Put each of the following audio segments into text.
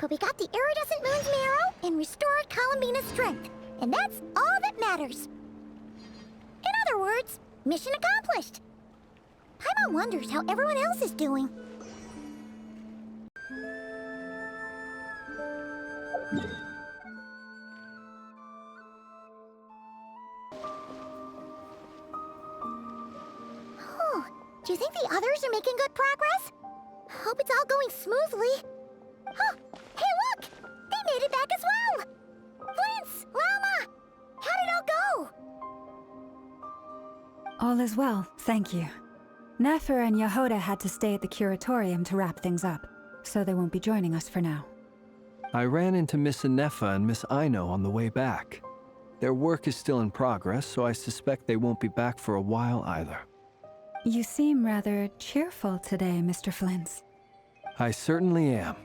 But we got the iridescent moon's marrow and restored Columbina's strength. And that's all that matters. In other words, mission accomplished. Paimon wonders how everyone else is doing. Oh, do you think the others are making good progress? Hope it's all going smoothly. Oh, hey look! They made it back as well! Flintz, Llama! How did it all go? All is well, thank you. Nefer and Yehuda had to stay at the curatorium to wrap things up, so they won't be joining us for now. I ran into Miss Inefa and Miss Aino on the way back. Their work is still in progress, so I suspect they won't be back for a while either. You seem rather cheerful today, Mr. Flintz. I certainly am.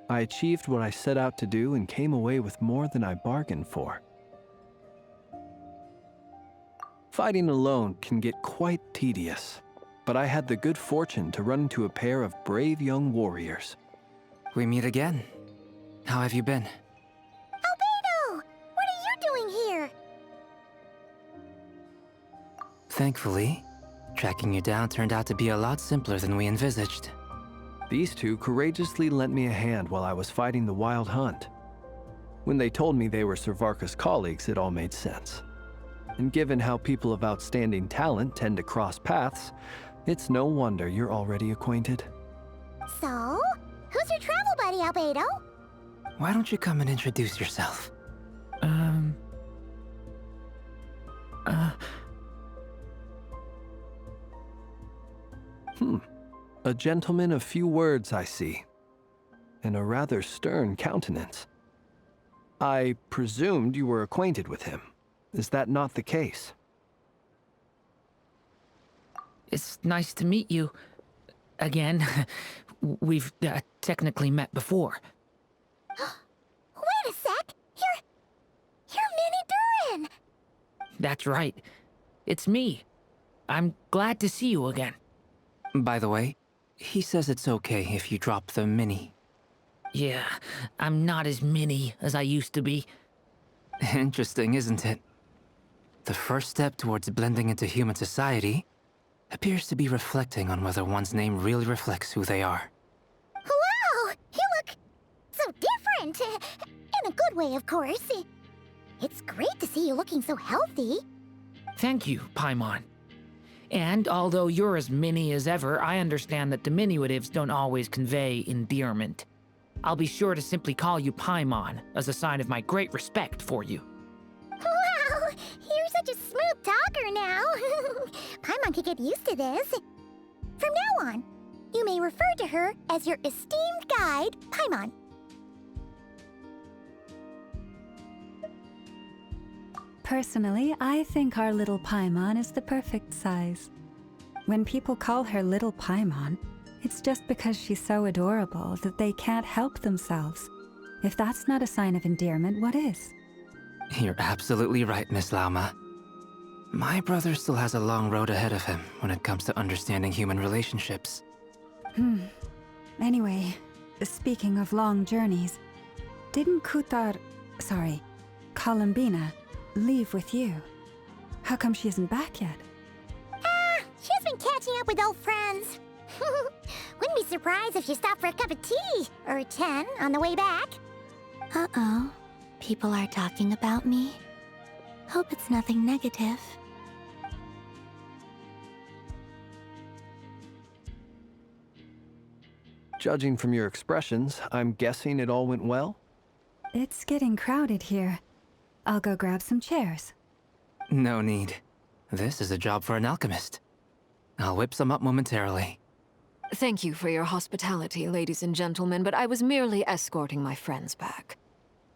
I achieved what I set out to do and came away with more than I bargained for. Fighting alone can get quite tedious, but I had the good fortune to run into a pair of brave young warriors. We meet again. How have you been? Albedo! What are you doing here? Thankfully, tracking you down turned out to be a lot simpler than we envisaged. These two courageously lent me a hand while I was fighting the wild hunt. When they told me they were Servarka's colleagues, it all made sense. And given how people of outstanding talent tend to cross paths, it's no wonder you're already acquainted. So, who's your travel buddy, Albedo? Why don't you come and introduce yourself? A gentleman of few words, I see, and a rather stern countenance. I presumed you were acquainted with him. Is that not the case? It's nice to meet you. Again. We've technically met before. Wait a sec! You're Minnie Durin! That's right. It's me. I'm glad to see you again. By the way, he says it's okay if you drop the mini. Yeah, I'm not as mini as I used to be. Interesting, isn't it? The first step towards blending into human society appears to be reflecting on whether one's name really reflects who they are. Wow! You look so different! In a good way, of course. It's great to see you looking so healthy. Thank you, Paimon. And although you're as mini as ever, I understand that diminutives don't always convey endearment. I'll be sure to simply call you Paimon, as a sign of my great respect for you. Wow! You're such a smooth talker now. Paimon could get used to this. From now on, you may refer to her as your esteemed guide, Paimon. Personally, I think our little Paimon is the perfect size. When people call her Little Paimon, it's just because she's so adorable that they can't help themselves. If that's not a sign of endearment, what is? You're absolutely right, Miss Lauma. My brother still has a long road ahead of him when it comes to understanding human relationships. Anyway, speaking of long journeys, didn't Columbina, leave with you? How come she isn't back yet? She's been catching up with old friends. Wouldn't be surprised if she stopped for a cup of tea or 10 on the way back. Uh-oh. People are talking about me. Hope it's nothing negative. Judging from your expressions, I'm guessing it all went well? It's getting crowded here. I'll go grab some chairs. No need. This is a job for an alchemist. I'll whip some up momentarily. Thank you for your hospitality, ladies and gentlemen, but I was merely escorting my friends back.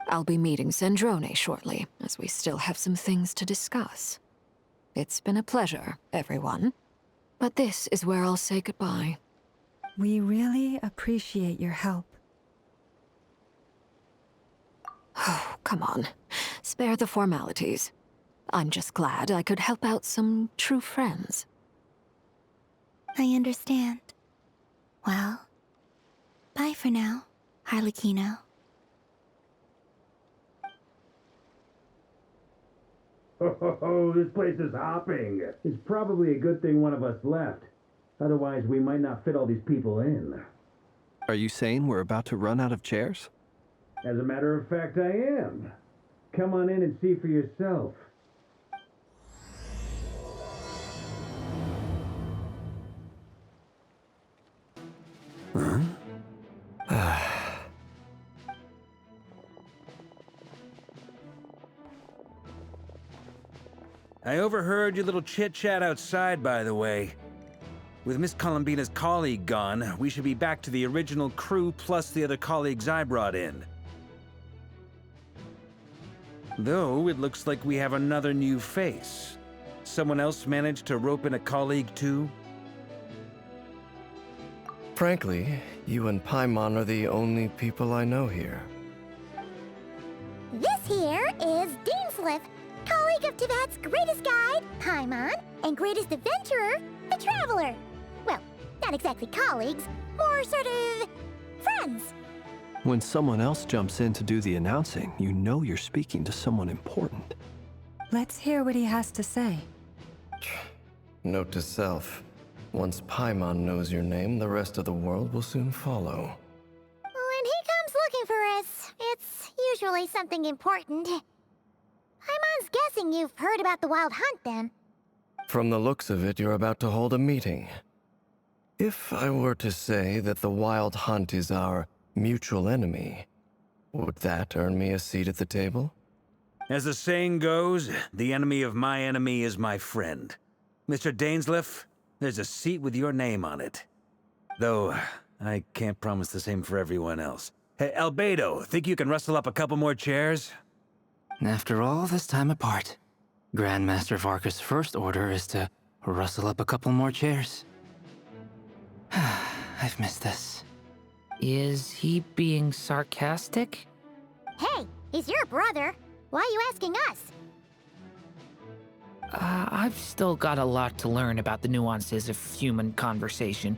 I'll be meeting Sandrone shortly, as we still have some things to discuss. It's been a pleasure, everyone. But this is where I'll say goodbye. We really appreciate your help. Oh, come on. Spare the formalities. I'm just glad I could help out some true friends. I understand. Well, bye for now, Harlequino. Oh, this place is hopping. It's probably a good thing one of us left. Otherwise, we might not fit all these people in. Are you saying we're about to run out of chairs? As a matter of fact, I am. Come on in and see for yourself. I overheard your little chit-chat outside, by the way. With Miss Columbina's colleague gone, we should be back to the original crew plus the other colleagues I brought in. Though, it looks like we have another new face. Someone else managed to rope in a colleague too? Frankly, you and Paimon are the only people I know here. This here is Dainsleif, colleague of Tibet's greatest guide, Paimon, and greatest adventurer, the Traveler. Well, not exactly colleagues, more sort of friends. When someone else jumps in to do the announcing, you know you're speaking to someone important. Let's hear what he has to say. Note to self. Once Paimon knows your name, the rest of the world will soon follow. When he comes looking for us, it's usually something important. Paimon's guessing you've heard about the Wild Hunt, then. From the looks of it, you're about to hold a meeting. If I were to say that the Wild Hunt is our mutual enemy, would that earn me a seat at the table? As the saying goes, the enemy of my enemy is my friend. Mr. Dainsleif, there's a seat with your name on it. Though, I can't promise the same for everyone else. Hey, Albedo, think you can rustle up a couple more chairs? After all this time apart, Grandmaster Varka's first order is to rustle up a couple more chairs. I've missed this. Is he being sarcastic? Hey, he's your brother. Why are you asking us? I've still got a lot to learn about the nuances of human conversation.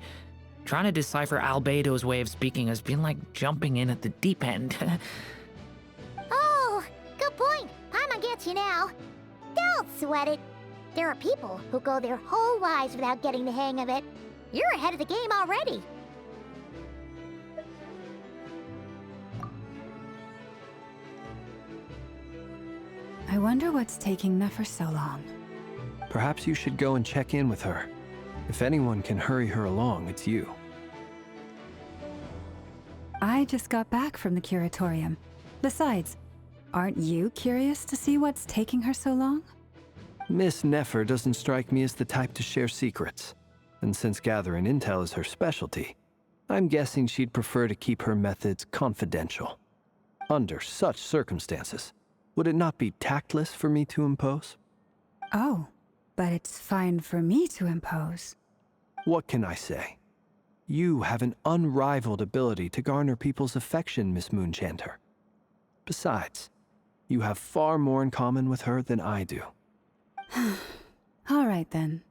Trying to decipher Albedo's way of speaking has been like jumping in at the deep end. Oh, good point. Paimon gets you now. Don't sweat it. There are people who go their whole lives without getting the hang of it. You're ahead of the game already. I wonder what's taking Nefer so long. Perhaps you should go and check in with her. If anyone can hurry her along, it's you. I just got back from the curatorium. Besides, aren't you curious to see what's taking her so long? Miss Nefer doesn't strike me as the type to share secrets. And since gathering intel is her specialty, I'm guessing she'd prefer to keep her methods confidential. Under such circumstances, would it not be tactless for me to impose? Oh, but it's fine for me to impose. What can I say? You have an unrivaled ability to garner people's affection, Miss Moonchanter. Besides, you have far more in common with her than I do. All right, then.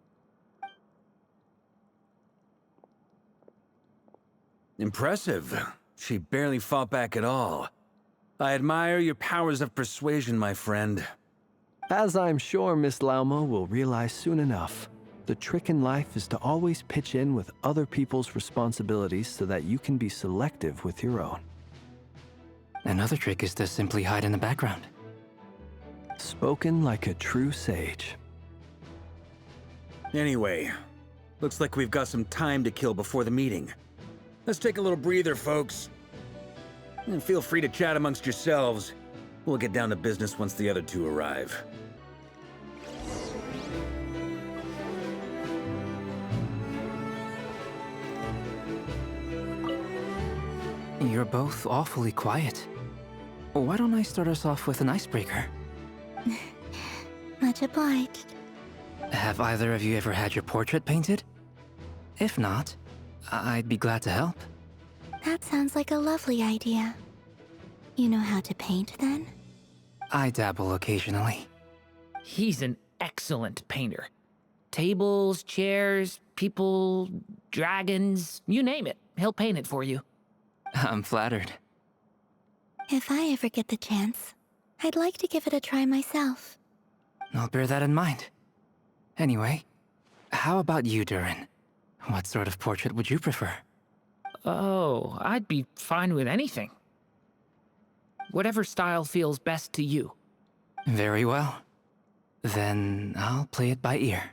Impressive. She barely fought back at all. I admire your powers of persuasion, my friend. As I'm sure Miss Lauma will realize soon enough, the trick in life is to always pitch in with other people's responsibilities so that you can be selective with your own. Another trick is to simply hide in the background. Spoken like a true sage. Anyway, looks like we've got some time to kill before the meeting. Let's take a little breather, folks. And feel free to chat amongst yourselves. We'll get down to business once the other two arrive. You're both awfully quiet. Why don't I start us off with an icebreaker? Much obliged. Have either of you ever had your portrait painted? If not, I'd be glad to help. That sounds like a lovely idea. You know how to paint, then? I dabble occasionally. He's an excellent painter. Tables, chairs, people, dragons, you name it. He'll paint it for you. I'm flattered. If I ever get the chance, I'd like to give it a try myself. I'll bear that in mind. Anyway, how about you, Durin? What sort of portrait would you prefer? Oh, I'd be fine with anything. Whatever style feels best to you. Very well. Then I'll play it by ear.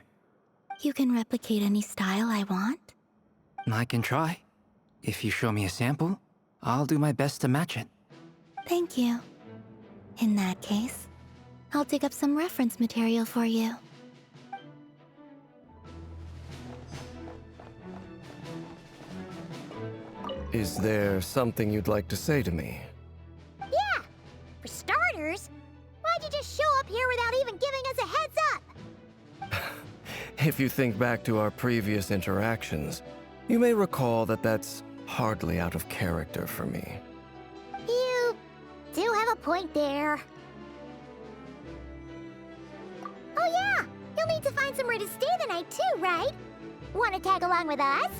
You can replicate any style I want? I can try. If you show me a sample, I'll do my best to match it. Thank you. In that case, I'll dig up some reference material for you. Is there something you'd like to say to me? Yeah! For starters, why'd you just show up here without even giving us a heads up? If you think back to our previous interactions, you may recall that that's hardly out of character for me. You do have a point there. Oh yeah! You'll need to find somewhere to stay the night too, right? Wanna tag along with us?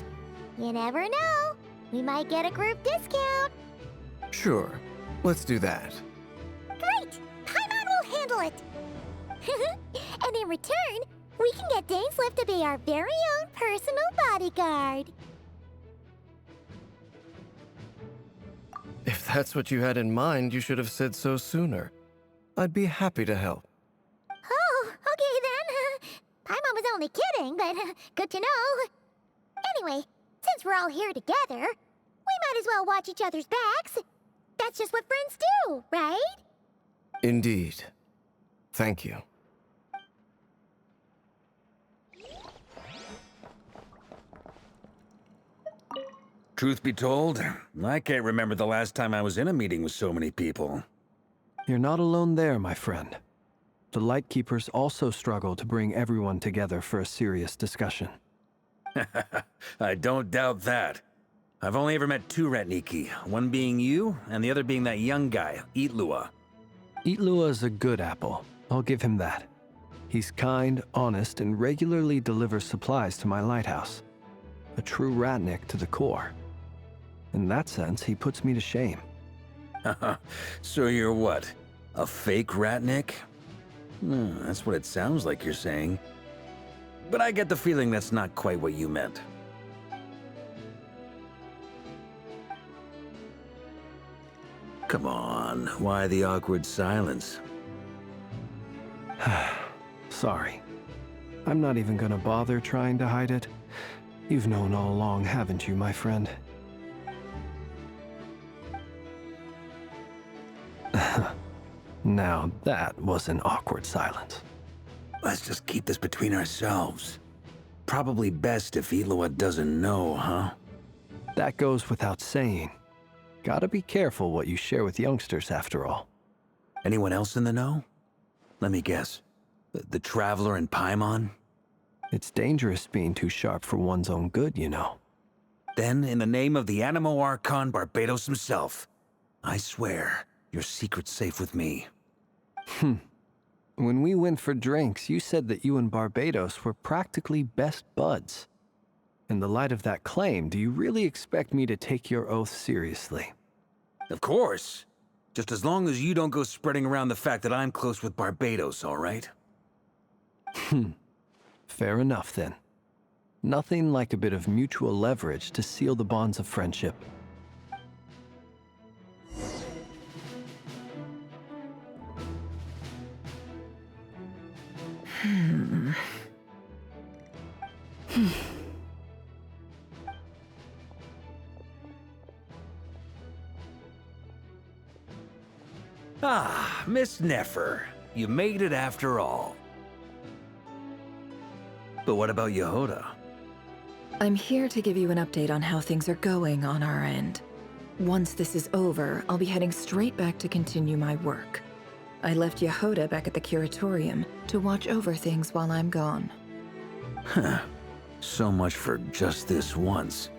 You never know. We might get a group discount. Sure, let's do that. Great! Paimon will handle it! And in return, we can get Dainslift to be our very own personal bodyguard. If that's what you had in mind, you should have said so sooner. I'd be happy to help. Oh, okay then. Paimon was only kidding, but good to know. Anyway, since we're all here together, we might as well watch each other's backs. That's just what friends do, right? Indeed. Thank you. Truth be told, I can't remember the last time I was in a meeting with so many people. You're not alone there, my friend. The Lightkeepers also struggle to bring everyone together for a serious discussion. I don't doubt that. I've only ever met two Ratniki, one being you, and the other being that young guy, Itlua. Itlua is a good apple. I'll give him that. He's kind, honest, and regularly delivers supplies to my lighthouse. A true Ratnik to the core. In that sense, he puts me to shame. So you're what? A fake Ratnik? That's what it sounds like you're saying. But I get the feeling that's not quite what you meant. Come on, why the awkward silence? Sorry. I'm not even gonna bother trying to hide it. You've known all along, haven't you, my friend? Now that was an awkward silence. Let's just keep this between ourselves. Probably best if Itlua doesn't know, huh? That goes without saying. Gotta be careful what you share with youngsters, after all. Anyone else in the know? Let me guess. The Traveler and Paimon? It's dangerous being too sharp for one's own good, you know. Then, in the name of the Animo Archon Barbados himself, I swear, your secret's safe with me. When we went for drinks, you said that you and Barbados were practically best buds. In the light of that claim, do you really expect me to take your oath seriously? Of course. Just as long as you don't go spreading around the fact that I'm close with Barbados, all right? Fair enough, then. Nothing like a bit of mutual leverage to seal the bonds of friendship. Ah, Miss Nefer. You made it after all. But what about Yehoda? I'm here to give you an update on how things are going on our end. Once this is over, I'll be heading straight back to continue my work. I left Yehoda back at the Curatorium to watch over things while I'm gone. Huh. So much for just this once.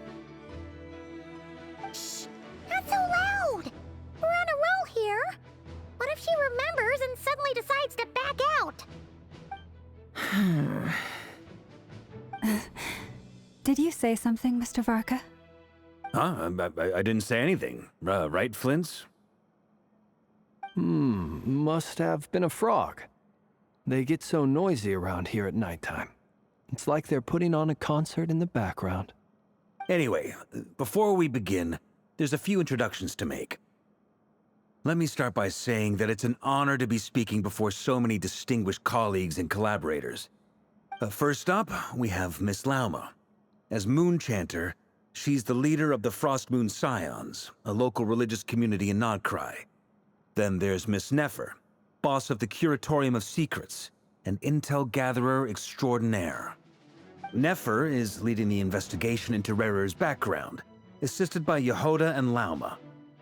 Shh! Not so loud! We're on a roll here. What if she remembers and suddenly decides to back out? Did you say something, Mr. Varka? Huh? I didn't say anything. Right, Flints? Must have been a frog. They get so noisy around here at nighttime. It's like they're putting on a concert in the background. Anyway, before we begin, there's a few introductions to make. Let me start by saying that it's an honor to be speaking before so many distinguished colleagues and collaborators. First up, we have Miss Lauma. As Moon Chanter, she's the leader of the Frost Moon Scions, a local religious community in Nodcry. Then there's Miss Nefer, boss of the Curatorium of Secrets, an intel gatherer extraordinaire. Nefer is leading the investigation into Rerer's background, assisted by Yehoda and Lauma.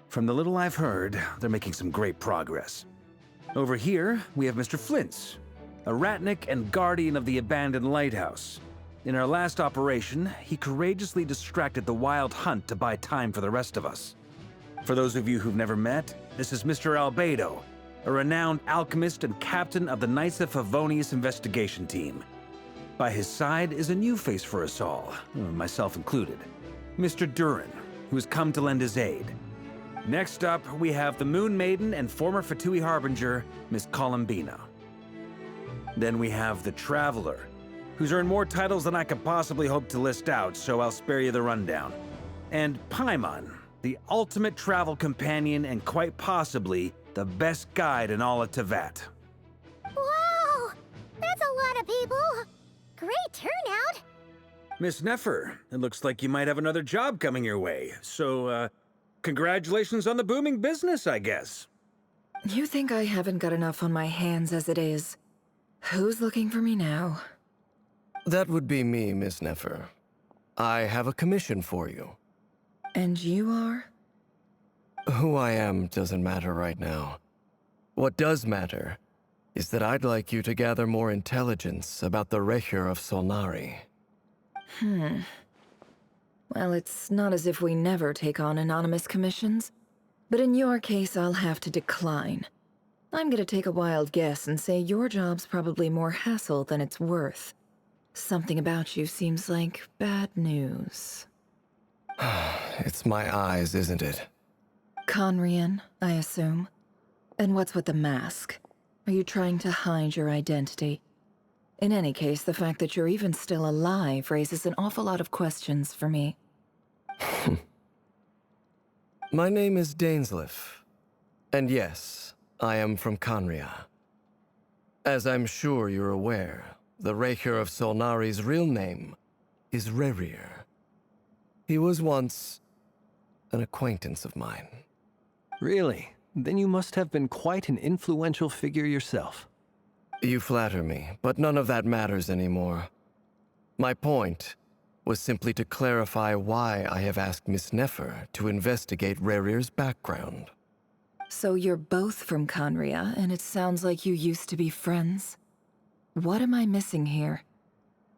From the little I've heard, they're making some great progress. Over here, we have Mr. Flintz, a ratnik and guardian of the abandoned lighthouse. In our last operation, he courageously distracted the Wild Hunt to buy time for the rest of us. For those of you who've never met, this is Mr. Albedo, a renowned alchemist and captain of the Knights of Favonius investigation team. By his side is a new face for us all, myself included, Mr. Durin, who has come to lend his aid. Next up, we have the Moon Maiden and former Fatui Harbinger, Miss Columbina. Then we have the Traveler, who's earned more titles than I could possibly hope to list out, so I'll spare you the rundown. And Paimon, the ultimate travel companion and quite possibly the best guide in all of Tevat. Wow! That's a lot of people! Great turnout! Miss Nefer, it looks like you might have another job coming your way, so, congratulations on the booming business, I guess. You think I haven't got enough on my hands as it is? Who's looking for me now? That would be me, Miss Nefer. I have a commission for you. And you are? Who I am doesn't matter right now. What does matter is that I'd like you to gather more intelligence about the Recher of Solnari. Well, it's not as if we never take on anonymous commissions. But in your case, I'll have to decline. I'm gonna take a wild guess and say your job's probably more hassle than it's worth. Something about you seems like bad news. It's my eyes, isn't it? Conrian, I assume. And what's with the mask? Are you trying to hide your identity? In any case, the fact that you're even still alive raises an awful lot of questions for me. My name is Dainsleif. And yes, I am from Conria. As I'm sure you're aware, the Recher of Solnari's real name is Rerir. He was once an acquaintance of mine. Really? Then you must have been quite an influential figure yourself. You flatter me, but none of that matters anymore. My point was simply to clarify why I have asked Miss Nefer to investigate Rerir's background. So you're both from Conria, and it sounds like you used to be friends? What am I missing here?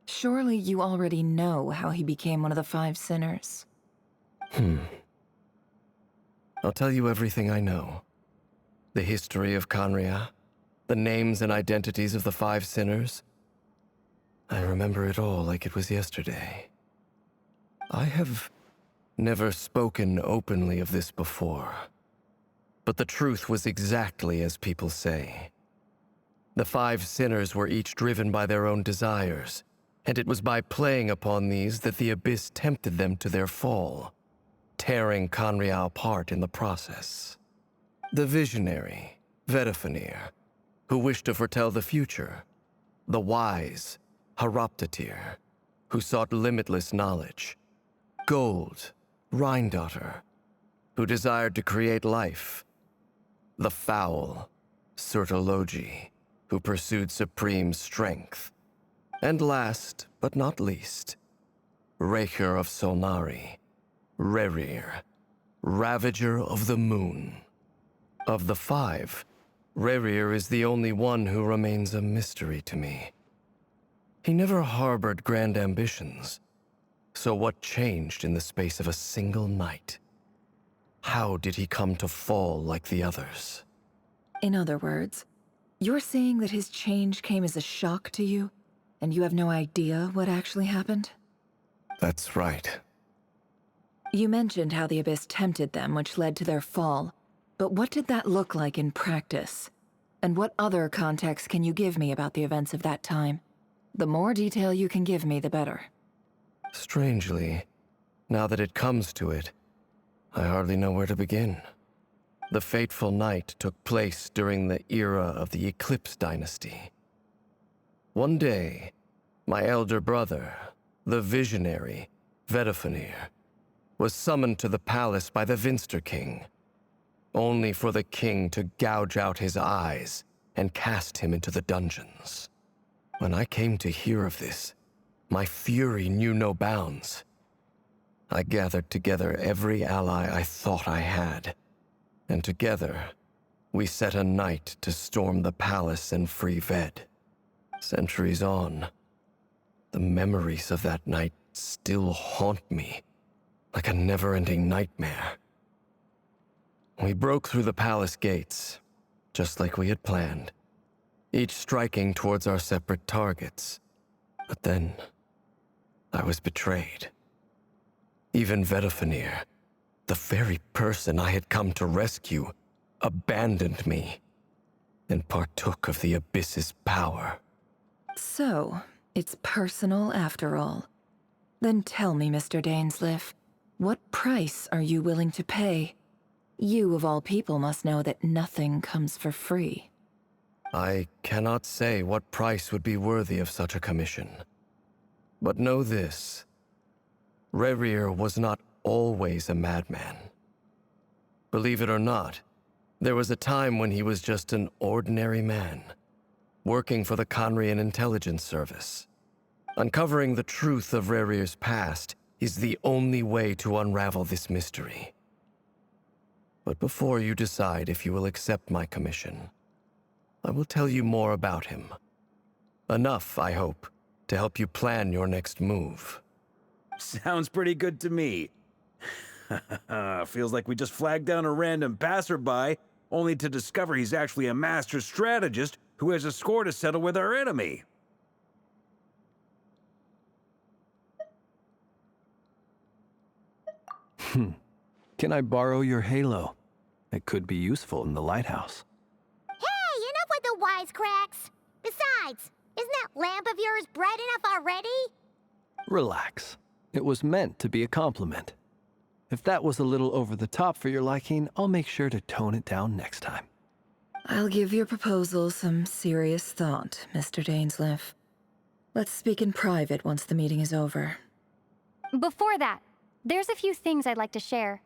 Surely you already know how he became one of the Five Sinners. I'll tell you everything I know. The history of Conria, the names and identities of the Five Sinners. I remember it all like it was yesterday. I have never spoken openly of this before. But the truth was exactly as people say. The Five Sinners were each driven by their own desires, and it was by playing upon these that the Abyss tempted them to their fall, tearing Conria apart in the process. The visionary, Vedafenir, who wished to foretell the future. The wise, Haroptatir, who sought limitless knowledge. Gold, Rhindaughter, who desired to create life. The foul, Surtologi, who pursued supreme strength. And last, but not least, Recher of Solnari, Rerir, Ravager of the Moon. Of the five, Rerir is the only one who remains a mystery to me. He never harbored grand ambitions. So what changed in the space of a single night? How did he come to fall like the others? In other words, you're saying that his change came as a shock to you, and you have no idea what actually happened? That's right. You mentioned how the Abyss tempted them, which led to their fall. But what did that look like in practice? And what other context can you give me about the events of that time? The more detail you can give me, the better. Strangely, now that it comes to it, I hardly know where to begin. The fateful night took place during the era of the Eclipse Dynasty. One day, my elder brother, the visionary, Vedifenir, was summoned to the palace by the Vinster King, only for the king to gouge out his eyes and cast him into the dungeons. When I came to hear of this, my fury knew no bounds. I gathered together every ally I thought I had, and together, we set a night to storm the palace and free Ved. Centuries on, the memories of that night still haunt me like a never-ending nightmare. We broke through the palace gates, just like we had planned, each striking towards our separate targets. But then, I was betrayed. Even Vedifenir, the very person I had come to rescue, abandoned me and partook of the Abyss's power. So, it's personal after all. Then tell me, Mr. Dainsleif, what price are you willing to pay? You, of all people, must know that nothing comes for free. I cannot say what price would be worthy of such a commission. But know this. Rerir was not always a madman. Believe it or not, there was a time when he was just an ordinary man, working for the Conrian Intelligence Service. Uncovering the truth of Rerir's past is the only way to unravel this mystery. But before you decide if you will accept my commission, I will tell you more about him. Enough, I hope, to help you plan your next move. Sounds pretty good to me. Feels like we just flagged down a random passerby, only to discover he's actually a master strategist who has a score to settle with our enemy. Can I borrow your halo? It could be useful in the lighthouse. Hey, enough with the wisecracks! Besides, isn't that lamp of yours bright enough already? Relax. It was meant to be a compliment. If that was a little over the top for your liking, I'll make sure to tone it down next time. I'll give your proposal some serious thought, Mr. Dainsleif. Let's speak in private once the meeting is over. Before that, there's a few things I'd like to share.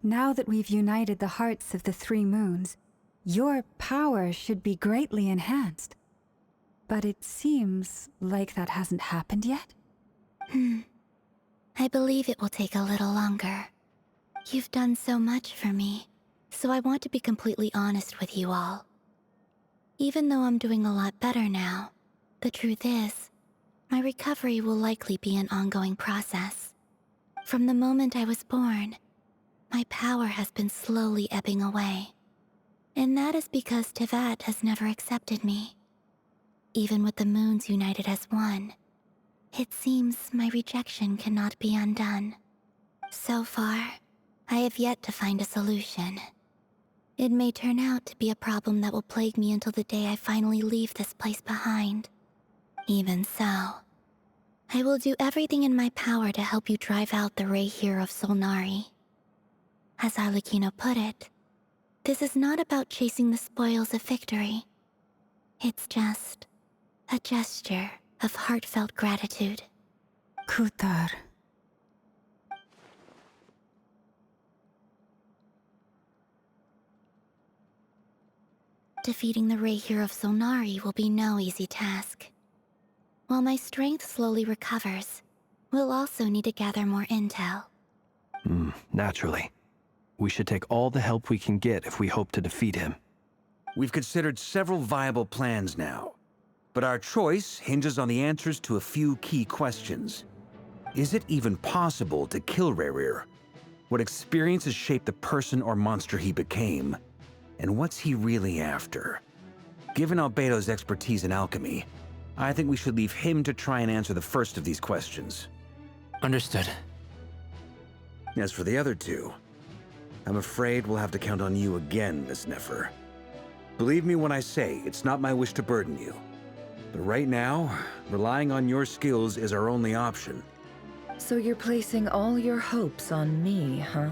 Now that we've united the hearts of the three moons, your power should be greatly enhanced. But it seems like that hasn't happened yet. I believe it will take a little longer. You've done so much for me, so I want to be completely honest with you all. Even though I'm doing a lot better now, the truth is, my recovery will likely be an ongoing process. From the moment I was born, my power has been slowly ebbing away. And that is because Tevat has never accepted me. Even with the moons united as one, it seems my rejection cannot be undone. So far, I have yet to find a solution. It may turn out to be a problem that will plague me until the day I finally leave this place behind. Even so, I will do everything in my power to help you drive out the Rayhir of Solnari. As Arlecchino put it, this is not about chasing the spoils of victory. It's just a gesture of heartfelt gratitude. Kutar. Defeating the Rayhir of Solnari will be no easy task. While my strength slowly recovers, we'll also need to gather more intel. Naturally. We should take all the help we can get if we hope to defeat him. We've considered several viable plans now, but our choice hinges on the answers to a few key questions. Is it even possible to kill Rerir? What experiences shaped the person or monster he became? And what's he really after? Given Albedo's expertise in alchemy, I think we should leave him to try and answer the first of these questions. Understood. As for the other two, I'm afraid we'll have to count on you again, Miss Nefer. Believe me when I say it's not my wish to burden you. But right now, relying on your skills is our only option. So you're placing all your hopes on me, huh?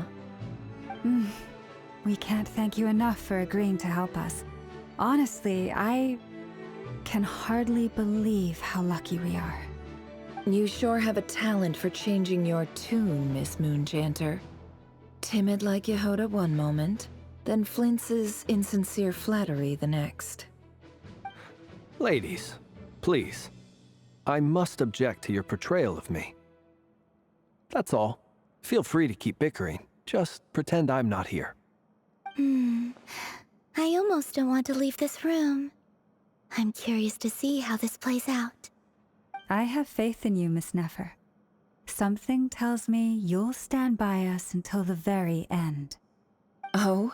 We can't thank you enough for agreeing to help us. Honestly, I can hardly believe how lucky we are. You sure have a talent for changing your tune, Miss Moonjanter. Timid like Yehoda one moment, then flinches insincere flattery the next. Ladies, please. I must object to your portrayal of me. That's all. Feel free to keep bickering. Just pretend I'm not here. I almost don't want to leave this room. I'm curious to see how this plays out. I have faith in you, Miss Nefer. Something tells me you'll stand by us until the very end. Oh?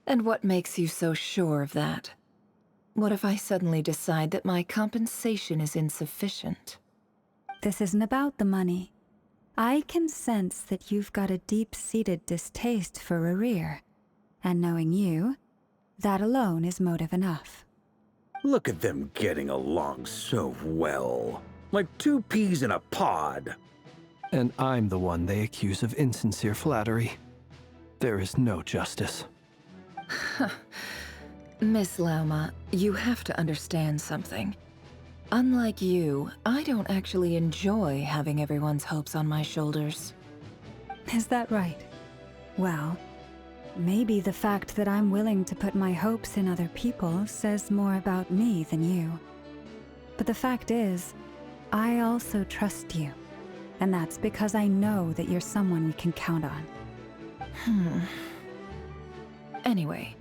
And what makes you so sure of that? What if I suddenly decide that my compensation is insufficient? This isn't about the money. I can sense that you've got a deep-seated distaste for Rerir. And knowing you, that alone is motive enough. Look at them getting along so well. Like two peas in a pod. And I'm the one they accuse of insincere flattery. There is no justice. Miss Lauma, you have to understand something. Unlike you, I don't actually enjoy having everyone's hopes on my shoulders. Is that right? Well, maybe the fact that I'm willing to put my hopes in other people says more about me than you. But the fact is, I also trust you. And that's because I know that you're someone we can count on. Anyway,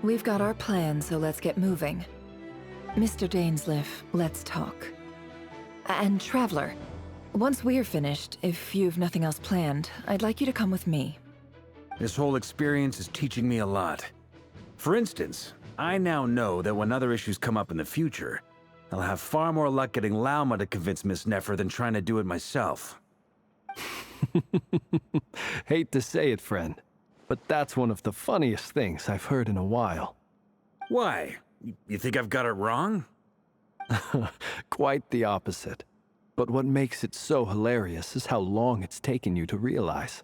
we've got our plan, so let's get moving. Mr. Dainsleif, let's talk. And Traveler, once we're finished, if you've nothing else planned, I'd like you to come with me. This whole experience is teaching me a lot. For instance, I now know that when other issues come up in the future, I'll have far more luck getting Lauma to convince Miss Nefer than trying to do it myself. Hate to say it, friend, but that's one of the funniest things I've heard in a while. Why? You think I've got it wrong? Quite the opposite. But what makes it so hilarious is how long it's taken you to realize.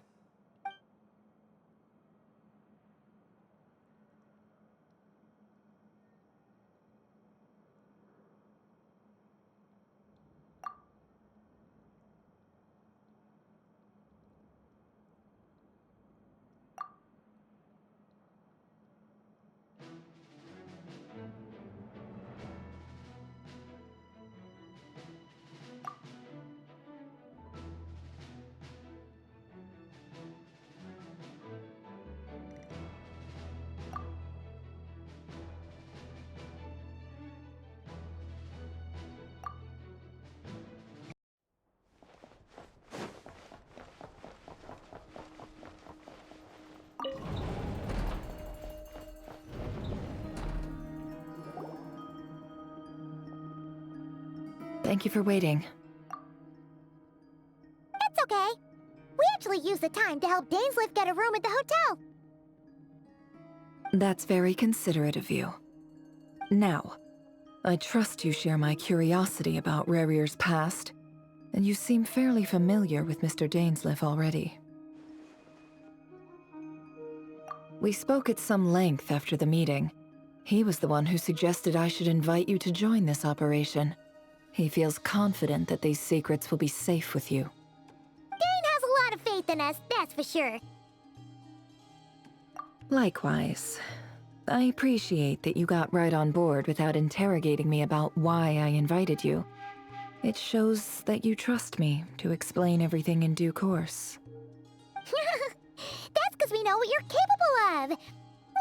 Thank you for waiting. It's okay. We actually used the time to help Dainsleif get a room at the hotel. That's very considerate of you. Now, I trust you share my curiosity about Rerir's past, and you seem fairly familiar with Mr. Dainsleif already. We spoke at some length after the meeting. He was the one who suggested I should invite you to join this operation. He feels confident that these secrets will be safe with you. Dane has a lot of faith in us, that's for sure. Likewise. I appreciate that you got right on board without interrogating me about why I invited you. It shows that you trust me to explain everything in due course. That's because we know what you're capable of.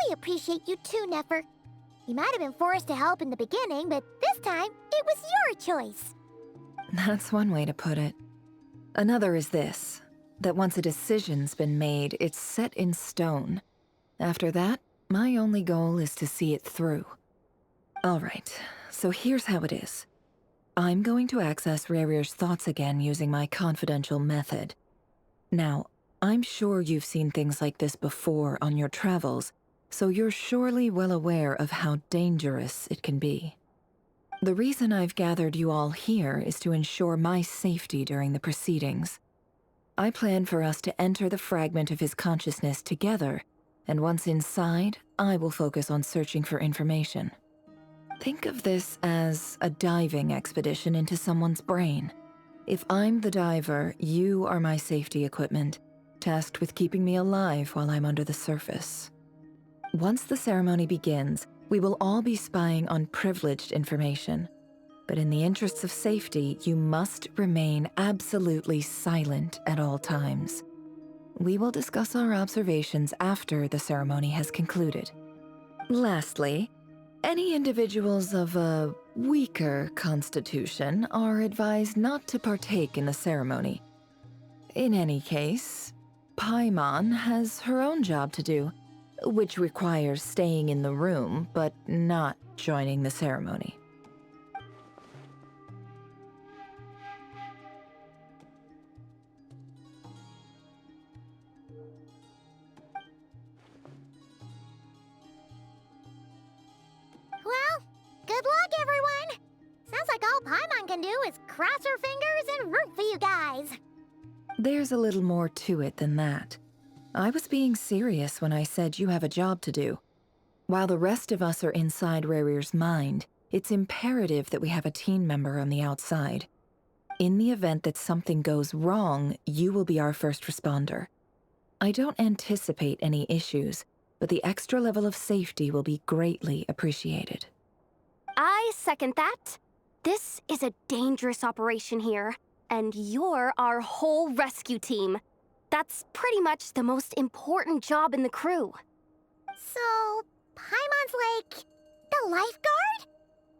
We appreciate you too, Nefer. You might have been forced to help in the beginning, but this time, it was your choice. That's one way to put it. Another is this, that once a decision's been made, it's set in stone. After that, My only goal is to see it through. Alright, so here's how it is. I'm going to access Rarier's thoughts again using my confidential method. Now, I'm sure you've seen things like this before on your travels, so you're surely well aware of how dangerous it can be. The reason I've gathered you all here is to ensure my safety during the proceedings. I plan for us to enter the fragment of his consciousness together, and once inside, I will focus on searching for information. Think of this as a diving expedition into someone's brain. If I'm the diver, you are my safety equipment, tasked with keeping me alive while I'm under the surface. Once the ceremony begins, we will all be spying on privileged information. But in the interests of safety, you must remain absolutely silent at all times. We will discuss our observations after the ceremony has concluded. Lastly, any individuals of a weaker constitution are advised not to partake in the ceremony. In any case, Paimon has her own job to do, which requires staying in the room but not joining the ceremony. Well, good luck, everyone! Sounds like all Paimon can do is cross her fingers and root for you guys. There's a little more to it than that. I was being serious when I said you have a job to do. While the rest of us are inside Rarier's mind, it's imperative that we have a team member on the outside. In the event that something goes wrong, you will be our first responder. I don't anticipate any issues, but the extra level of safety will be greatly appreciated. I second that. This is a dangerous operation here, and you're our whole rescue team. That's pretty much the most important job in the crew. So, Paimon's like the lifeguard?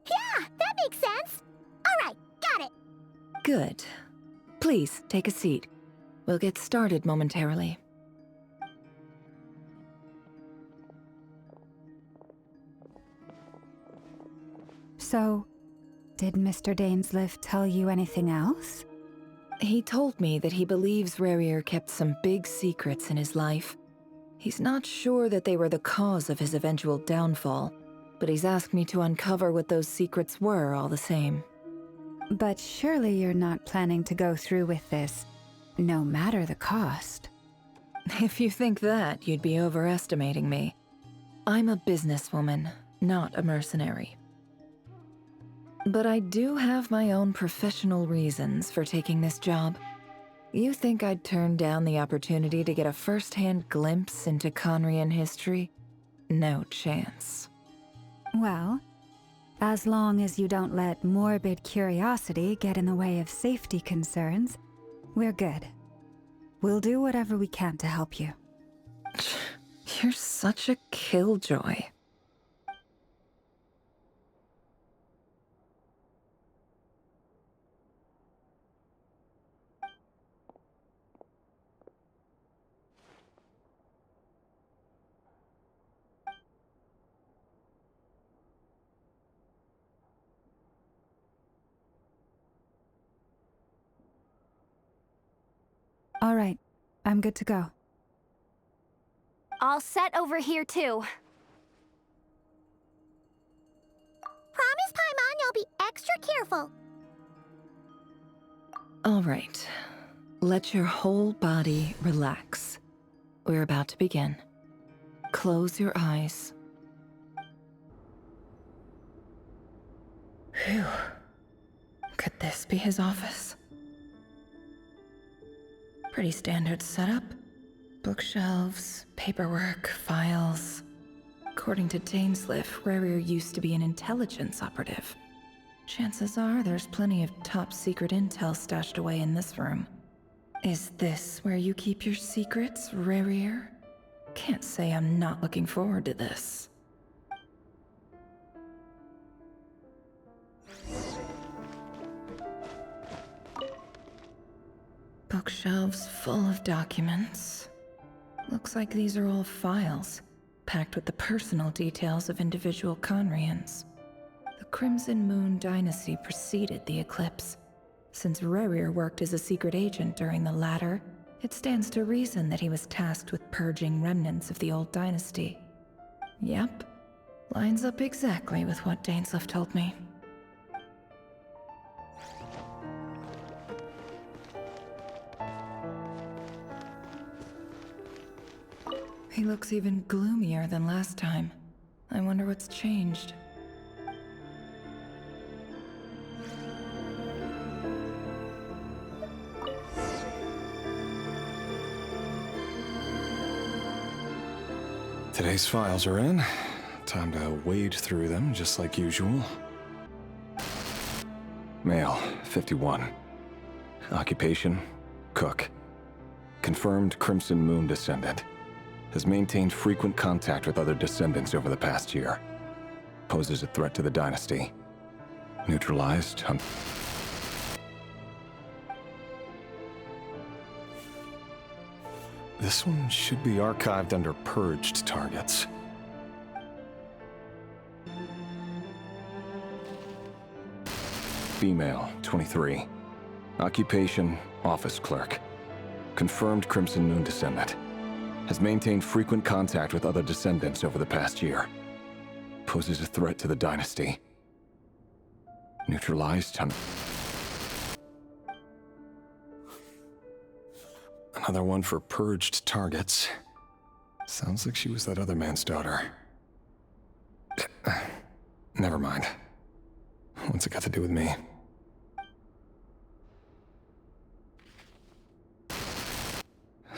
Yeah, that makes sense. All right, got it. Good. Please, take a seat. We'll get started momentarily. So, did Mr. Dainsleif tell you anything else? He told me that he believes Rarier kept some big secrets in his life. He's not sure that they were the cause of his eventual downfall, but he's asked me to uncover what those secrets were all the same. But surely you're not planning to go through with this, no matter the cost. If you think that, you'd be overestimating me. I'm a businesswoman, not a mercenary. But I do have my own professional reasons for taking this job. You think I'd turn down the opportunity to get a first-hand glimpse into Conrian history? No chance. Well, as long as you don't let morbid curiosity get in the way of safety concerns, we're good. We'll do whatever we can to help you. You're such a killjoy. All right, I'm good to go. All set over here, too. Promise, Paimon, you'll be extra careful. All right. Let your whole body relax. We're about to begin. Close your eyes. Phew. Could this be his office? Pretty standard setup. Bookshelves, paperwork, files. According to Dainsleif, Rarier used to be an intelligence operative. Chances are there's plenty of top-secret intel stashed away in this room. Is this where you keep your secrets, Rarier? Can't say I'm not looking forward to this. Bookshelves full of documents. Looks like these are all files. packed with the personal details of individual Conrians. The Crimson Moon dynasty preceded the eclipse. Since Rerir worked as a secret agent during the latter, it stands to reason that he was tasked with purging remnants of the old dynasty. Yep, lines up exactly with what Dainsleif told me. He looks even gloomier than last time. I wonder what's changed. Today's files are in. Time to wade through them, just like usual. Male, 51. Occupation, cook. Confirmed Crimson Moon descendant. Has maintained frequent contact with other descendants over the past year. Poses a threat to the dynasty. Neutralized on... This one should be archived under purged targets. Female, 23. Occupation, office clerk. Confirmed Crimson Moon descendant. Has maintained frequent contact with other descendants over the past year. Poses a threat to the dynasty. Neutralized on... Another one for purged targets. Sounds like she was that other man's daughter. Never mind. What's it got to do with me?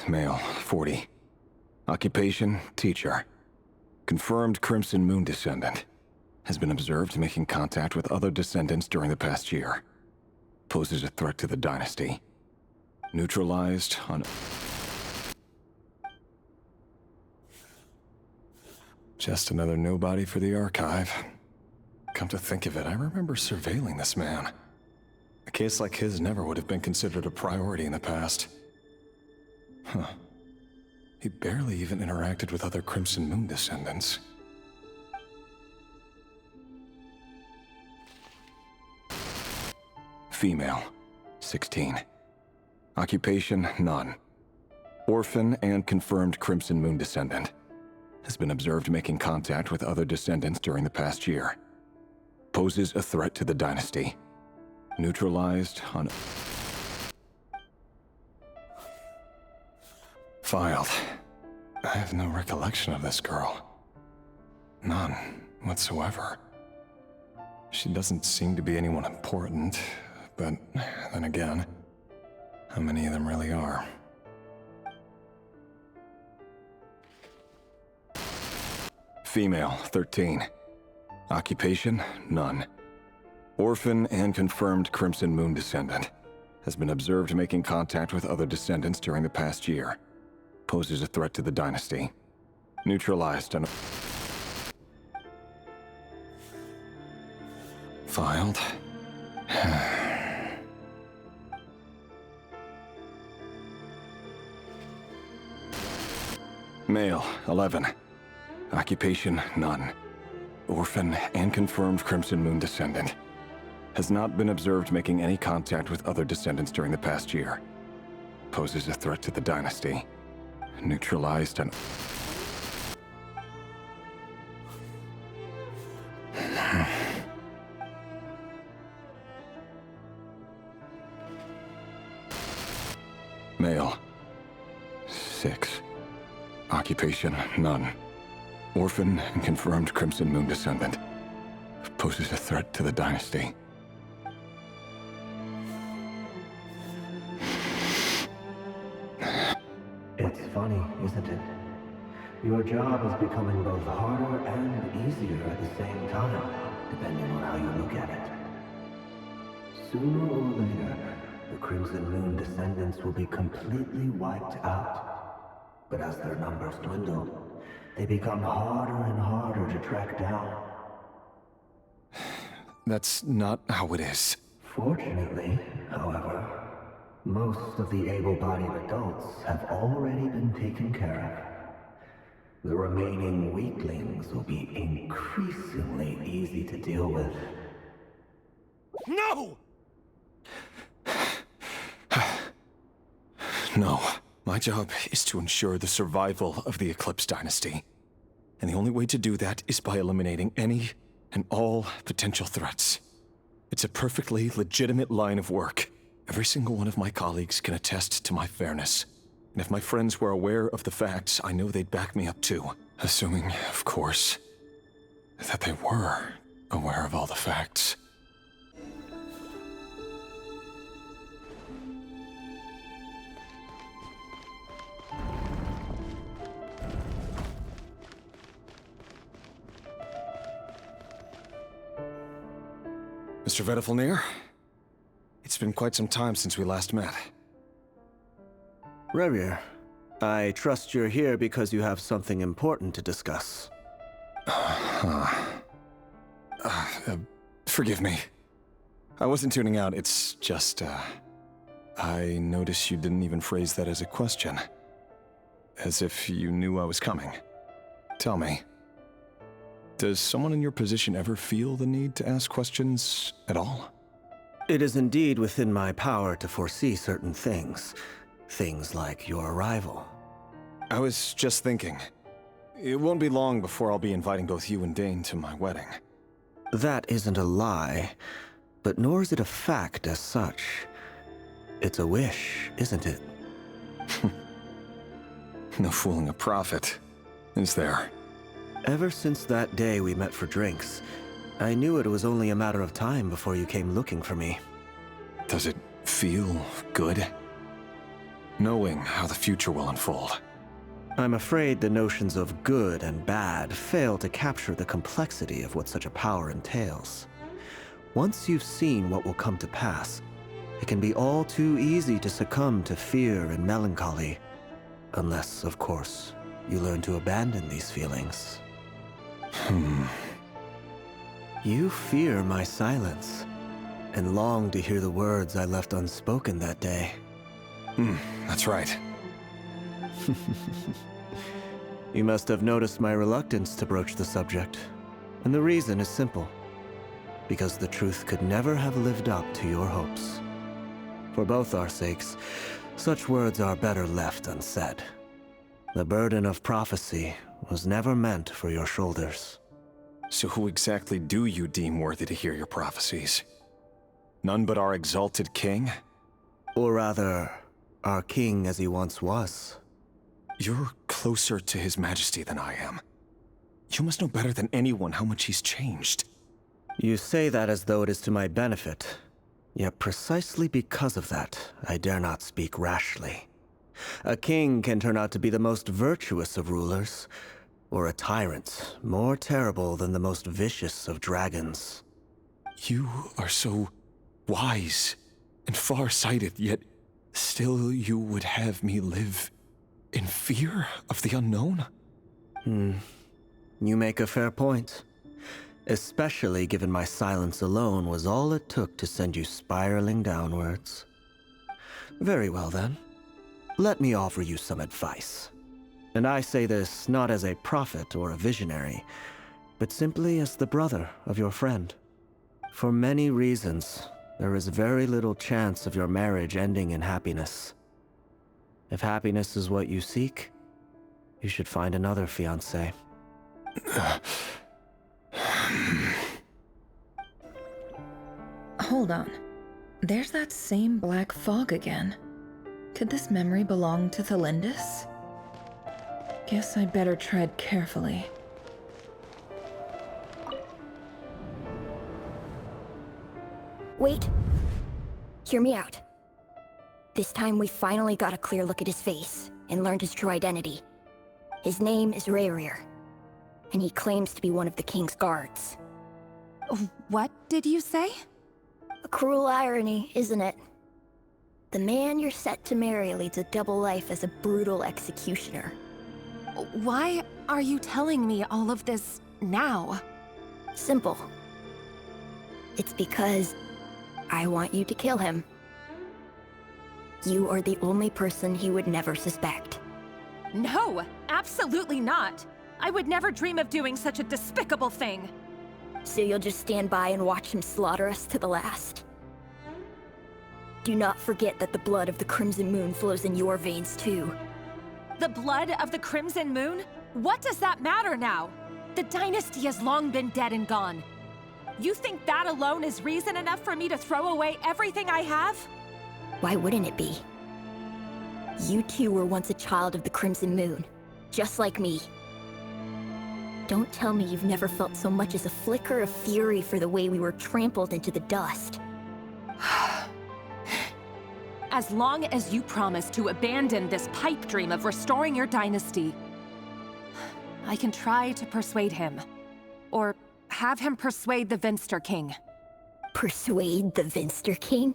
Male, 40. Occupation, teacher. Confirmed Crimson Moon descendant. Has been observed making contact with other descendants during the past year. Poses a threat to the dynasty. Neutralized on... Just another nobody for the archive. Come to think of it, I remember surveilling this man. A case like his never would have been considered a priority in the past. Huh. He barely even interacted with other Crimson Moon descendants. Female, 16. Occupation, none. Orphan and confirmed Crimson Moon descendant. Has been observed making contact with other descendants during the past year. Poses a threat to the dynasty. Neutralized on... Filed. I have no recollection of this girl. None whatsoever. She doesn't seem to be anyone important, but then again, how many of them really are? Female, 13. Occupation, none. Orphan and confirmed Crimson Moon descendant. Has been observed making contact with other descendants during the past year. Poses a threat to the dynasty. Neutralized on... Filed. Male, 11. Occupation, none. Orphan and confirmed Crimson Moon descendant. Has not been observed making any contact with other descendants during the past year. Poses a threat to the dynasty. Neutralized on... Male. 6. Occupation, none. Orphan and confirmed Crimson Moon descendant. Poses a threat to the dynasty. It's funny, isn't it? Your job is becoming both harder and easier at the same time, depending on how you look at it. Sooner or later, the Crimson Moon descendants will be completely wiped out. But as their numbers dwindle, they become harder and harder to track down. That's not how it is. Fortunately, however, most of the able-bodied adults have already been taken care The remaining weaklings will be increasingly easy to deal with. No! No. My job is to ensure the survival of the Eclipse Dynasty. And the only way to do that is by eliminating any and all potential threats. It's a perfectly legitimate line of work. Every single one of my colleagues can attest to my fairness. And if my friends were aware of the facts, I know they'd back me up too. Assuming, of course, that they were aware of all the facts. Mr. Vedifalnir, it's been quite some time since we last met. Rerir, I trust you're here because you have something important to discuss. Forgive me. I wasn't tuning out, it's just, I noticed you didn't even phrase that as a question. As if you knew I was coming. Tell me, does someone in your position ever feel the need to ask questions at all? It is indeed within my power to foresee certain things. Things like your arrival. I was just thinking. It won't be long before I'll be inviting both you and Dane to my wedding. That isn't a lie, but nor is it a fact as such. It's a wish, isn't it? No fooling a prophet, is there? Ever since that day we met for drinks, I knew it was only a matter of time before you came looking for me. Does it feel good? Knowing how the future will unfold. I'm afraid the notions of good and bad fail to capture the complexity of what such a power entails. Once you've seen what will come to pass, it can be all too easy to succumb to fear and melancholy. Unless, of course, you learn to abandon these feelings. You fear my silence, and long to hear the words I left unspoken that day. That's right. You must have noticed my reluctance to broach the subject, and the reason is simple. Because the truth could never have lived up to your hopes. For both our sakes, such words are better left unsaid. The burden of prophecy was never meant for your shoulders. So who exactly do you deem worthy to hear your prophecies? None but our exalted king? Or rather, our king as he once was. You're closer to his majesty than I am. You must know better than anyone how much he's changed. You say that as though it is to my benefit. Yet precisely because of that, I dare not speak rashly. A king can turn out to be the most virtuous of rulers, or a tyrant more terrible than the most vicious of dragons. You are so wise and far-sighted, yet still you would have me live in fear of the unknown? You make a fair point. Especially given my silence alone was all it took to send you spiraling downwards. Very well then. Let me offer you some advice. And I say this not as a prophet or a visionary, but simply as the brother of your friend. For many reasons, there is very little chance of your marriage ending in happiness. If happiness is what you seek, you should find another fiancé. Hold on. There's that same black fog again. Could this memory belong to Thelindis? Guess I'd better tread carefully. Wait. Hear me out. This time we finally got a clear look at his face and learned his true identity. His name is Rerir, and he claims to be one of the king's guards. What did you say? A cruel irony, isn't it? The man you're set to marry leads a double life as a brutal executioner. Why are you telling me all of this now? Simple. It's because I want you to kill him. You are the only person he would never suspect. No, absolutely not. I would never dream of doing such a despicable thing. So you'll just stand by and watch him slaughter us to the last? Do not forget that the blood of the Crimson Moon flows in your veins too. The blood of the Crimson Moon? What does that matter now? The dynasty has long been dead and gone. You think that alone is reason enough for me to throw away everything I have? Why wouldn't it be? You two were once a child of the Crimson Moon, just like me. Don't tell me you've never felt so much as a flicker of fury for the way we were trampled into the dust. As long as you promise to abandon this pipe dream of restoring your dynasty, I can try to persuade him. Or have him persuade the Vinster King. Persuade the Vinster King?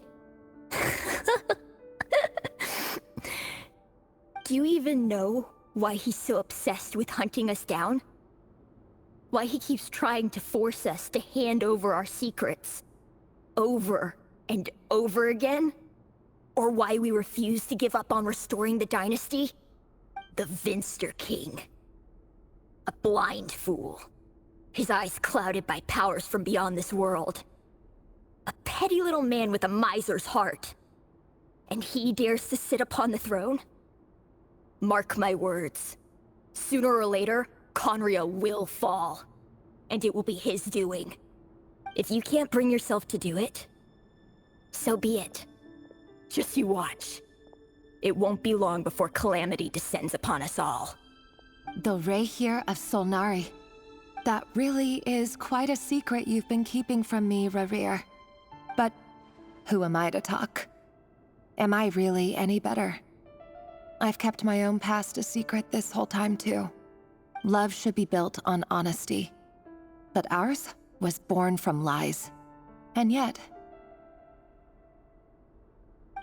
Do you even know why he's so obsessed with hunting us down? Why he keeps trying to force us to hand over our secrets over and over again? Or why we refuse to give up on restoring the dynasty? The Vinster King. A blind fool. His eyes clouded by powers from beyond this world. A petty little man with a miser's heart. And he dares to sit upon the throne? Mark my words. Sooner or later, Conria will fall. And it will be his doing. If you can't bring yourself to do it, so be it. Just you watch. It won't be long before calamity descends upon us all. The Rehir of Solnari. That really is quite a secret you've been keeping from me, Rerir. But who am I to talk? Am I really any better? I've kept my own past a secret this whole time too. Love should be built on honesty. But ours was born from lies. And yet,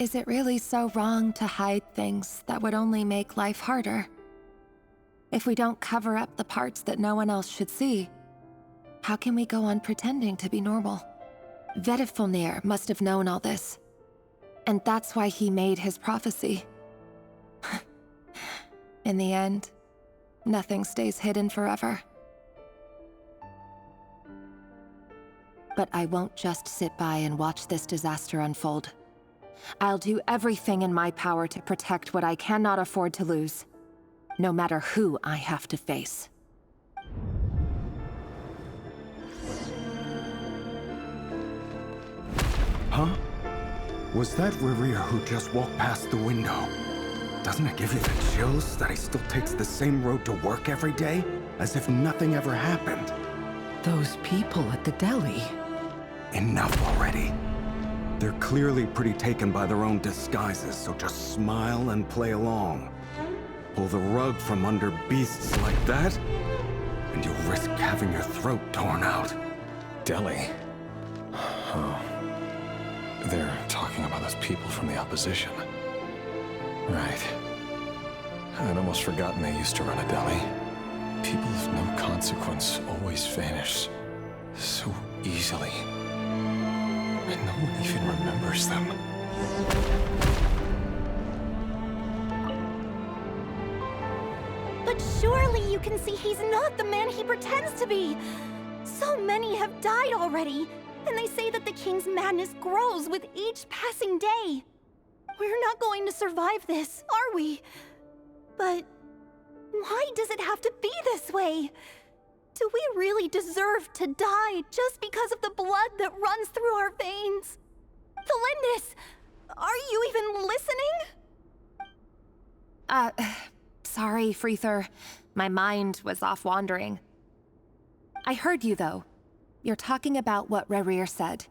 is it really so wrong to hide things that would only make life harder? If we don't cover up the parts that no one else should see, how can we go on pretending to be normal? Vedifulnir must have known all this. And that's why he made his prophecy. In the end, nothing stays hidden forever. But I won't just sit by and watch this disaster unfold. I'll do everything in my power to protect what I cannot afford to lose, no matter who I have to face. Huh? Was that Rerir who just walked past the window? Doesn't it give you the chills that he still takes the same road to work every day? As if nothing ever happened. Those people at the deli. Enough already. They're clearly pretty taken by their own disguises, so just smile and play along. Pull the rug from under beasts like that, and you'll risk having your throat torn out. Deli? Oh. They're talking about those people from the opposition. Right. I'd almost forgotten they used to run a deli. People of no consequence always vanish so easily. And no one even remembers them. But surely you can see he's not the man he pretends to be! So many have died already, and they say that the king's madness grows with each passing day. We're not going to survive this, are we? But why does it have to be this way? Do we really deserve to die just because of the blood that runs through our veins? Felindis, are you even listening? Sorry, Freether. My mind was off wandering. I heard you, though. You're talking about what Rerir said.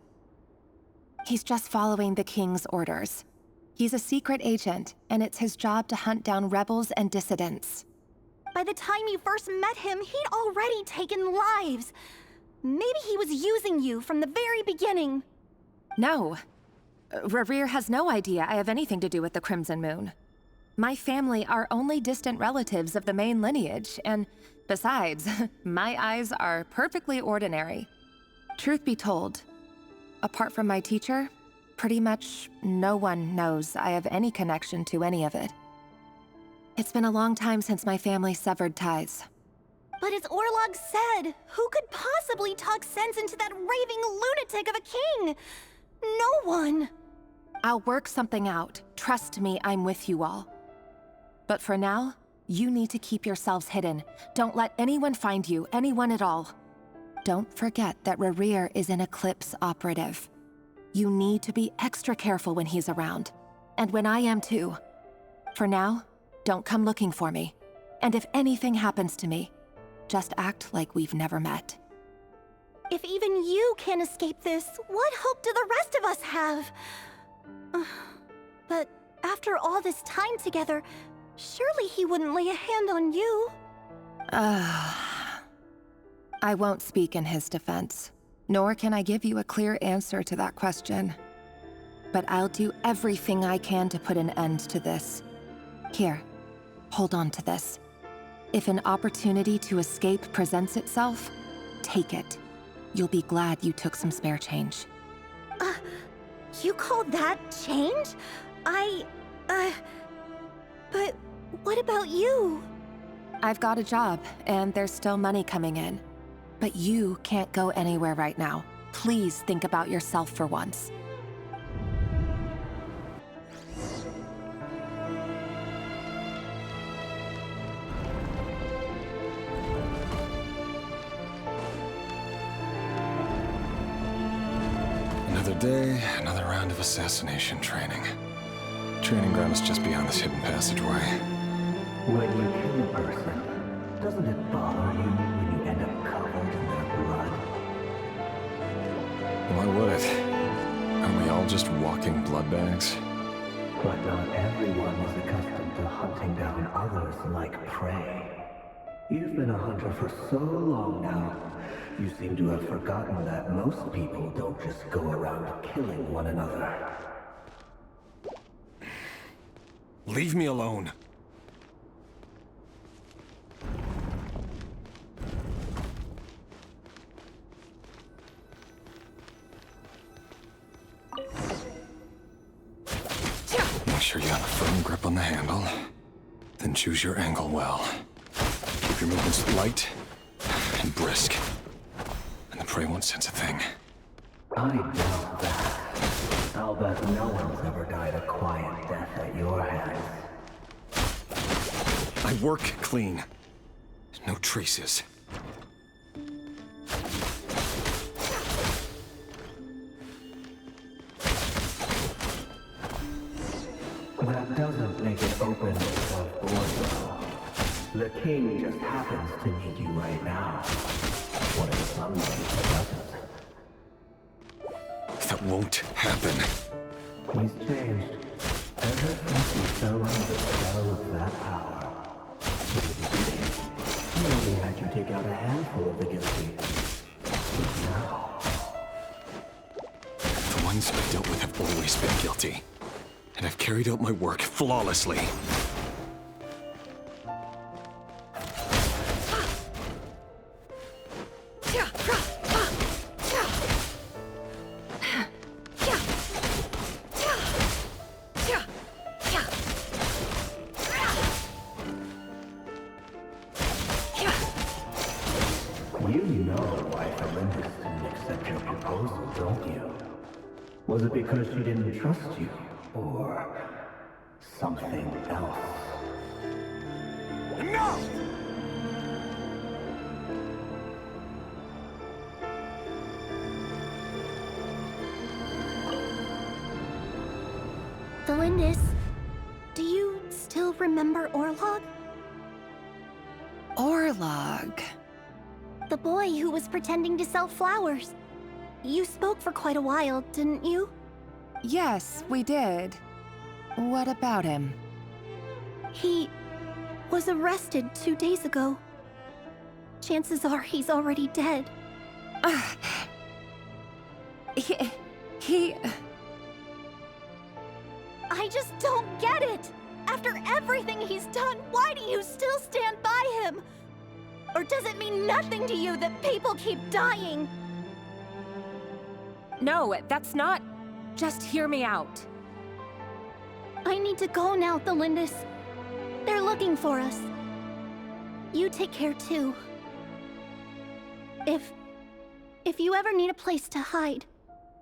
He's just following the king's orders. He's a secret agent, and it's his job to hunt down rebels and dissidents. By the time you first met him, he'd already taken lives. Maybe he was using you from the very beginning. No. Rerir has no idea I have anything to do with the Crimson Moon. My family are only distant relatives of the main lineage, and besides, my eyes are perfectly ordinary. Truth be told, apart from my teacher, pretty much no one knows I have any connection to any of it. It's been a long time since my family severed ties. But as Orlog said, who could possibly talk sense into that raving lunatic of a king? No one. I'll work something out. Trust me, I'm with you all. But for now, you need to keep yourselves hidden. Don't let anyone find you, anyone at all. Don't forget that Rerir is an Eclipse operative. You need to be extra careful when he's around. And when I am too. For now, don't come looking for me. And if anything happens to me, just act like we've never met. If even you can't escape this, what hope do the rest of us have? But after all this time together, surely he wouldn't lay a hand on you. I won't speak in his defense, nor can I give you a clear answer to that question. But I'll do everything I can to put an end to this. Here, hold on to this. If an opportunity to escape presents itself, take it. You'll be glad you took some spare change. You call that change? But what about you? I've got a job, and there's still money coming in. But you can't go anywhere right now. Please think about yourself for once. Another day, another round of assassination training. Training ground is just beyond this hidden passageway. When you kill a person, doesn't it bother you when you end up covered in their blood? Why would it? Aren't we all just walking blood bags? But not everyone is accustomed to hunting down others like prey. You've been a hunter for so long now, you seem to have forgotten that most people don't just go around killing one another. Leave me alone. Make sure you have a firm grip on the handle. Then choose your angle well. Keep your movements light and brisk. And the prey won't sense a thing. I doubt that. I'll bet no one's ever died a quiet death at your hands. I work clean. No traces. That doesn't make it open above board, though. The king just happens to need you right now. What if someday he doesn't? That won't happen. He's changed. Ever since he fell under the spell of that power. He only had you take out a handful of the guilty. But now... The ones I've dealt with have always been guilty. And I've carried out my work flawlessly. You know why Olympus didn't accept your proposal, don't you? Was it because she didn't trust you? Or something else? Enough! Delindis, do you still remember Orlog? Orlog. The boy who was pretending to sell flowers. You spoke for quite a while, didn't you? Yes, we did. What about him? He was arrested 2 days ago. Chances are he's already dead. He... I just don't get it! After everything he's done, why do you still stand by him? Or does it mean nothing to you that people keep dying? No, that's not... Just hear me out. I need to go now, Delindis. They're looking for us. You take care too. If you ever need a place to hide,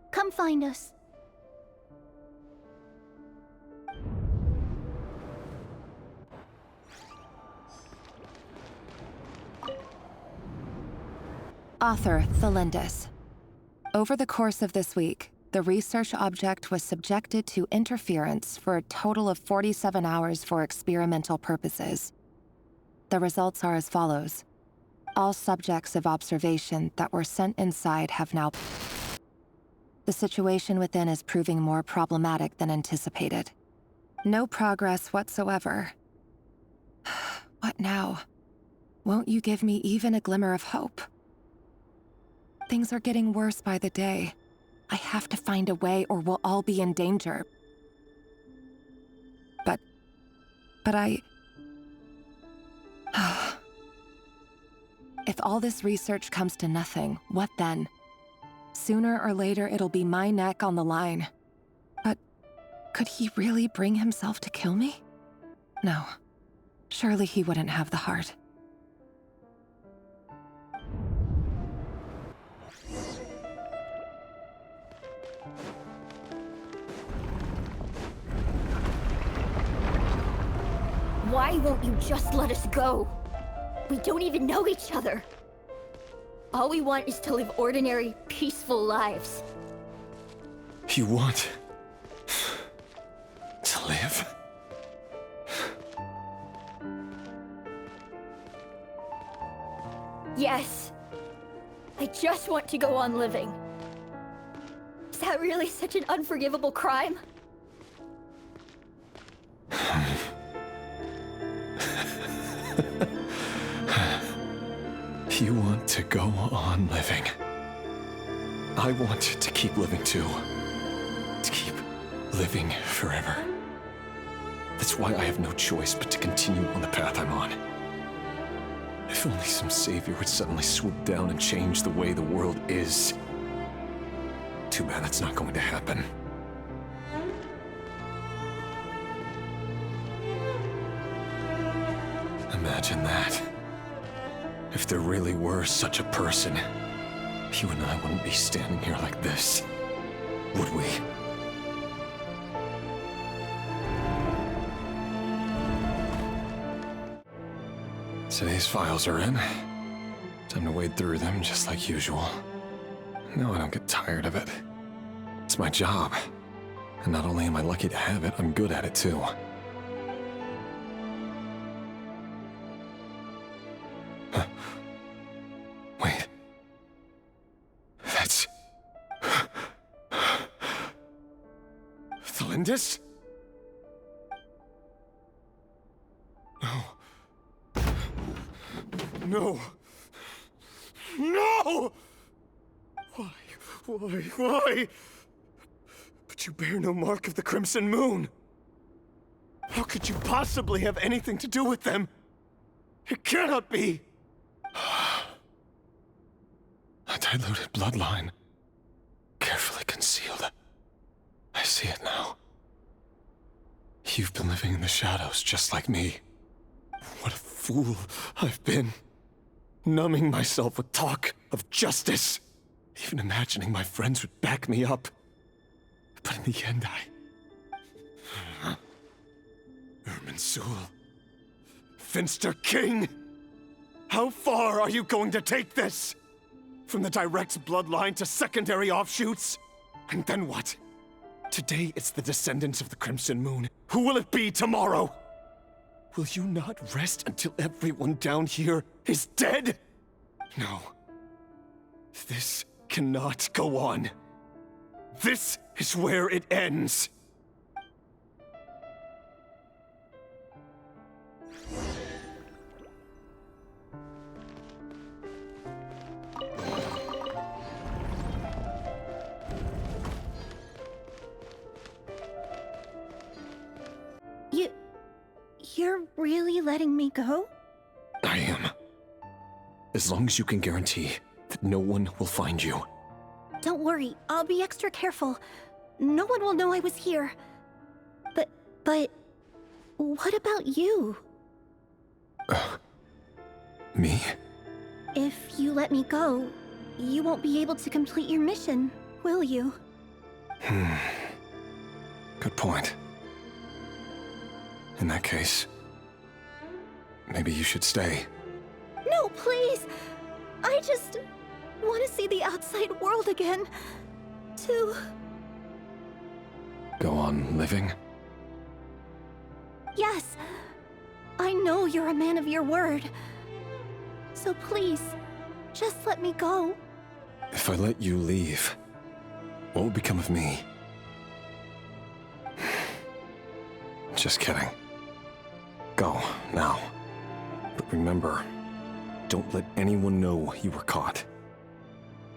come find us. Author Thelindis. Over the course of this week, the research object was subjected to interference for a total of 47 hours for experimental purposes. The results are as follows. All subjects of observation that were sent inside have now... The situation within is proving more problematic than anticipated. No progress whatsoever. What now? Won't you give me even a glimmer of hope? Things are getting worse by the day. I have to find a way or we'll all be in danger. But I... If all this research comes to nothing, what then? Sooner or later, it'll be my neck on the line. But could he really bring himself to kill me? No. Surely he wouldn't have the heart. Why won't you just let us go? We don't even know each other. All we want is to live ordinary, peaceful lives. You want to live? Yes. I just want to go on living. Is that really such an unforgivable crime? You want to go on living. I want to keep living too. To keep living forever. That's why I have no choice but to continue on the path I'm on. If only some savior would suddenly swoop down and change the way the world is. Too bad that's not going to happen. Imagine that. If there really were such a person, you and I wouldn't be standing here like this, would we? Today's files are in. Time to wade through them just like usual. No, I don't get tired of it. It's my job. And not only am I lucky to have it, I'm good at it too. Wait. That's... Thelindis? No. No! No! Why? But you bear no mark of the Crimson Moon. How could you possibly have anything to do with them? It cannot be! A diluted bloodline. Carefully concealed. I see it now. You've been living in the shadows just like me. What a fool I've been. Numbing myself with talk of justice. Even imagining my friends would back me up. But in the end, Irminsul. Finster King! How far are you going to take this? From the direct bloodline to secondary offshoots? And then what? Today it's the descendants of the Crimson Moon. Who will it be tomorrow? Will you not rest until everyone down here is dead? No. This cannot go on. This is where it ends. You're really letting me go? I am. As long as you can guarantee that no one will find you. Don't worry, I'll be extra careful. No one will know I was here. But what about you? Me? If you let me go, you won't be able to complete your mission, will you? Good point. In that case, maybe you should stay. No, please! I just want to see the outside world again. To... Go on living? Yes. I know you're a man of your word. So please, just let me go. If I let you leave, what will become of me? Just kidding. Go, now. But remember, don't let anyone know you were caught.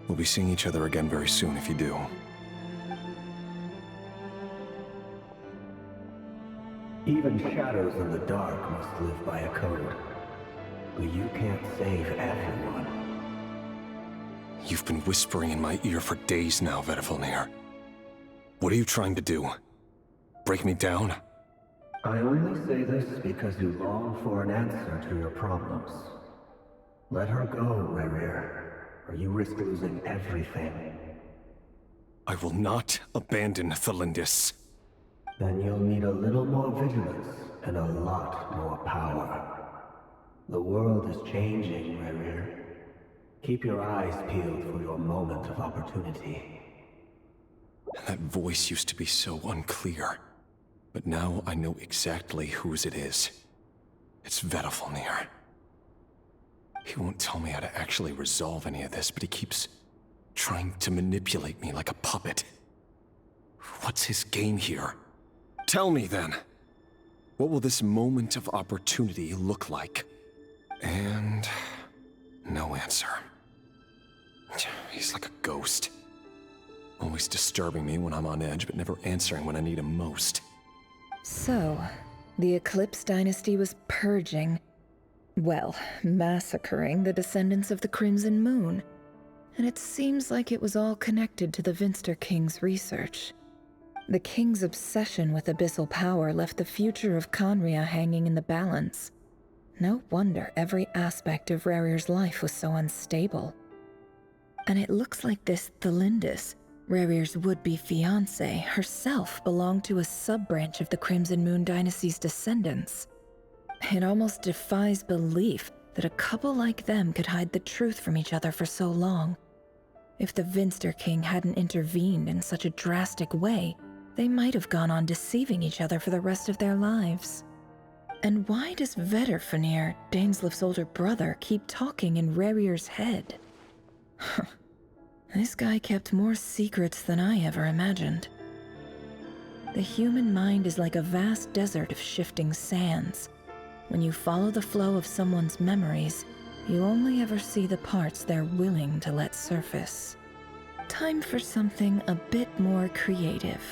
We'll be seeing each other again very soon if you do. Even shadows in the dark must live by a code. But you can't save everyone. You've been whispering in my ear for days now, Vedifalnir. What are you trying to do? Break me down? I only say this because you long for an answer to your problems. Let her go, Rerir, or you risk losing everything. I will not abandon Thelindis. Then you'll need a little more vigilance and a lot more power. The world is changing, Rerir. Keep your eyes peeled for your moment of opportunity. That voice used to be so unclear. But now I know exactly whose it is. It's Vedifalnir. He won't tell me how to actually resolve any of this, but he keeps trying to manipulate me like a puppet. What's his game here? Tell me then. What will this moment of opportunity look like? And no answer. He's like a ghost. Always disturbing me when I'm on edge, but never answering when I need him most. So, the Eclipse Dynasty was purging, well, massacring the descendants of the Crimson Moon. And it seems like it was all connected to the Vinster King's research. The King's obsession with abyssal power left the future of Conria hanging in the balance. No wonder every aspect of Rerir's life was so unstable. And it looks like this Thelindis, Rerir's would-be fiancée, herself belonged to a sub-branch of the Crimson Moon Dynasty's descendants. It almost defies belief that a couple like them could hide the truth from each other for so long. If the Vinster King hadn't intervened in such a drastic way, they might have gone on deceiving each other for the rest of their lives. And why does Vedifalnir, Dainslif's older brother, keep talking in Rerir's head? This guy kept more secrets than I ever imagined. The human mind is like a vast desert of shifting sands. When you follow the flow of someone's memories, you only ever see the parts they're willing to let surface. Time for something a bit more creative.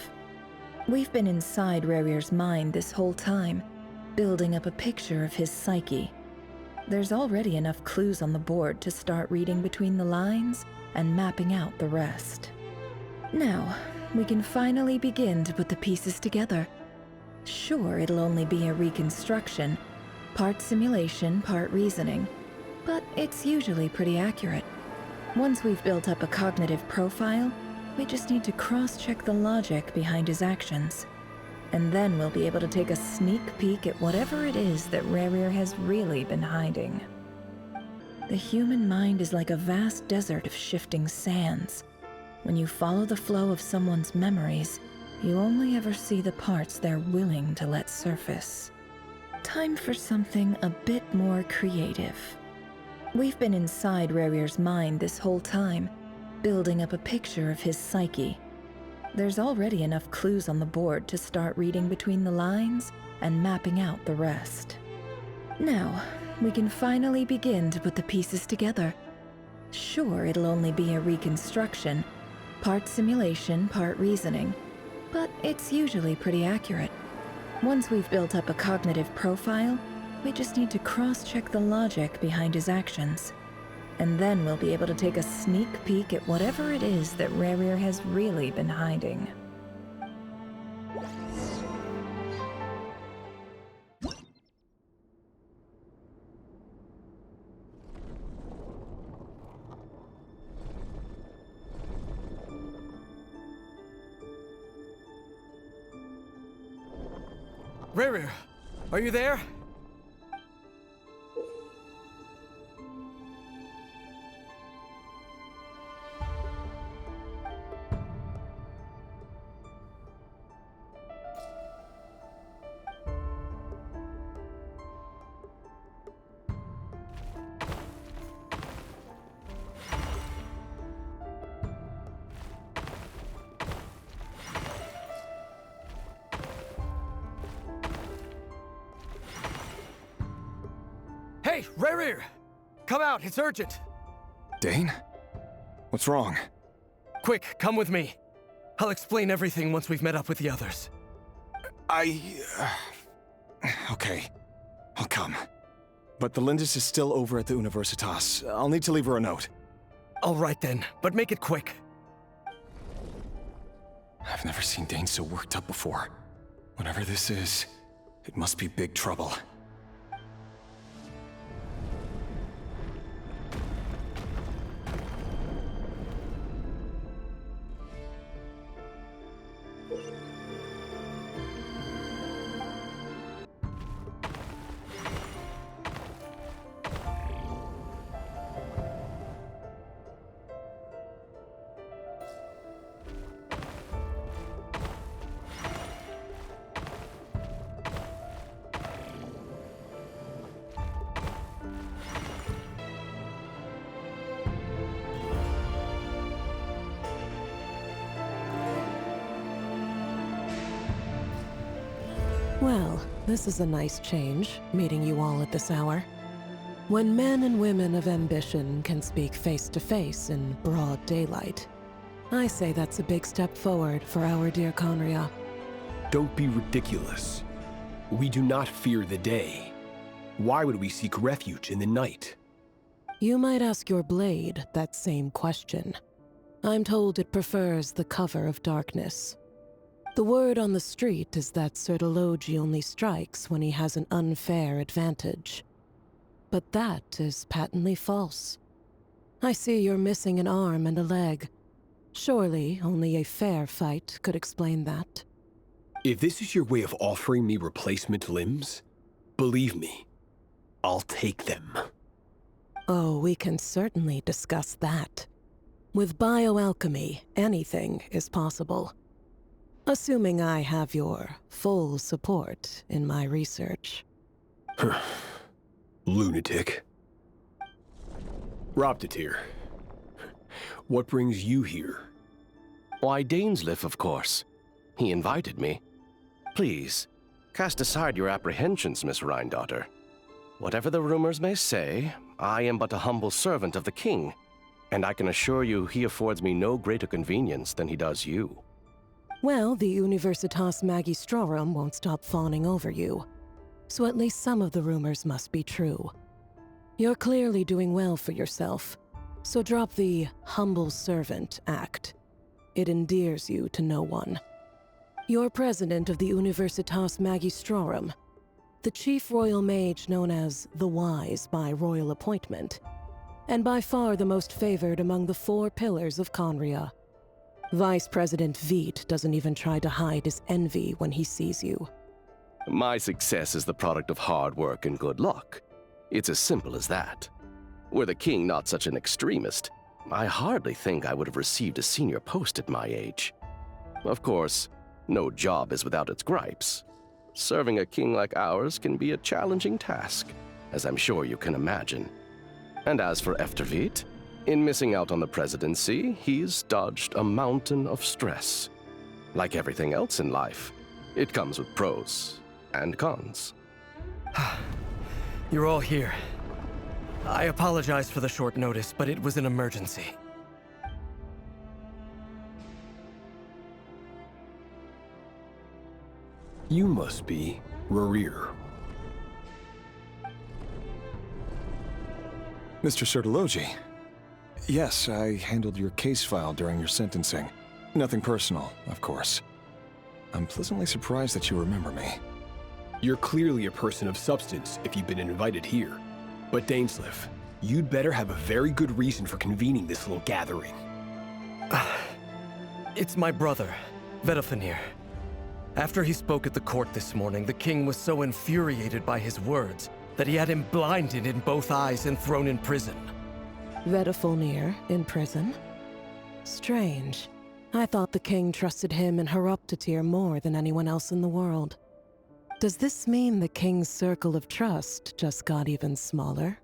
We've been inside Rerir's mind this whole time, building up a picture of his psyche. There's already enough clues on the board to start reading between the lines and mapping out the rest. Now, we can finally begin to put the pieces together. Sure, it'll only be a reconstruction, part simulation, part reasoning, but it's usually pretty accurate. Once we've built up a cognitive profile, we just need to cross-check the logic behind his actions. And then we'll be able to take a sneak peek at whatever it is that Rerir has really been hiding. The human mind is like a vast desert of shifting sands. When you follow the flow of someone's memories, you only ever see the parts they're willing to let surface. Time for something a bit more creative. We've been inside Rerir's mind this whole time, building up a picture of his psyche. There's already enough clues on the board to start reading between the lines and mapping out the rest. Now, we can finally begin to put the pieces together. Sure, it'll only be a reconstruction, part simulation, part reasoning, but it's usually pretty accurate. Once we've built up a cognitive profile, we just need to cross-check the logic behind his actions. And then we'll be able to take a sneak peek at whatever it is that Rerir has really been hiding. Rerir, are you there? Hey, Rerir! Come out, it's urgent! Dane? What's wrong? Quick, come with me. I'll explain everything once we've met up with the others. Okay, I'll come. But the Lindis is still over at the Universitas. I'll need to leave her a note. All right then, but make it quick. I've never seen Dane so worked up before. Whatever this is, it must be big trouble. Well, this is a nice change, meeting you all at this hour. When men and women of ambition can speak face to face in broad daylight, I say that's a big step forward for our dear Conria. Don't be ridiculous. We do not fear the day. Why would we seek refuge in the night? You might ask your blade that same question. I'm told it prefers the cover of darkness. The word on the street is that Sertologi only strikes when he has an unfair advantage. But that is patently false. I see you're missing an arm and a leg. Surely only a fair fight could explain that. If this is your way of offering me replacement limbs, believe me, I'll take them. Oh, we can certainly discuss that. With bioalchemy, anything is possible. Assuming I have your full support in my research. Lunatic. Robtatir, what brings you here? Why, Dainsleif, of course. He invited me. Please, cast aside your apprehensions, Miss Rhindaughter. Whatever the rumors may say, I am but a humble servant of the king, and I can assure you he affords me no greater convenience than he does you. Well, the Universitas Magistrorum won't stop fawning over you, so at least some of the rumors must be true. You're clearly doing well for yourself, so drop the humble servant act. It endears you to no one. You're president of the Universitas Magistrorum, the chief royal mage known as the Wise by royal appointment, and by far the most favored among the 4 pillars of Conria. Vice President Veit doesn't even try to hide his envy when he sees you. My success is the product of hard work and good luck. It's as simple as that. Were the king not such an extremist, I hardly think I would have received a senior post at my age. Of course, no job is without its gripes. Serving a king like ours can be a challenging task, as I'm sure you can imagine. And as for Efterveit, in missing out on the presidency, he's dodged a mountain of stress. Like everything else in life, it comes with pros and cons. You're all here. I apologize for the short notice, but it was an emergency. You must be Rerir. Mr. Sertologi. Yes, I handled your case file during your sentencing. Nothing personal, of course. I'm pleasantly surprised that you remember me. You're clearly a person of substance if you've been invited here. But Dainsleif, you'd better have a very good reason for convening this little gathering. It's my brother, Vedalfinir. After he spoke at the court this morning, the king was so infuriated by his words that he had him blinded in both eyes and thrown in prison. Vedafilnir in prison? Strange. I thought the king trusted him and Heroptatir more than anyone else in the world. Does this mean the king's circle of trust just got even smaller?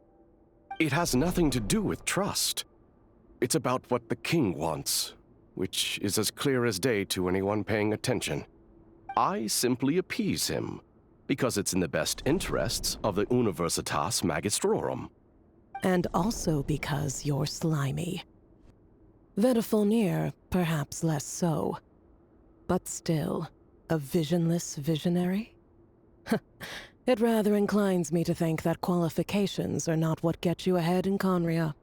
It has nothing to do with trust. It's about what the king wants, which is as clear as day to anyone paying attention. I simply appease him, because it's in the best interests of the Universitas Magistrorum. And also because you're slimy. Vedafilnir, perhaps less so. But still, a visionless visionary? It rather inclines me to think that qualifications are not what get you ahead in Conria.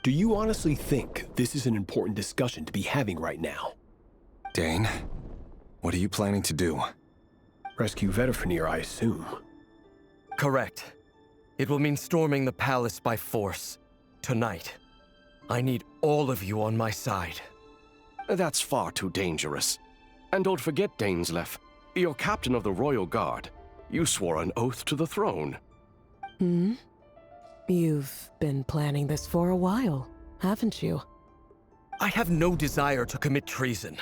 Do you honestly think this is an important discussion to be having right now? Dane, what are you planning to do? Rescue Vedafilnir, I assume. Correct. It will mean storming the palace by force. Tonight. I need all of you on my side. That's far too dangerous. And don't forget, Dainsleif, you're captain of the Royal Guard. You swore an oath to the throne. Hmm? You've been planning this for a while, haven't you? I have no desire to commit treason.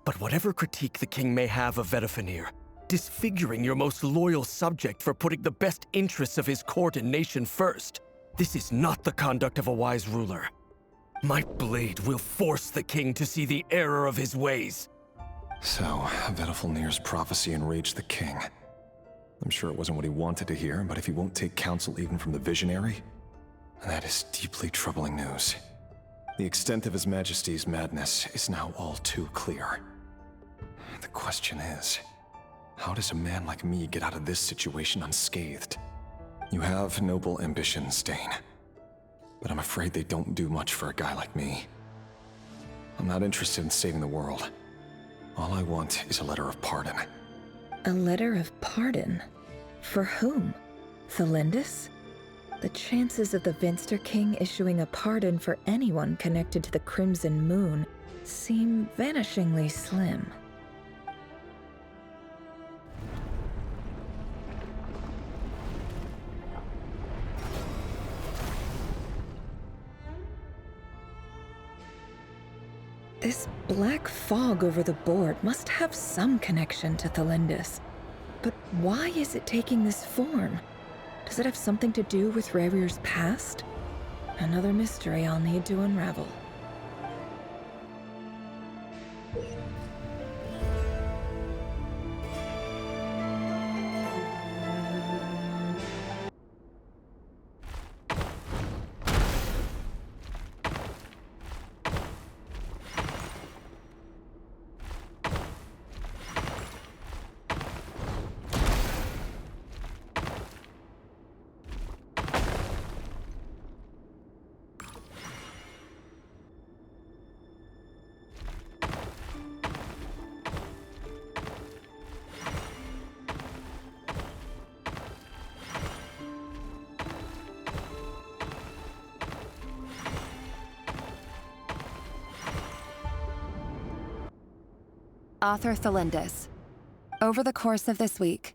But whatever critique the king may have of Vedafilnir, disfiguring your most loyal subject for putting the best interests of his court and nation first, this is not the conduct of a wise ruler. My blade will force the king to see the error of his ways. So, Vedafilnir's prophecy enraged the king. I'm sure it wasn't what he wanted to hear, but if he won't take counsel even from the visionary, that is deeply troubling news. The extent of His Majesty's madness is now all too clear. The question is, how does a man like me get out of this situation unscathed? You have noble ambitions, Dane, but I'm afraid they don't do much for a guy like me. I'm not interested in saving the world. All I want is a letter of pardon. A letter of pardon? For whom? Thelindis? The chances of the Vinster King issuing a pardon for anyone connected to the Crimson Moon seem vanishingly slim. This black fog over the board must have some connection to Thelindis. But why is it taking this form? Does it have something to do with Rarir's past? Another mystery I'll need to unravel. Author Thelindis. Over the course of this week,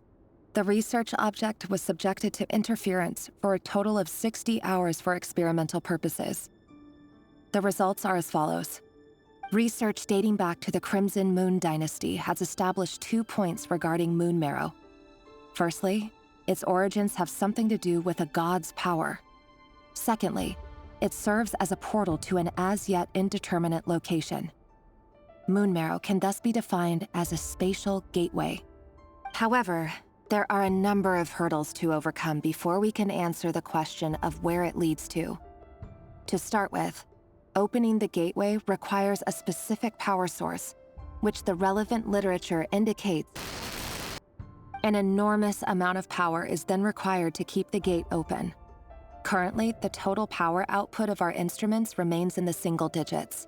the research object was subjected to interference for a total of 60 hours for experimental purposes. The results are as follows. Research dating back to the Crimson Moon Dynasty has established 2 points regarding moon marrow. Firstly, its origins have something to do with a god's power. Secondly, it serves as a portal to an as-yet indeterminate location. Moon marrow can thus be defined as a spatial gateway. However, there are a number of hurdles to overcome before we can answer the question of where it leads to. To start with, opening the gateway requires a specific power source, which the relevant literature indicates. An enormous amount of power is then required to keep the gate open. Currently, the total power output of our instruments remains in the single digits.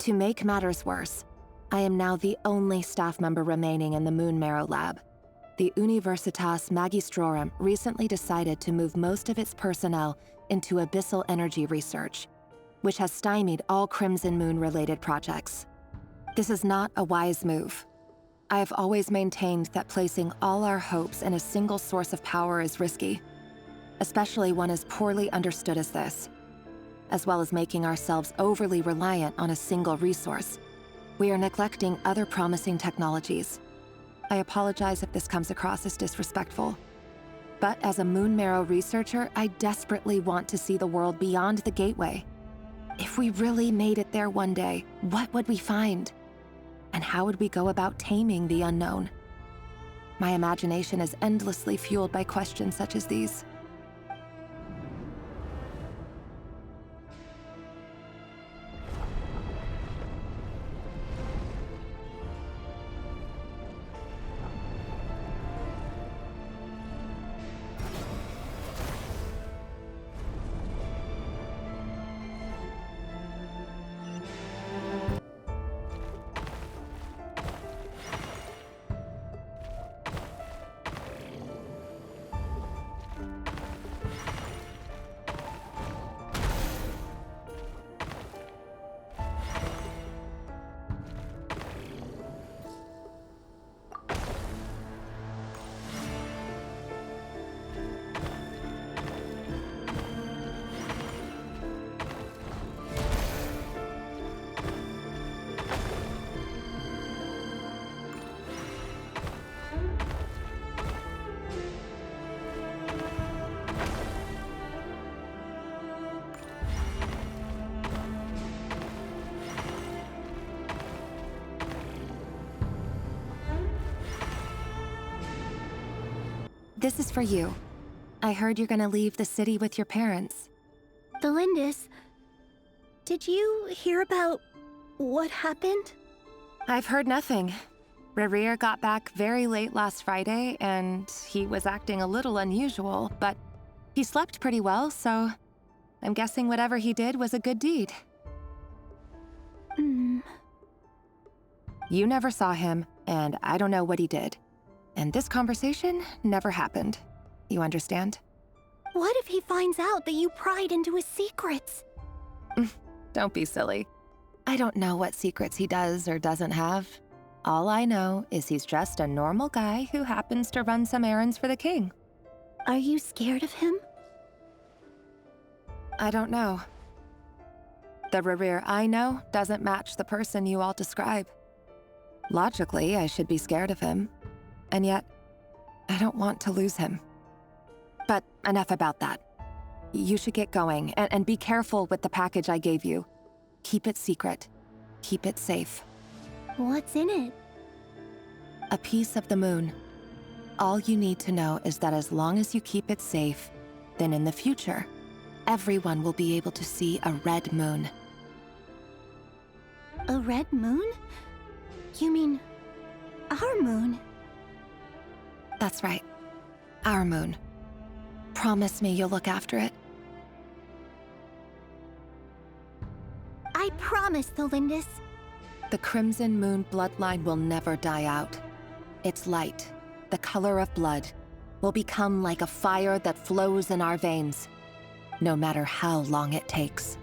To make matters worse, I am now the only staff member remaining in the Moon Marrow lab. The Universitas Magistrorum recently decided to move most of its personnel into abyssal energy research, which has stymied all Crimson Moon-related projects. This is not a wise move. I have always maintained that placing all our hopes in a single source of power is risky, especially one as poorly understood as this. As well as making ourselves overly reliant on a single resource, we are neglecting other promising technologies. I apologize if this comes across as disrespectful. But as a Moon Marrow researcher, I desperately want to see the world beyond the gateway. If we really made it there one day, what would we find? And how would we go about taming the unknown? My imagination is endlessly fueled by questions such as these. This is for you. I heard you're gonna leave the city with your parents. The Lindis, did you hear about what happened? I've heard nothing. Rerir got back very late last Friday, and he was acting a little unusual, but he slept pretty well, so I'm guessing whatever he did was a good deed. You never saw him, and I don't know what he did. And this conversation never happened. You understand? What if he finds out that you pried into his secrets? Don't be silly. I don't know what secrets he does or doesn't have. All I know is he's just a normal guy who happens to run some errands for the king. Are you scared of him? I don't know. The Rerir I know doesn't match the person you all describe. Logically, I should be scared of him. And yet, I don't want to lose him. But enough about that. You should get going, and be careful with the package I gave you. Keep it secret. Keep it safe. What's in it? A piece of the moon. All you need to know is that as long as you keep it safe, then in the future, everyone will be able to see a red moon. A red moon? You mean our moon? That's right. Our moon. Promise me you'll look after it. I promise, the Lindis. The Crimson Moon bloodline will never die out. Its light, the color of blood, will become like a fire that flows in our veins, no matter how long it takes.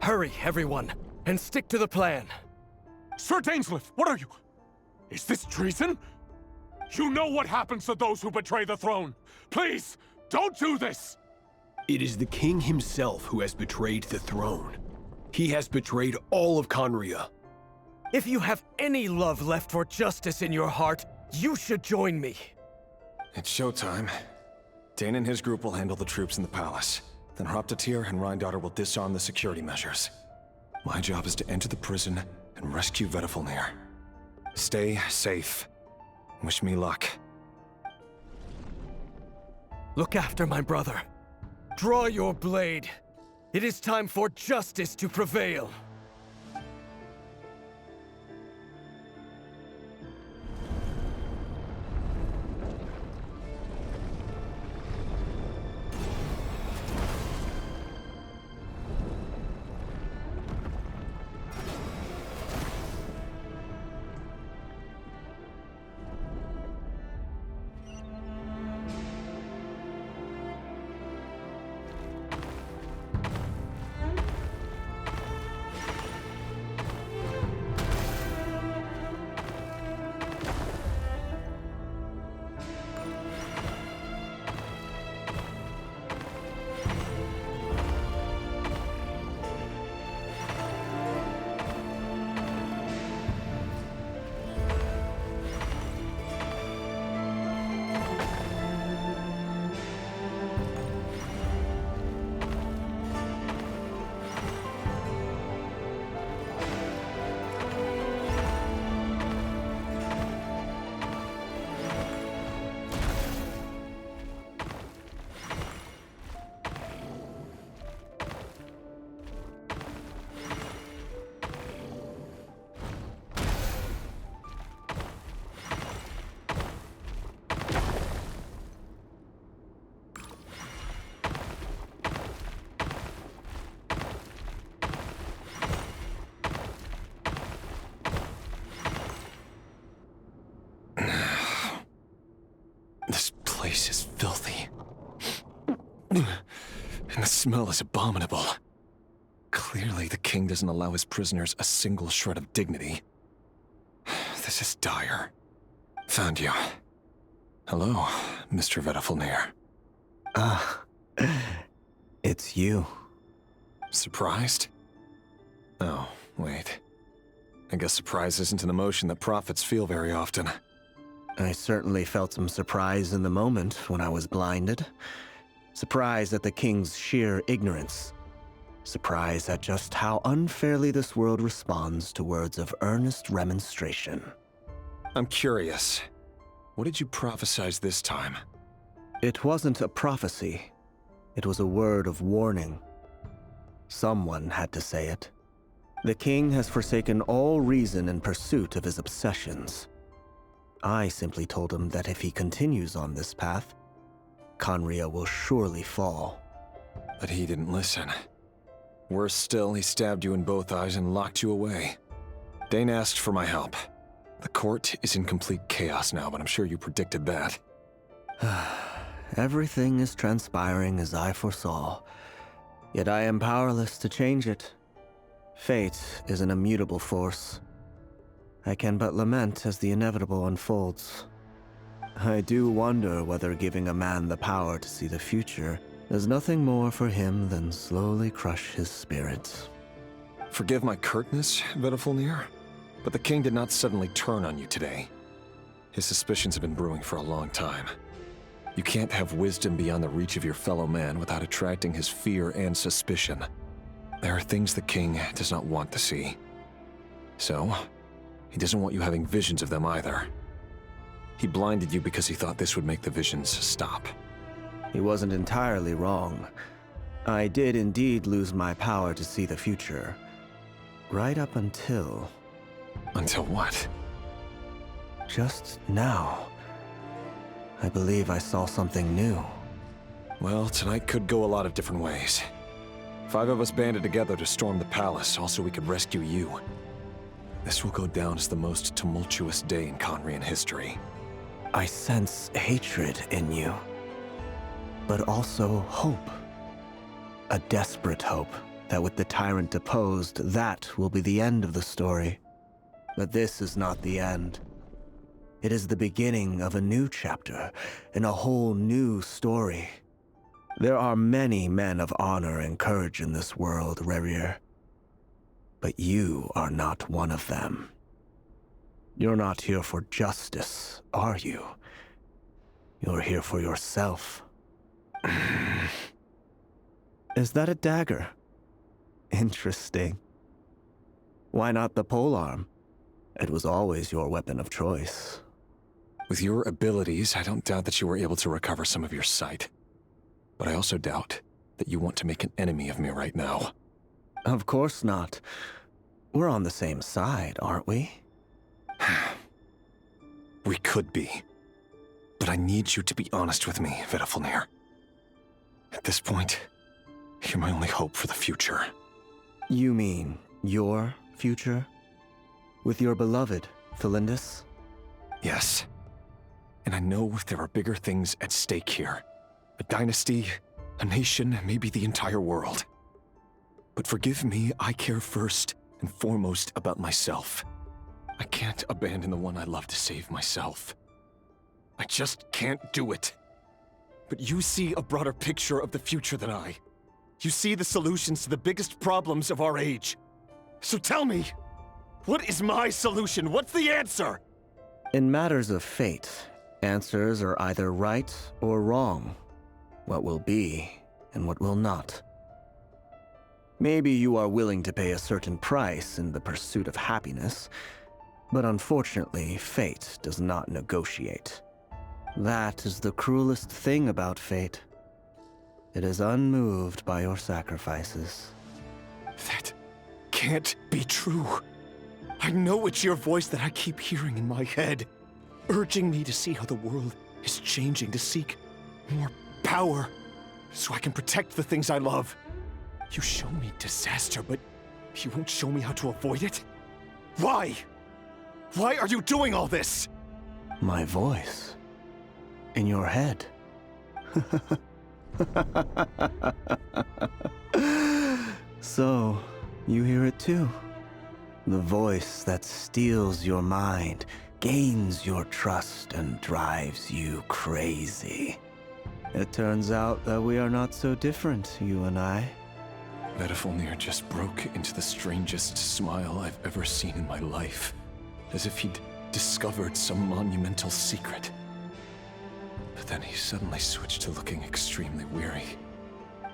Hurry, everyone, and stick to the plan. Sir Dainsleif, what are you? Is this treason? You know what happens to those who betray the throne. Please, don't do this! It is the king himself who has betrayed the throne. He has betrayed all of Conria. If you have any love left for justice in your heart, you should join me. It's showtime. Dane and his group will handle the troops in the palace. Then Hraptatir and Rheindotter will disarm the security measures. My job is to enter the prison and rescue Vedifalnir. Stay safe. Wish me luck. Look after my brother. Draw your blade. It is time for justice to prevail. This place is filthy. And the smell is abominable. Clearly, the king doesn't allow his prisoners a single shred of dignity. This is dire. Found you. Hello, Mr. Vedifalnir. Ah, it's you. Surprised? Oh, wait. I guess surprise isn't an emotion that prophets feel very often. I certainly felt some surprise in the moment when I was blinded. Surprise at the king's sheer ignorance. Surprise at just how unfairly this world responds to words of earnest remonstration. I'm curious. What did you prophesize this time? It wasn't a prophecy. It was a word of warning. Someone had to say it. The king has forsaken all reason in pursuit of his obsessions. I simply told him that if he continues on this path, Conria will surely fall. But he didn't listen. Worse still, he stabbed you in both eyes and locked you away. Dane asked for my help. The court is in complete chaos now, but I'm sure you predicted that. Everything is transpiring as I foresaw, yet I am powerless to change it. Fate is an immutable force. I can but lament as the inevitable unfolds. I do wonder whether giving a man the power to see the future does nothing more for him than slowly crush his spirit. Forgive my curtness, Vedifalnir, but the king did not suddenly turn on you today. His suspicions have been brewing for a long time. You can't have wisdom beyond the reach of your fellow man without attracting his fear and suspicion. There are things the king does not want to see. So, he doesn't want you having visions of them either. He blinded you because he thought this would make the visions stop. He wasn't entirely wrong. I did indeed lose my power to see the future. Right up until... Until what? Just now. I believe I saw something new. Well, tonight could go a lot of different ways. 5 of us banded together to storm the palace, also we could rescue you. This will go down as the most tumultuous day in Conrian history. I sense hatred in you, but also hope. A desperate hope that with the tyrant deposed, that will be the end of the story. But this is not the end. It is the beginning of a new chapter, in a whole new story. There are many men of honor and courage in this world, Rerir. But you are not one of them. You're not here for justice, are you? You're here for yourself. Is that a dagger? Interesting. Why not the polearm? It was always your weapon of choice. With your abilities, I don't doubt that you were able to recover some of your sight. But I also doubt that you want to make an enemy of me right now. Of course not. We're on the same side, aren't we? We could be. But I need you to be honest with me, Vedafilnir. At this point, you're my only hope for the future. You mean your future? With your beloved, Thalindis? Yes. And I know there are bigger things at stake here. A dynasty, a nation, maybe the entire world. But forgive me, I care first and foremost about myself. I can't abandon the one I love to save myself. I just can't do it. But you see a broader picture of the future than I. You see the solutions to the biggest problems of our age. So tell me, what is my solution? What's the answer? In matters of fate, answers are either right or wrong. What will be and what will not. Maybe you are willing to pay a certain price in the pursuit of happiness, but unfortunately, fate does not negotiate. That is the cruelest thing about fate. It is unmoved by your sacrifices. That can't be true. I know it's your voice that I keep hearing in my head, urging me to see how the world is changing, to seek more power, so I can protect the things I love. You show me disaster, but you won't show me how to avoid it? Why? Why are you doing all this? My voice. In your head. So, you hear it too? The voice that steals your mind, gains your trust, and drives you crazy. It turns out that we are not so different, you and I. Vedafilnir just broke into the strangest smile I've ever seen in my life, as if he'd discovered some monumental secret. But then he suddenly switched to looking extremely weary.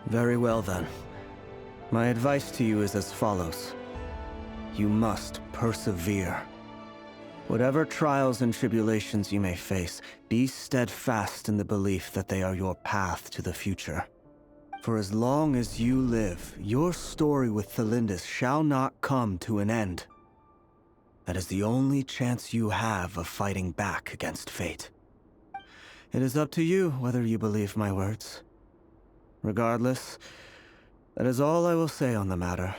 Very well then. My advice to you is as follows. You must persevere. Whatever trials and tribulations you may face, be steadfast in the belief that they are your path to the future. For as long as you live, your story with Thalindis shall not come to an end. That is the only chance you have of fighting back against fate. It is up to you whether you believe my words. Regardless, that is all I will say on the matter.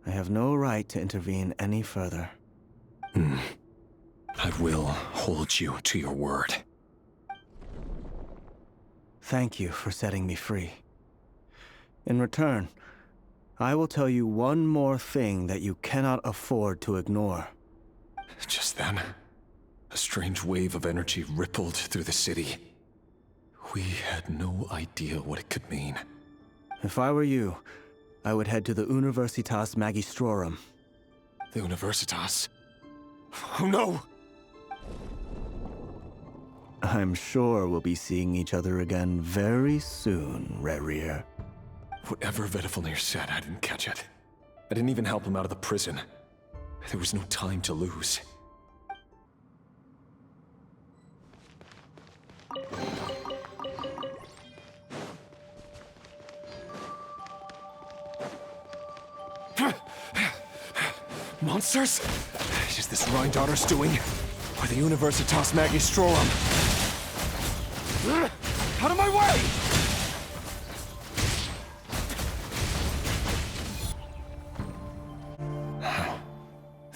I have no right to intervene any further. I will hold you to your word. Thank you for setting me free. In return, I will tell you one more thing that you cannot afford to ignore. Just then, a strange wave of energy rippled through the city. We had no idea what it could mean. If I were you, I would head to the Universitas Magistrorum. The Universitas? Oh no! I'm sure we'll be seeing each other again very soon, Rerir. Whatever Vedafilnir said, I didn't catch it. I didn't even help him out of the prison. There was no time to lose. Monsters? Is this Rhindaughter's doing? Or the Universitas Magistrorum? Out of my way!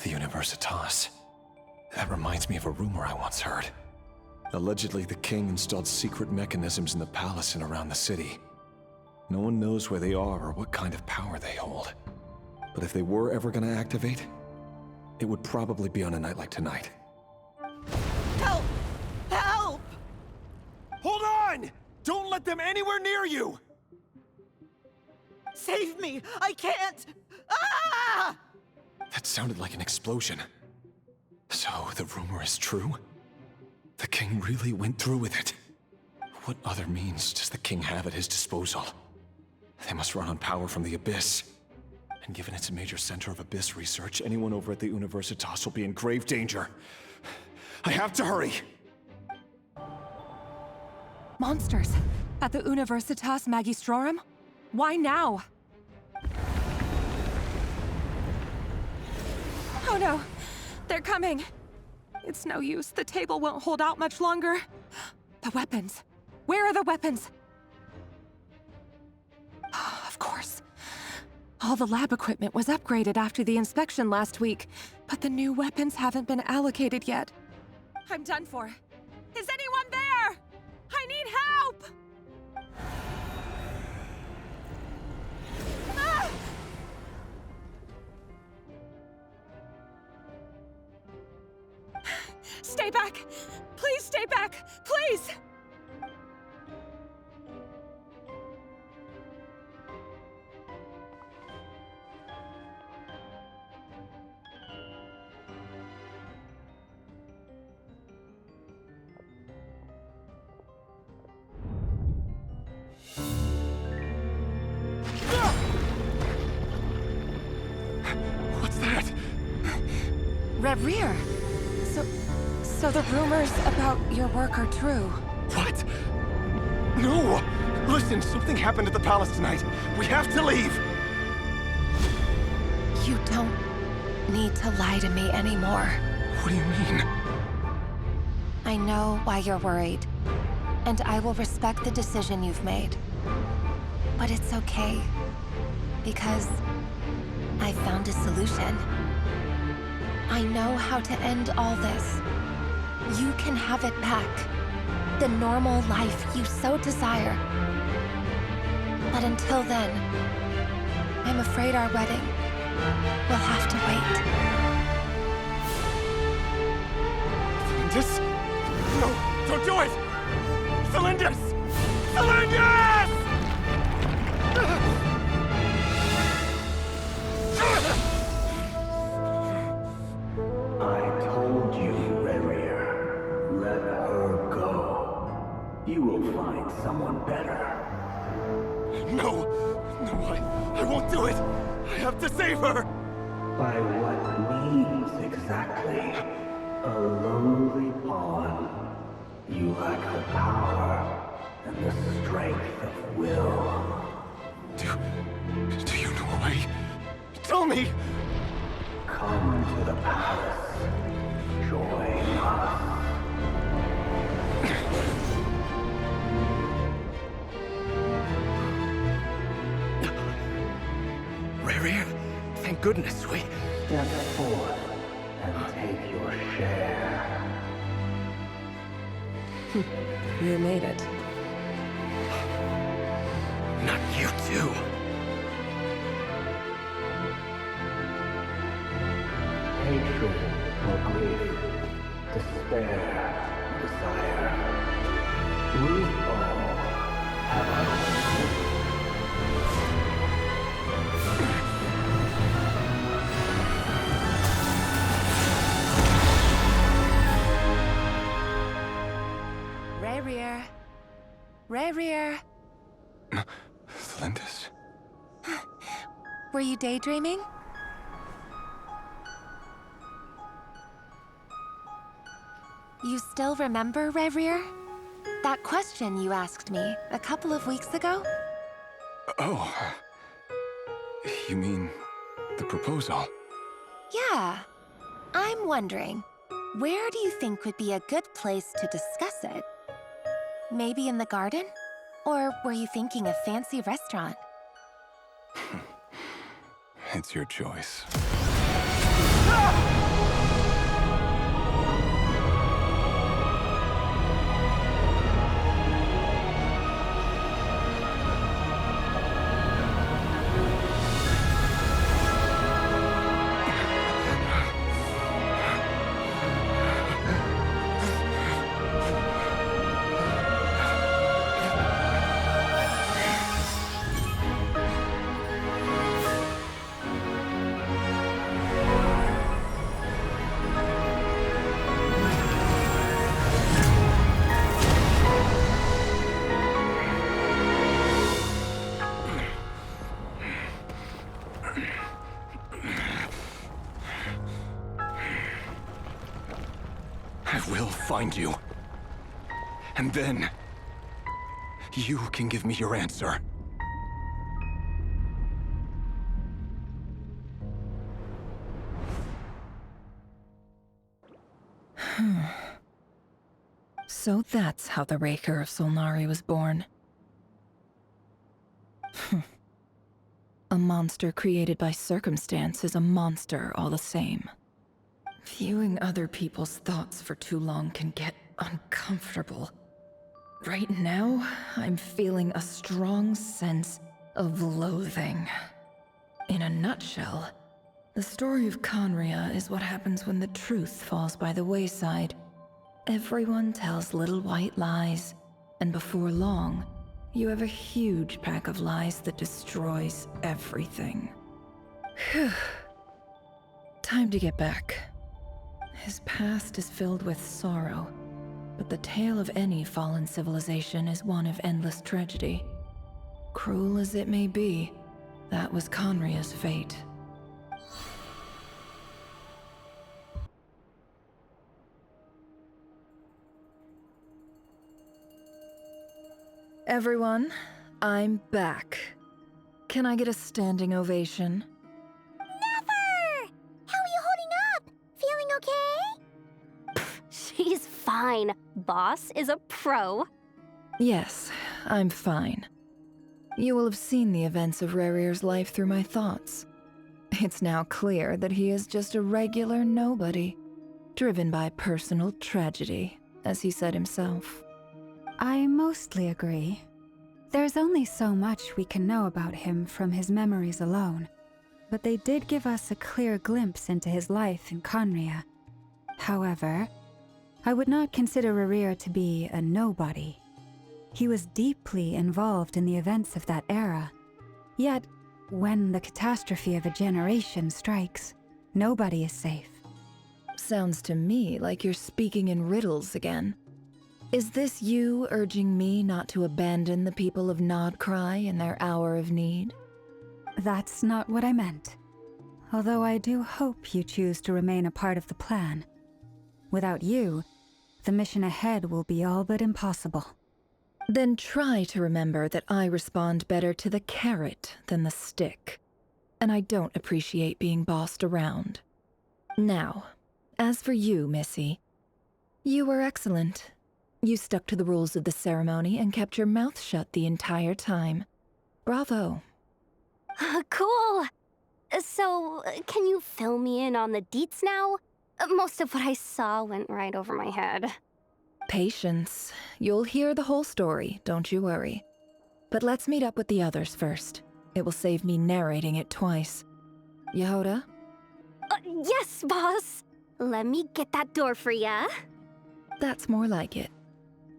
The Universitas. That reminds me of a rumor I once heard. Allegedly, the king installed secret mechanisms in the palace and around the city. No one knows where they are or what kind of power they hold. But if they were ever gonna activate, it would probably be on a night like tonight. Help! Help! Hold on! Don't let them anywhere near you! Save me! I can't! Ah! That sounded like an explosion. So, the rumor is true? The king really went through with it? What other means does the king have at his disposal? They must run on power from the Abyss. And given it's a major center of Abyss research, anyone over at the Universitas will be in grave danger. I have to hurry! Monsters! At the Universitas Magistrorum? Why now? Oh no! They're coming! It's no use. The table won't hold out much longer. The weapons. Where are the weapons? Of course. All the lab equipment was upgraded after the inspection last week, but the new weapons haven't been allocated yet. I'm done for. Is anyone there? I need help! Ah! Stay back! Please stay back! Please! What's that? Reverie! So the rumors about your work are true. What? No! Listen, something happened at the palace tonight. We have to leave! You don't need to lie to me anymore. What do you mean? I know why you're worried, and I will respect the decision you've made. But it's okay, because I found a solution. I know how to end all this. You can have it back. The normal life you so desire. But until then, I'm afraid our wedding will have to wait. Celindus? No, don't do it! Celindus! Celindus! I told you, Reverie. Let her go. You will find someone better. No! No, I won't do it! I have to save her! By what means exactly? A lowly pawn. You lack the power and the strength of will. Do you know a way? Tell me! Come to the palace. Join us. Reverie, thank goodness we... Step forth and take your share. You made it. Not you too. Hatred or grief, despair, desire. We all have our own. Reverie. Reverie. Celindus? Were you daydreaming? You still remember, Reverie? That question you asked me a couple of weeks ago? Oh. You mean the proposal? Yeah. I'm wondering, where do you think would be a good place to discuss it? Maybe in the garden? Or were you thinking a fancy restaurant? It's your choice. will find you. And then, you can give me your answer. So that's how the Raker of Solnari was born. A monster created by circumstance is a monster all the same. Viewing other people's thoughts for too long can get uncomfortable. Right now, I'm feeling a strong sense of loathing. In a nutshell, the story of Conria is what happens when the truth falls by the wayside. Everyone tells little white lies, and before long, you have a huge pack of lies that destroys everything. Phew. Time to get back. His past is filled with sorrow, but the tale of any fallen civilization is one of endless tragedy. Cruel as it may be, that was Conria's fate. Everyone, I'm back. Can I get a standing ovation? Never! How are you holding up? Feeling okay? She's fine. Boss is a pro. Yes, I'm fine. You will have seen the events of Rarir's life through my thoughts. It's now clear that he is just a regular nobody, driven by personal tragedy, as he said himself. I mostly agree. There's only so much we can know about him from his memories alone, but they did give us a clear glimpse into his life in Conria. However, I would not consider Rarir to be a nobody. He was deeply involved in the events of that era. Yet, when the catastrophe of a generation strikes, nobody is safe. Sounds to me like you're speaking in riddles again. Is this you urging me not to abandon the people of Nodcry in their hour of need? That's not what I meant. Although I do hope you choose to remain a part of the plan. Without you, the mission ahead will be all but impossible. Then try to remember that I respond better to the carrot than the stick. And I don't appreciate being bossed around. Now, as for you, Missy, you were excellent. You stuck to the rules of the ceremony and kept your mouth shut the entire time. Bravo. Cool. So, can you fill me in on the deets now? Most of what I saw went right over my head. Patience. You'll hear the whole story, don't you worry. But let's meet up with the others first. It will save me narrating it twice. Yehoda? Yes, boss. Let me get that door for ya. That's more like it.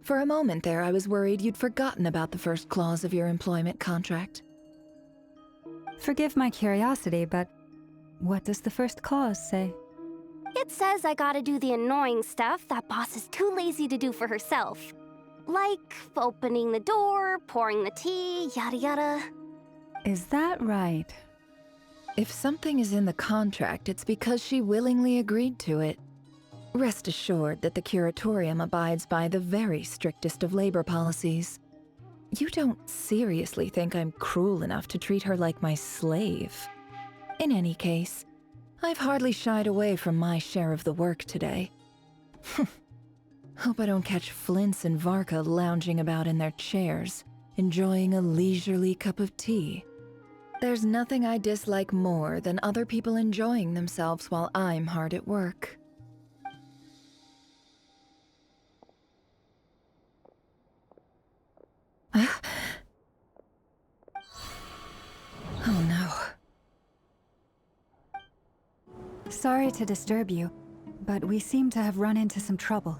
For a moment there, I was worried you'd forgotten about the first clause of your employment contract. Forgive my curiosity, but what does the first clause say? It says I gotta do the annoying stuff that boss is too lazy to do for herself. Like opening the door, pouring the tea, yada yada. Is that right? If something is in the contract, it's because she willingly agreed to it. Rest assured that the Curatorium abides by the very strictest of labor policies. You don't seriously think I'm cruel enough to treat her like my slave. In any case, I've hardly shied away from my share of the work today. Hope I don't catch Flintz and Varka lounging about in their chairs, enjoying a leisurely cup of tea. There's nothing I dislike more than other people enjoying themselves while I'm hard at work. Oh no. Sorry to disturb you, but we seem to have run into some trouble.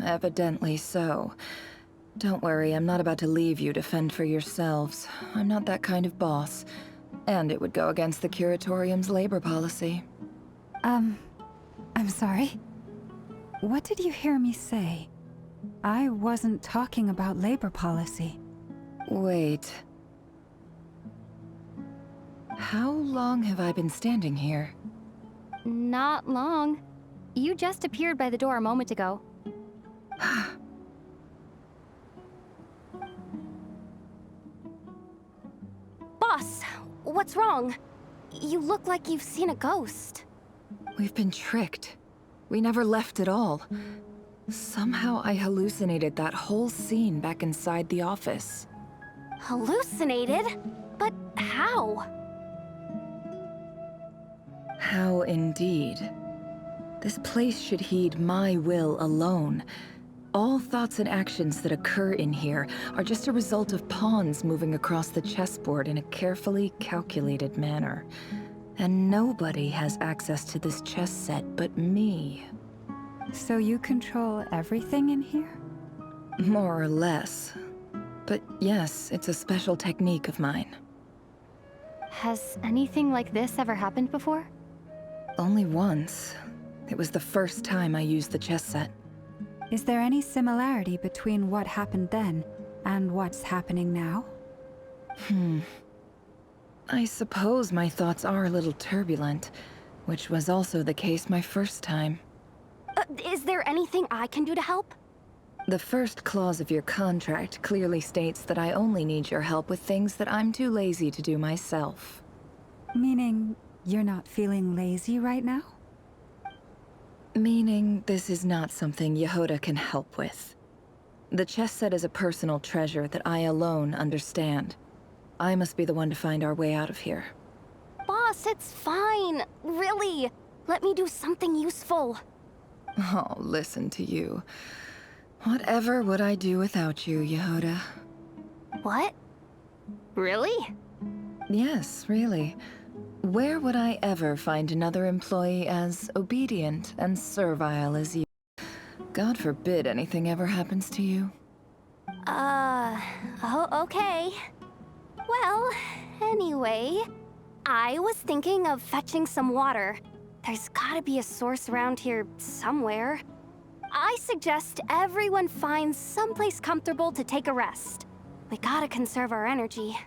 Evidently so. Don't worry, I'm not about to leave you to fend for yourselves. I'm not that kind of boss. And it would go against the Curatorium's labor policy. I'm sorry? What did you hear me say? I wasn't talking about labor policy. Wait. How long have I been standing here? Not long. You just appeared by the door a moment ago. Boss, what's wrong? You look like you've seen a ghost. We've been tricked. We never left at all. Somehow I hallucinated that whole scene back inside the office. Hallucinated? But how? How indeed. This place should heed my will alone. All thoughts and actions that occur in here are just a result of pawns moving across the chessboard in a carefully calculated manner. And nobody has access to this chess set but me. So you control everything in here? More or less. But yes, it's a special technique of mine. Has anything like this ever happened before? Only once. It was the first time I used the chess set. Is there any similarity between what happened then and what's happening now? I suppose my thoughts are a little turbulent, which was also the case my first time. Is there anything I can do to help? The first clause of your contract clearly states that I only need your help with things that I'm too lazy to do myself. Meaning, you're not feeling lazy right now? Meaning, this is not something Yehoda can help with. The chess set is a personal treasure that I alone understand. I must be the one to find our way out of here. Boss, it's fine. Really. Let me do something useful. Oh, listen to you. Whatever would I do without you, Yehoda? What? Really? Yes, really. Where would I ever find another employee as obedient and servile as you? God forbid anything ever happens to you. Oh, okay. Well, anyway, I was thinking of fetching some water. There's gotta be a source around here somewhere. I suggest everyone finds someplace comfortable to take a rest. We gotta conserve our energy.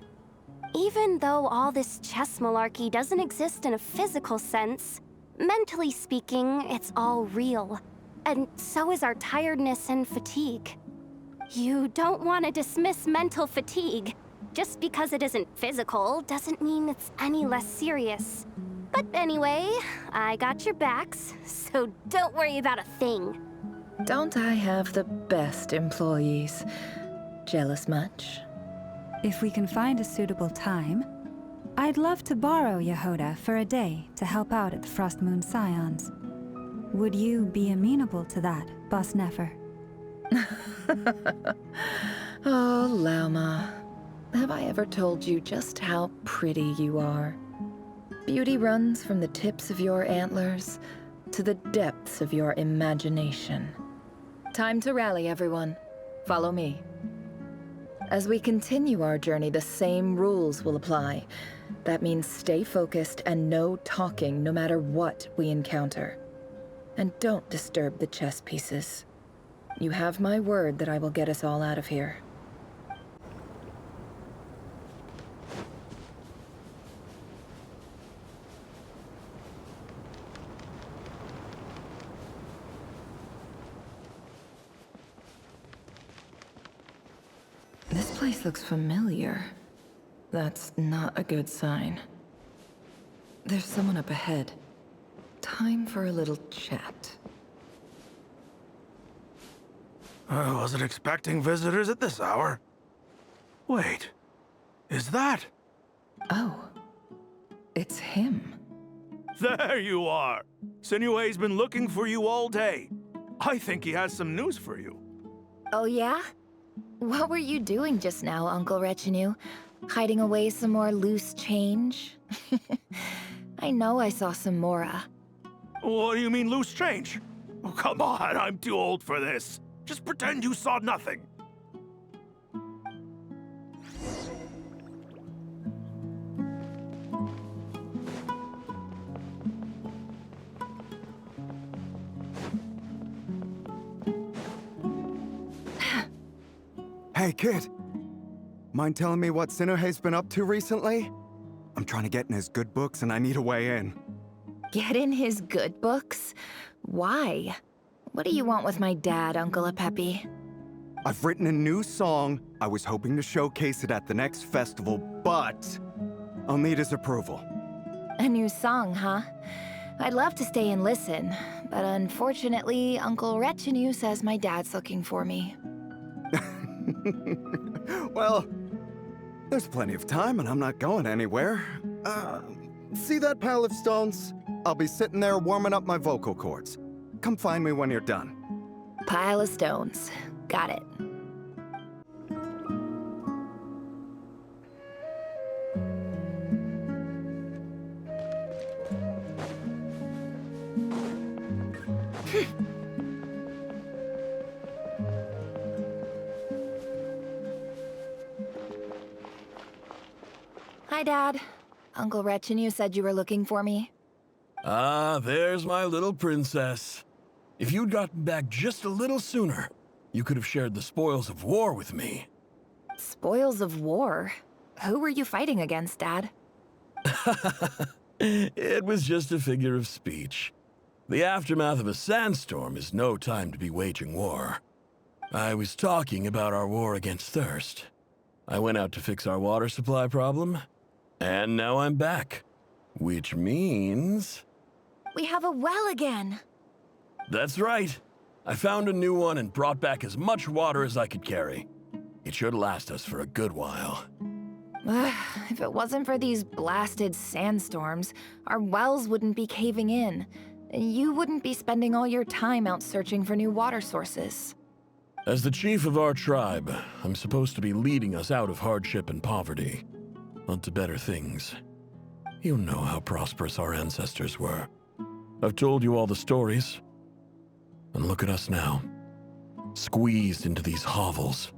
Even though all this chess malarkey doesn't exist in a physical sense, mentally speaking, it's all real. And so is our tiredness and fatigue. You don't want to dismiss mental fatigue. Just because it isn't physical doesn't mean it's any less serious. But anyway, I got your backs, so don't worry about a thing. Don't I have the best employees? Jealous much? If we can find a suitable time, I'd love to borrow Yehoda for a day to help out at the Frost Moon Scions. Would you be amenable to that, Boss Nefer? Oh, Lauma. Have I ever told you just how pretty you are? Beauty runs from the tips of your antlers to the depths of your imagination. Time to rally, everyone. Follow me. As we continue our journey, the same rules will apply. That means stay focused and no talking no matter what we encounter. And don't disturb the chess pieces. You have my word that I will get us all out of here. This place looks familiar. That's not a good sign. There's someone up ahead. Time for a little chat. I wasn't expecting visitors at this hour. Wait, is that? Oh, it's him. There you are! Sinue's been looking for you all day. I think he has some news for you. Oh yeah? What were you doing just now, Uncle Retinue? Hiding away some more loose change? I know I saw some Mora. What do you mean, loose change? Oh, come on, I'm too old for this. Just pretend you saw nothing. Hey, kid. Mind telling me what Sinuhe's been up to recently? I'm trying to get in his good books and I need a way in. Get in his good books? Why? What do you want with my dad, Uncle Apepi? I've written a new song. I was hoping to showcase it at the next festival, but I'll need his approval. A new song, huh? I'd love to stay and listen, but unfortunately, Uncle Retinue says my dad's looking for me. Well, there's plenty of time and I'm not going anywhere. See that pile of stones? I'll be sitting there warming up my vocal cords. Come find me when you're done. Pile of stones. Got it. Hi, Dad. Uncle Retinue said you were looking for me. Ah, there's my little princess. If you'd gotten back just a little sooner, you could have shared the spoils of war with me. Spoils of war? Who were you fighting against, Dad? It was just a figure of speech. The aftermath of a sandstorm is no time to be waging war. I was talking about our war against thirst. I went out to fix our water supply problem, and now I'm back. Which means... We have a well again! That's right. I found a new one and brought back as much water as I could carry. It should last us for a good while. If it wasn't for these blasted sandstorms, our wells wouldn't be caving in. You wouldn't be spending all your time out searching for new water sources. As the chief of our tribe, I'm supposed to be leading us out of hardship and poverty, onto better things. You know how prosperous our ancestors were. I've told you all the stories. And look at us now, squeezed into these hovels.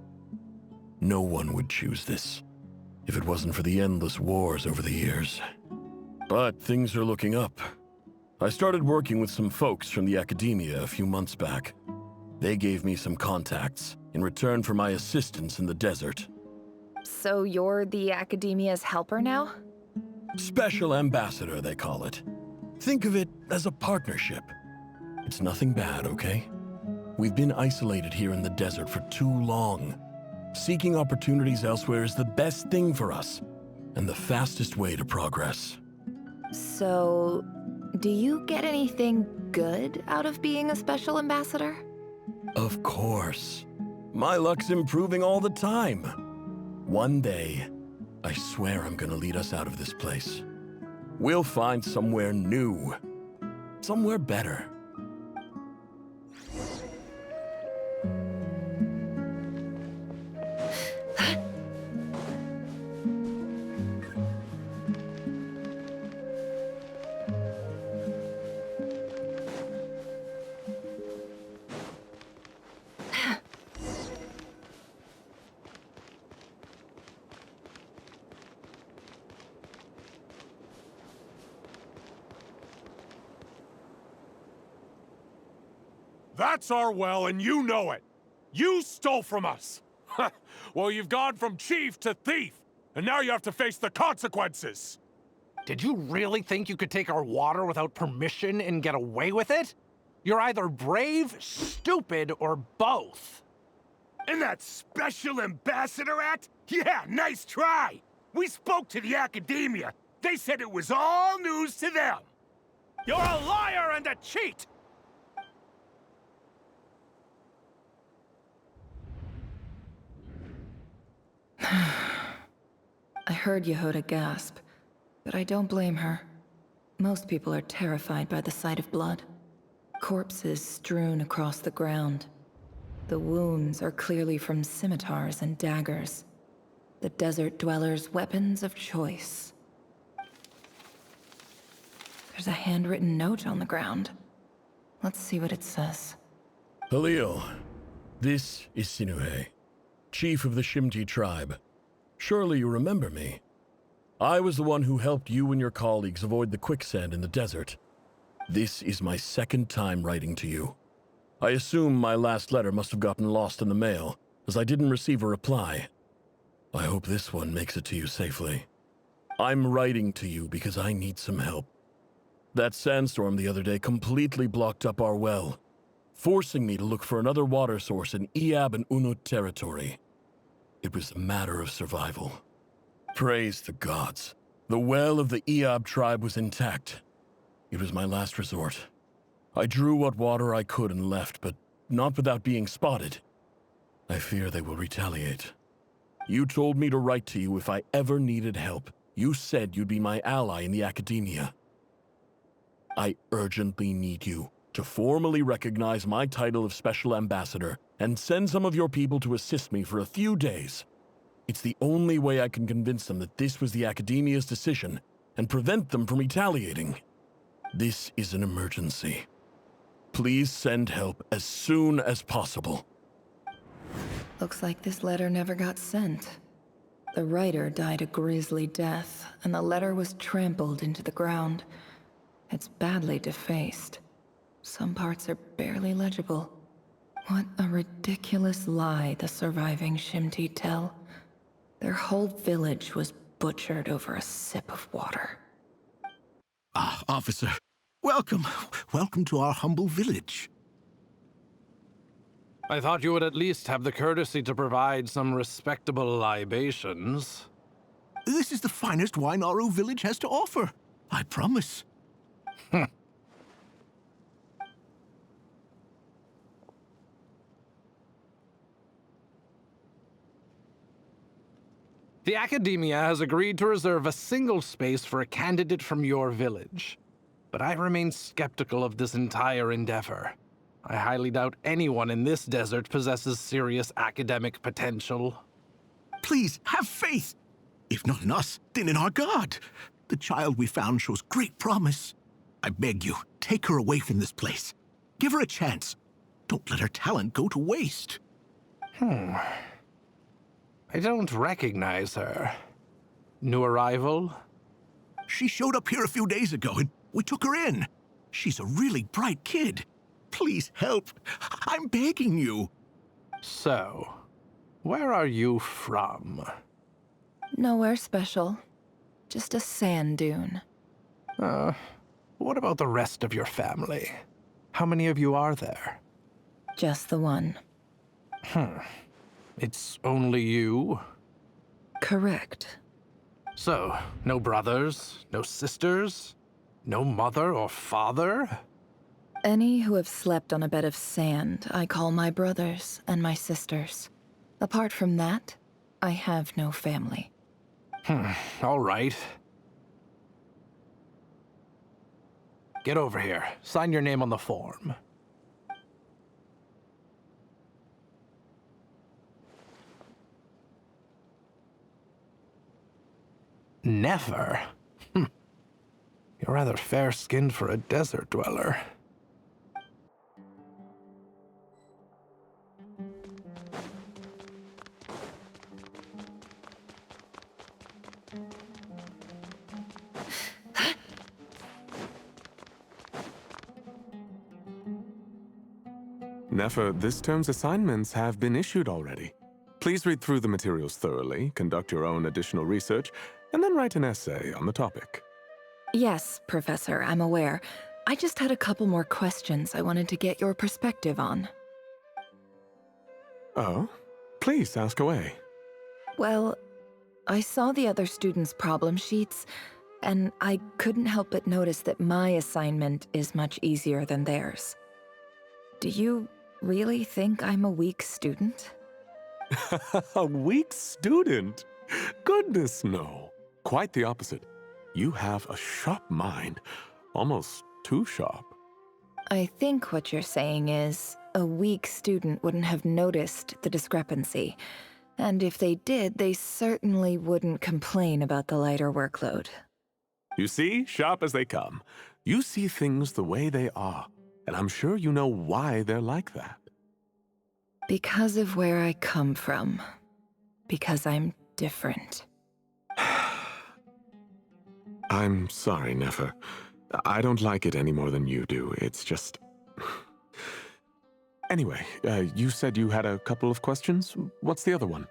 No one would choose this, if it wasn't for the endless wars over the years. But things are looking up. I started working with some folks from the academia a few months back. They gave me some contacts in return for my assistance in the desert. So you're the academia's helper now? Special ambassador, they call it. Think of it as a partnership. It's nothing bad, okay? We've been isolated here in the desert for too long. Seeking opportunities elsewhere is the best thing for us, and the fastest way to progress. So, do you get anything good out of being a special ambassador? Of course. My luck's improving all the time. One day, I swear I'm gonna lead us out of this place. We'll find somewhere new. Somewhere better. That's our well, and you know it. You stole from us. Well, you've gone from chief to thief, and now you have to face the consequences. Did you really think you could take our water without permission and get away with it? You're either brave, stupid, or both. And that special ambassador act? Yeah, nice try. We spoke to the academia. They said it was all news to them. You're a liar and a cheat! I heard Yehoda gasp, but I don't blame her. Most people are terrified by the sight of blood. Corpses strewn across the ground. The wounds are clearly from scimitars and daggers. The desert dwellers' weapons of choice. There's a handwritten note on the ground. Let's see what it says. Halil, this is Sinuhe, chief of the Shimti tribe. Surely you remember me. I was the one who helped you and your colleagues avoid the quicksand in the desert. This is my second time writing to you. I assume my last letter must have gotten lost in the mail, as I didn't receive a reply. I hope this one makes it to you safely. I'm writing to you because I need some help. That sandstorm the other day completely blocked up our well, forcing me to look for another water source in Iab and Unut territory. It was a matter of survival. Praise the gods. The well of the Iab tribe was intact. It was my last resort. I drew what water I could and left, but not without being spotted. I fear they will retaliate. You told me to write to you if I ever needed help. You said you'd be my ally in the academia. I urgently need you to formally recognize my title of Special Ambassador and send some of your people to assist me for a few days. It's the only way I can convince them that this was the academia's decision and prevent them from retaliating. This is an emergency. Please send help as soon as possible. Looks like this letter never got sent. The writer died a grisly death, and the letter was trampled into the ground. It's badly defaced. Some parts are barely legible. What a ridiculous lie the surviving Shimti tell. Their whole village was butchered over a sip of water. Ah, officer. Welcome. Welcome to our humble village. I thought you would at least have the courtesy to provide some respectable libations. This is the finest wine Aru village has to offer. I promise. The Academia has agreed to reserve a single space for a candidate from your village. But I remain skeptical of this entire endeavor. I highly doubt anyone in this desert possesses serious academic potential. Please, have faith. If not in us, then in our god. The child we found shows great promise. I beg you, take her away from this place. Give her a chance. Don't let her talent go to waste. I don't recognize her. New arrival? She showed up here a few days ago, and we took her in. She's a really bright kid. Please help. I'm begging you. So, where are you from? Nowhere special. Just a sand dune. What about the rest of your family? How many of you are there? Just the one. It's only you? Correct. So, no brothers, no sisters, no mother or father? Any who have slept on a bed of sand, I call my brothers and my sisters. Apart from that, I have no family. All right. Get over here. Sign your name on the form. Never? You're rather fair-skinned for a desert dweller. Nefer, this term's assignments have been issued already. Please read through the materials thoroughly, conduct your own additional research, and then write an essay on the topic. Yes, Professor, I'm aware. I just had a couple more questions I wanted to get your perspective on. Oh? Please, ask away. Well, I saw the other students' problem sheets, and I couldn't help but notice that my assignment is much easier than theirs. Do you really think I'm a weak student? A weak student? Goodness, no. Quite the opposite. You have a sharp mind, almost too sharp. I think what you're saying is, a weak student wouldn't have noticed the discrepancy. And if they did, they certainly wouldn't complain about the lighter workload. You see, sharp as they come. You see things the way they are, and I'm sure you know why they're like that. Because of where I come from. Because I'm different. I'm sorry, Nefer. I don't like it any more than you do. It's just... Anyway, you said you had a couple of questions. What's the other one?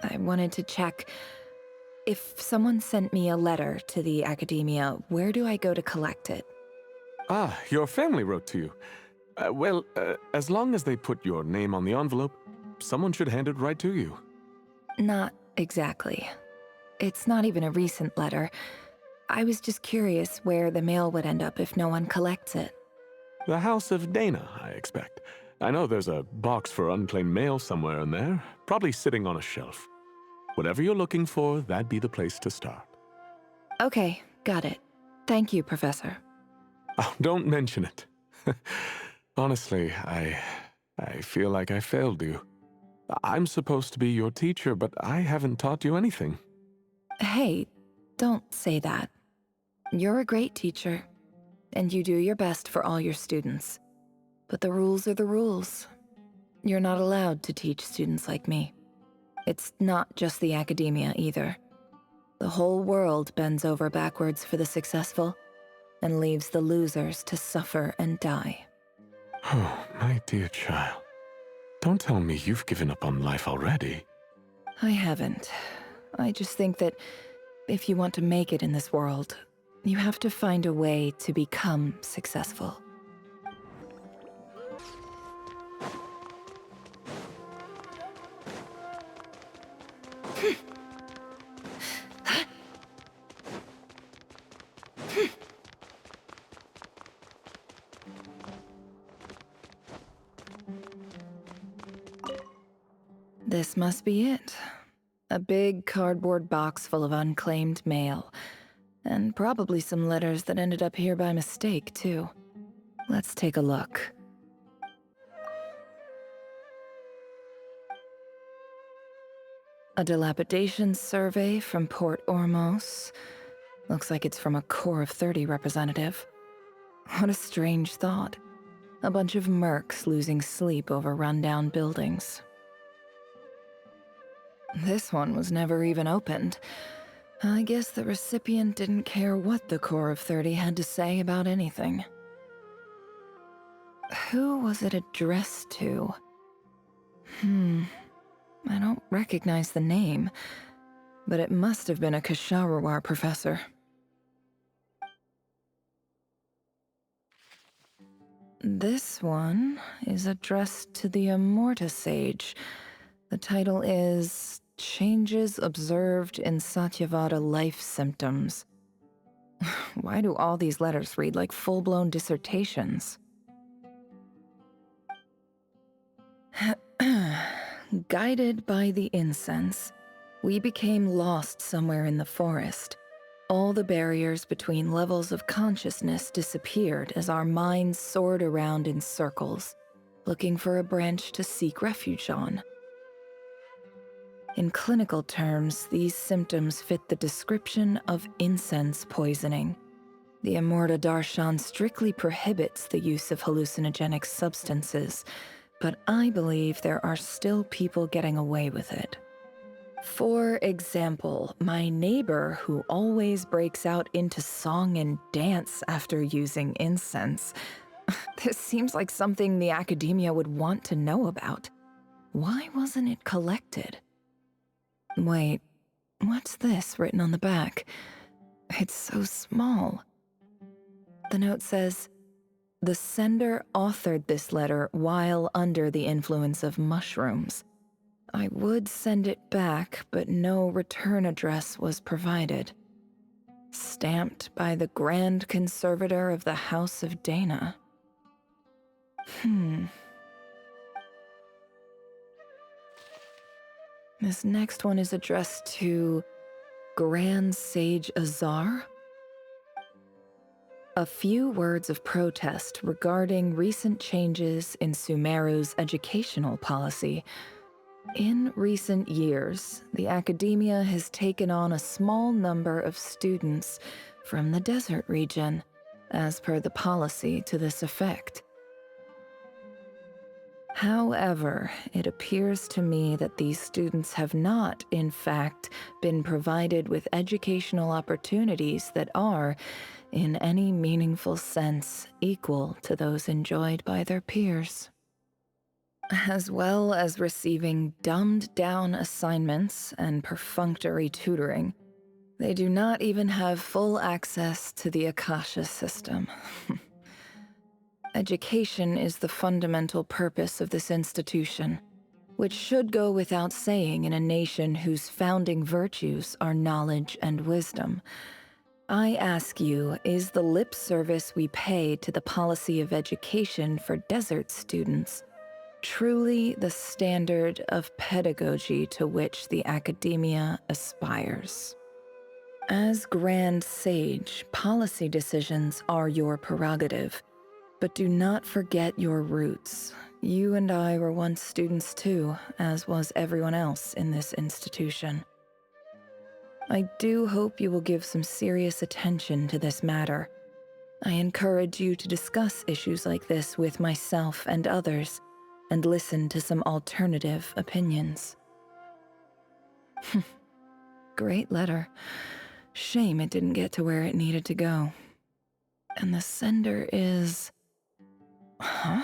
I wanted to check if someone sent me a letter to the academia, where do I go to collect it? Ah, your family wrote to you. Well, as long as they put your name on the envelope, someone should hand it right to you. Not exactly. It's not even a recent letter. I was just curious where the mail would end up if no one collects it. The House of Dana, I expect. I know there's a box for unclaimed mail somewhere in there, probably sitting on a shelf. Whatever you're looking for, that'd be the place to start. Okay, got it. Thank you, Professor. Oh, don't mention it. Honestly, I feel like I failed you. I'm supposed to be your teacher, but I haven't taught you anything. Hey, don't say that. You're a great teacher, and you do your best for all your students. But the rules are the rules. You're not allowed to teach students like me. It's not just the academia either. The whole world bends over backwards for the successful, and leaves the losers to suffer and die. Oh, my dear child. Don't tell me you've given up on life already. I haven't. I just think that if you want to make it in this world, you have to find a way to become successful. This must be it. A big cardboard box full of unclaimed mail. And probably some letters that ended up here by mistake, too. Let's take a look. A dilapidation survey from Port Ormos. Looks like it's from a Core of 30 representative. What a strange thought. A bunch of mercs losing sleep over rundown buildings. This one was never even opened. I guess the recipient didn't care what the Core of 30 had to say about anything. Who was it addressed to? I don't recognize the name, but it must have been a Kasharawar professor. This one is addressed to the Immorta Sage. The title is Changes Observed in Satyavada Life Symptoms. Why do all these letters read like full-blown dissertations? Guided by the incense, we became lost somewhere in the forest. All the barriers between levels of consciousness disappeared as our minds soared around in circles, looking for a branch to seek refuge on. In clinical terms, these symptoms fit the description of incense poisoning. The Immorta Darshan strictly prohibits the use of hallucinogenic substances, but I believe there are still people getting away with it. For example, my neighbor who always breaks out into song and dance after using incense. This seems like something the academia would want to know about. Why wasn't it collected? Wait, what's this written on the back? It's so small. The note says, "The sender authored this letter while under the influence of mushrooms. I would send it back, but no return address was provided. Stamped by the Grand Conservator of the House of Dana." This next one is addressed to Grand Sage Azar. A few words of protest regarding recent changes in Sumeru's educational policy. In recent years, the academia has taken on a small number of students from the desert region, as per the policy to this effect. However, it appears to me that these students have not, in fact, been provided with educational opportunities that are, in any meaningful sense, equal to those enjoyed by their peers. As well as receiving dumbed-down assignments and perfunctory tutoring, They do not even have full access to the Akasha system. Education is the fundamental purpose of this institution, which should go without saying in a nation whose founding virtues are knowledge and wisdom. I ask you, is the lip service we pay to the policy of education for desert students truly the standard of pedagogy to which the academia aspires? As Grand Sage, policy decisions are your prerogative, but do not forget your roots. You and I were once students too, as was everyone else in this institution. I do hope you will give some serious attention to this matter. I encourage you to discuss issues like this with myself and others, and listen to some alternative opinions. Great letter. Shame it didn't get to where it needed to go. And the sender is... Huh?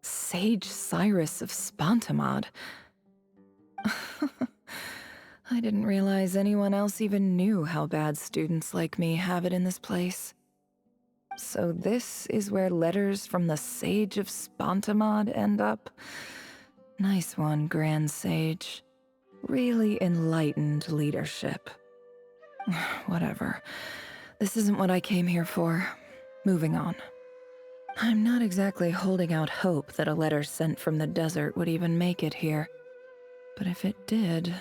Sage Cyrus of Spontamod. I didn't realize anyone else even knew how bad students like me have it in this place. So this is where letters from the Sage of Spontamod end up? Nice one, Grand Sage. Really enlightened leadership. Whatever. This isn't what I came here for. Moving on. I'm not exactly holding out hope that a letter sent from the desert would even make it here. But if it did,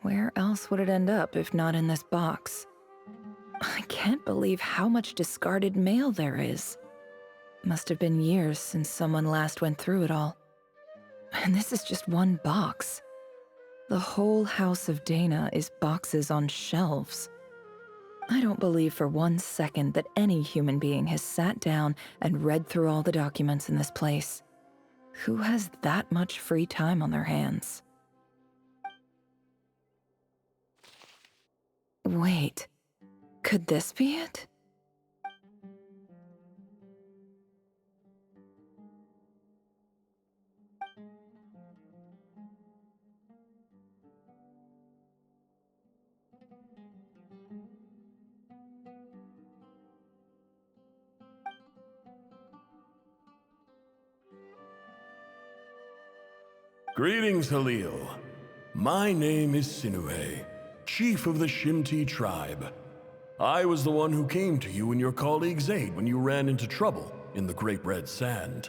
where else would it end up if not in this box? I can't believe how much discarded mail there is. Must have been years since someone last went through it all. And this is just one box. The whole House of Dana is boxes on shelves. I don't believe for 1 second that any human being has sat down and read through all the documents in this place. Who has that much free time on their hands? Wait. Could this be it? Greetings, Halil. My name is Sinuhe, chief of the Shimti tribe. I was the one who came to you and your colleague's aid when you ran into trouble in the Great Red Sand.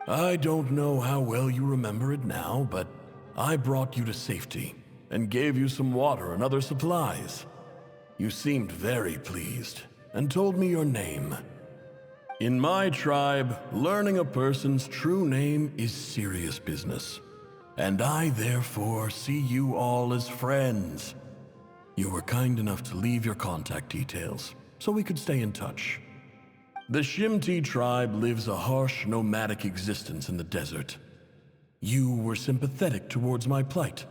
I don't know how well you remember it now, but I brought you to safety and gave you some water and other supplies. You seemed very pleased and told me your name. In my tribe, learning a person's true name is serious business, and I therefore see you all as friends. You were kind enough to leave your contact details, so we could stay in touch. The Shimti tribe lives a harsh, nomadic existence in the desert. You were sympathetic towards my plight,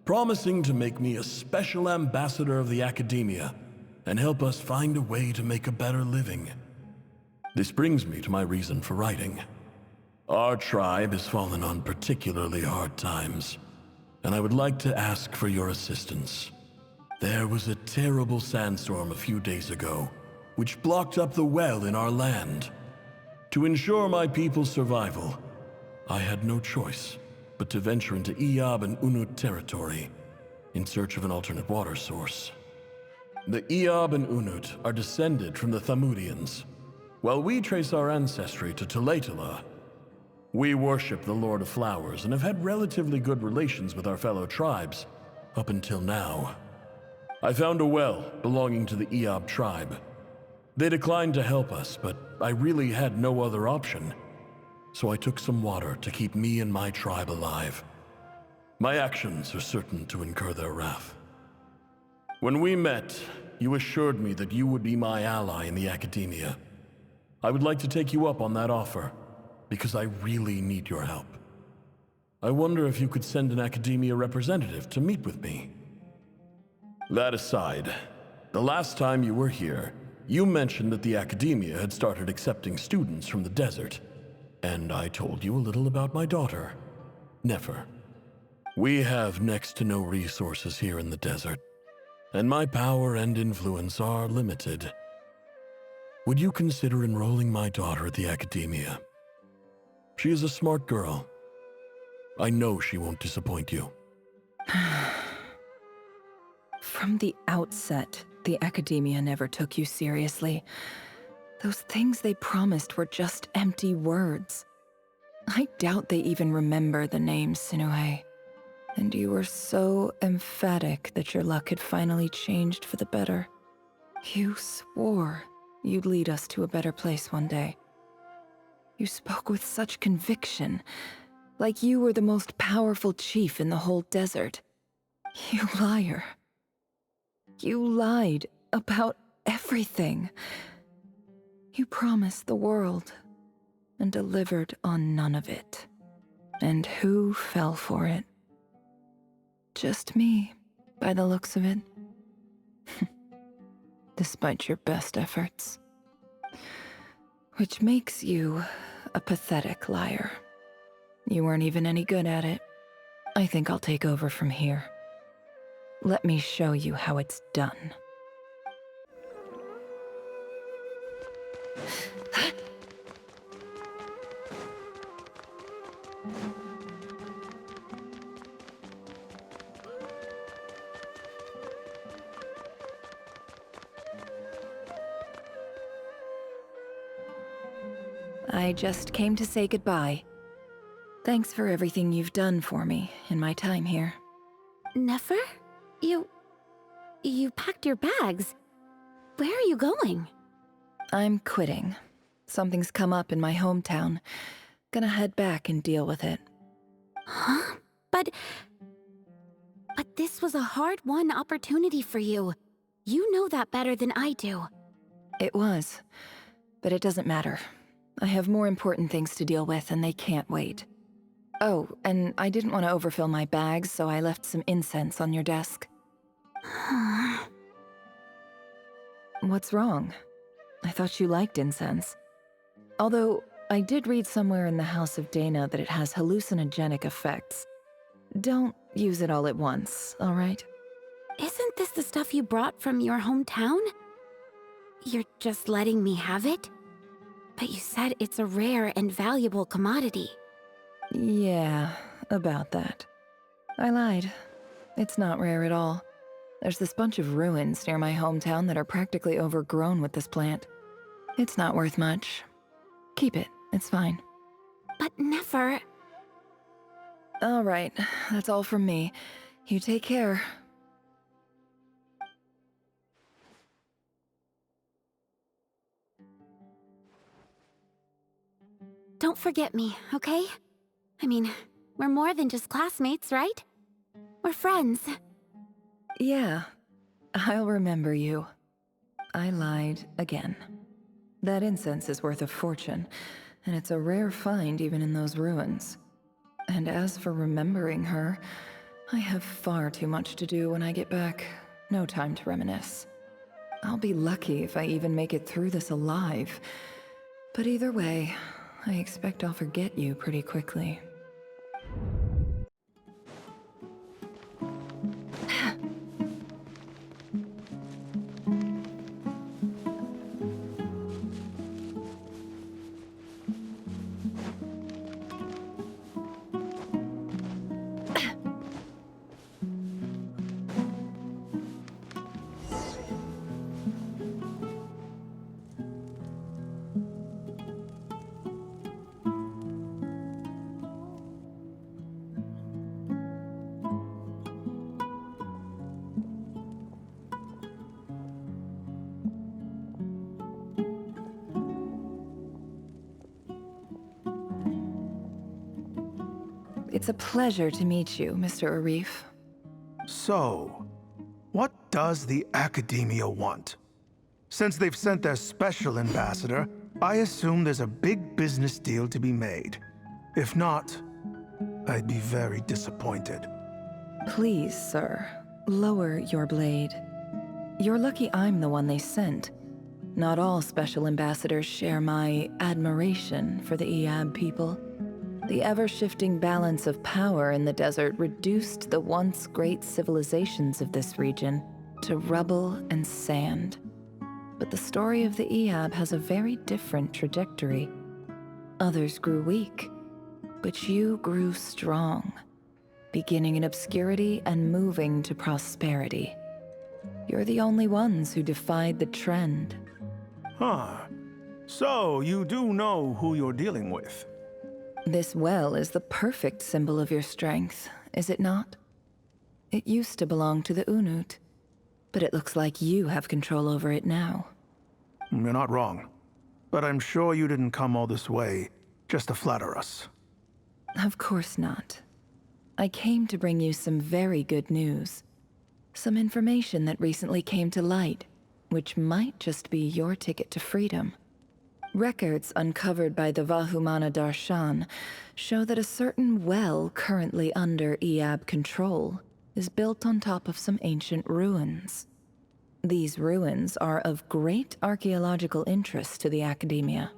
promising to make me a special ambassador of the academia and help us find a way to make a better living. This brings me to my reason for writing. Our tribe has fallen on particularly hard times, and I would like to ask for your assistance. There was a terrible sandstorm a few days ago, which blocked up the well in our land. To ensure my people's survival, I had no choice but to venture into Iyab and Unut territory in search of an alternate water source. The Iyab and Unut are descended from the Thamudians, while we trace our ancestry to Tulatala. We worship the Lord of Flowers and have had relatively good relations with our fellow tribes up until now. I found a well belonging to the Iyab tribe. They declined to help us, but I really had no other option, so I took some water to keep me and my tribe alive. My actions are certain to incur their wrath. When we met, you assured me that you would be my ally in the academia. I would like to take you up on that offer, because I really need your help. I wonder if you could send an academia representative to meet with me. That aside, the last time you were here, you mentioned that the academia had started accepting students from the desert, and I told you a little about my daughter, Nefer. We have next to no resources here in the desert, and my power and influence are limited. Would you consider enrolling my daughter at the Academia? She is a smart girl. I know she won't disappoint you. From the outset, the Academia never took you seriously. Those things they promised were just empty words. I doubt they even remember the name Sinue. And you were so emphatic that your luck had finally changed for the better. You swore you'd lead us to a better place one day. You spoke with such conviction, like you were the most powerful chief in the whole desert. You liar. You lied about everything. You promised the world and delivered on none of it. And who fell for it? Just me, by the looks of it. Despite your best efforts. Which makes you a pathetic liar. You weren't even any good at it. I think I'll take over from here. Let me show you how it's done. I just came to say goodbye. Thanks for everything you've done for me in my time here. Nefer? You packed your bags. Where are you going? I'm quitting. Something's come up in my hometown. Gonna head back and deal with it. Huh? But this was a hard-won opportunity for you. You know that better than I do. It was. But it doesn't matter. I have more important things to deal with, and they can't wait. Oh, and I didn't want to overfill my bags, so I left some incense on your desk. What's wrong? I thought you liked incense. Although, I did read somewhere in the House of Dana that it has hallucinogenic effects. Don't use it all at once, all right? Isn't this the stuff you brought from your hometown? You're just letting me have it? But you said it's a rare and valuable commodity. Yeah, about that. I lied. It's not rare at all. There's this bunch of ruins near my hometown that are practically overgrown with this plant. It's not worth much. Keep it, it's fine. But Nefer... All right, that's all from me. You take care. Don't forget me, okay? I mean, we're more than just classmates, right? We're friends. Yeah, I'll remember you. I lied again. That incense is worth a fortune, and it's a rare find even in those ruins. And as for remembering her, I have far too much to do when I get back. No time to reminisce. I'll be lucky if I even make it through this alive. But either way, I expect I'll forget you pretty quickly. It's a pleasure to meet you, Mr. Arif. So, what does the Academia want? Since they've sent their special ambassador, I assume there's a big business deal to be made. If not, I'd be very disappointed. Please, sir, lower your blade. You're lucky I'm the one they sent. Not all special ambassadors share my admiration for the Iab people. The ever-shifting balance of power in the desert reduced the once great civilizations of this region, to rubble and sand. But the story of the Eab has a very different trajectory. Others grew weak, but you grew strong, beginning in obscurity and moving to prosperity. You're the only ones who defied the trend. Huh. So, you do know who you're dealing with? This well is the perfect symbol of your strength, is it not? It used to belong to the Unut, but it looks like you have control over it now. You're not wrong. But I'm sure you didn't come all this way just to flatter us. Of course not. I came to bring you some very good news. Some information that recently came to light, which might just be your ticket to freedom. Records uncovered by the Vahumana Darshan show that a certain well currently under Eab control is built on top of some ancient ruins. These ruins are of great archaeological interest to the Academia.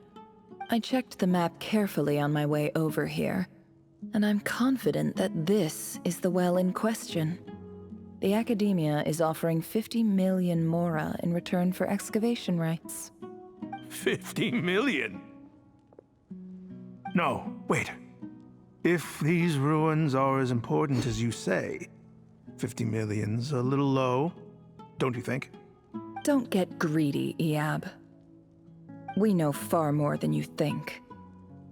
I checked the map carefully on my way over here, and I'm confident that this is the well in question. The Academia is offering 50 million mora in return for excavation rights. 50 million? No, wait. If these ruins are as important as you say, 50 million's a little low, don't you think? Don't get greedy, Eab. We know far more than you think.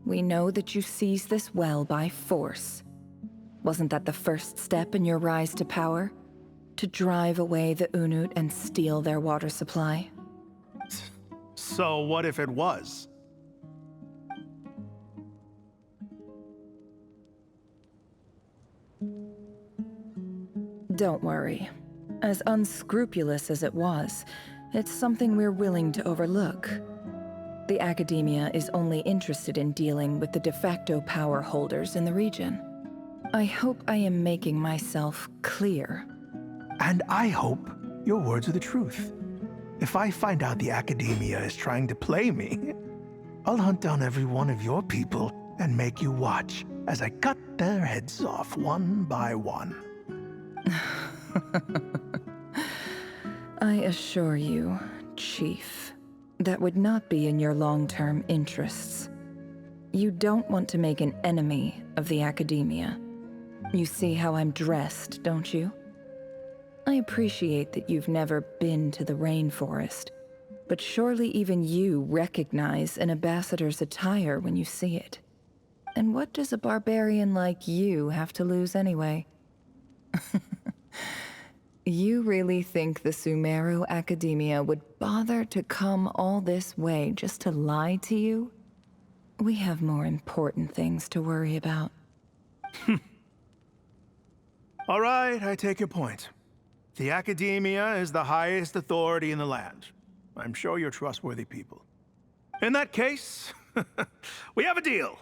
We know that you seized this well by force. Wasn't that the first step in your rise to power? To drive away the Unut and steal their water supply? So what if it was? Don't worry. As unscrupulous as it was, it's something we're willing to overlook. The Academia is only interested in dealing with the de facto power holders in the region. I hope I am making myself clear. And I hope your words are the truth. If I find out the Academia is trying to play me, I'll hunt down every one of your people and make you watch as I cut their heads off one by one. I assure you, Chief, that would not be in your long-term interests. You don't want to make an enemy of the Academia. You see how I'm dressed, don't you? I appreciate that you've never been to the rainforest, but surely even you recognize an ambassador's attire when you see it. And what does a barbarian like you have to lose anyway? You really think the Sumeru Academia would bother to come all this way just to lie to you? We have more important things to worry about. All right, I take your point. The Academia is the highest authority in the land. I'm sure you're trustworthy people. In that case, we have a deal.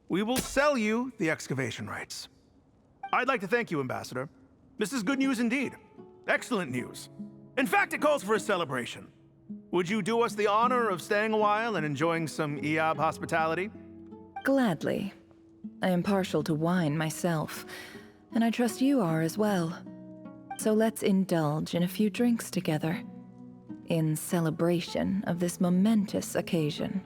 We will sell you the excavation rights. I'd like to thank you, Ambassador. This is good news indeed. Excellent news. In fact, it calls for a celebration. Would you do us the honor of staying a while and enjoying some Eab hospitality? Gladly. I am partial to wine myself, and I trust you are as well. So let's indulge in a few drinks together, in celebration of this momentous occasion.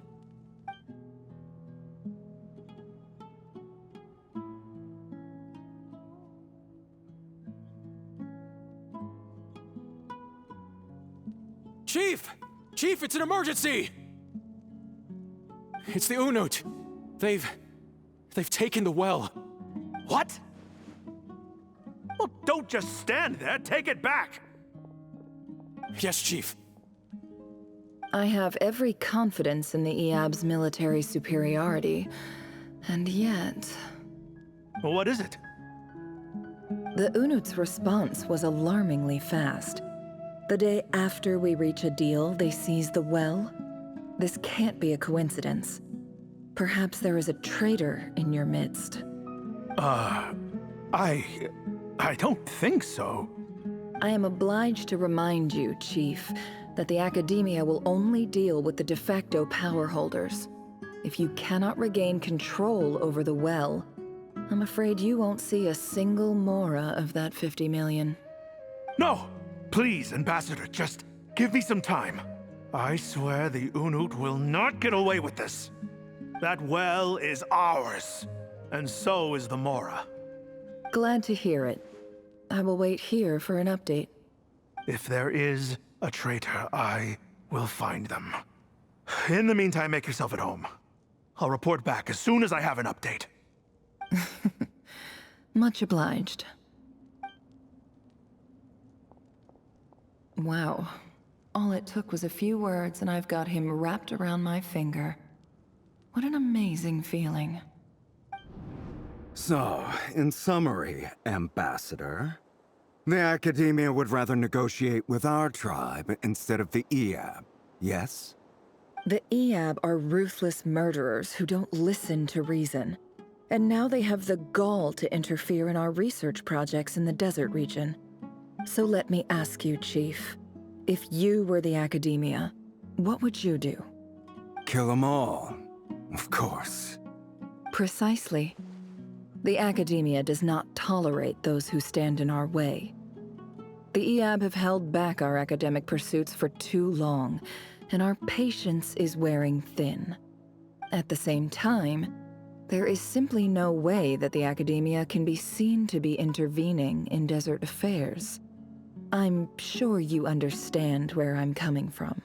Chief! Chief, it's an emergency! It's the Unut. They've taken the well. What? Well, don't just stand there. Take it back. Yes, Chief. I have every confidence in the Eab's military superiority, and yet... Well, what is it? The Unut's response was alarmingly fast. The day after we reach a deal, they seize the well. This can't be a coincidence. Perhaps there is a traitor in your midst. I don't think so. I am obliged to remind you, Chief, that the Academia will only deal with the de facto power holders. If you cannot regain control over the well, I'm afraid you won't see a single mora of that 50 million. No! Please, Ambassador, just give me some time. I swear the Unut will not get away with this. That well is ours, and so is the Mora. Glad to hear it. I will wait here for an update. If there is a traitor, I will find them. In the meantime, make yourself at home. I'll report back as soon as I have an update. Much obliged. Wow. All it took was a few words and I've got him wrapped around my finger. What an amazing feeling. So, in summary, Ambassador, the Academia would rather negotiate with our tribe instead of the Eab, yes? The Eab are ruthless murderers who don't listen to reason. And now they have the gall to interfere in our research projects in the desert region. So let me ask you, Chief. If you were the Academia, what would you do? Kill them all, of course. Precisely. The Academia does not tolerate those who stand in our way. The Eab have held back our academic pursuits for too long, and our patience is wearing thin. At the same time, there is simply no way that the Academia can be seen to be intervening in desert affairs. I'm sure you understand where I'm coming from.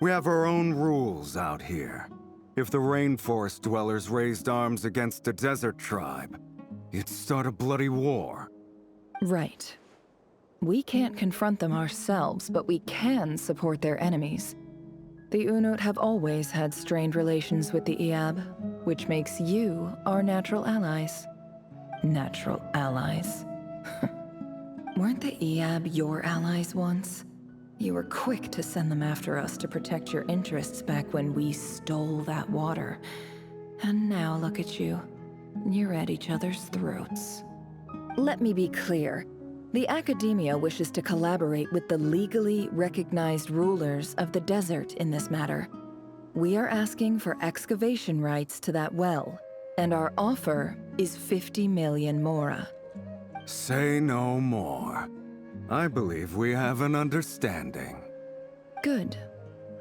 We have our own rules out here. If the rainforest dwellers raised arms against a desert tribe, it'd start a bloody war. Right. We can't confront them ourselves, but we can support their enemies. The Unut have always had strained relations with the Eab, which makes you our natural allies. Natural allies. Weren't the Eab your allies once? You were quick to send them after us to protect your interests back when we stole that water. And now look at you. You're at each other's throats. Let me be clear. The Academia wishes to collaborate with the legally recognized rulers of the desert in this matter. We are asking for excavation rights to that well, and our offer is 50 million mora. Say no more. I believe we have an understanding. Good.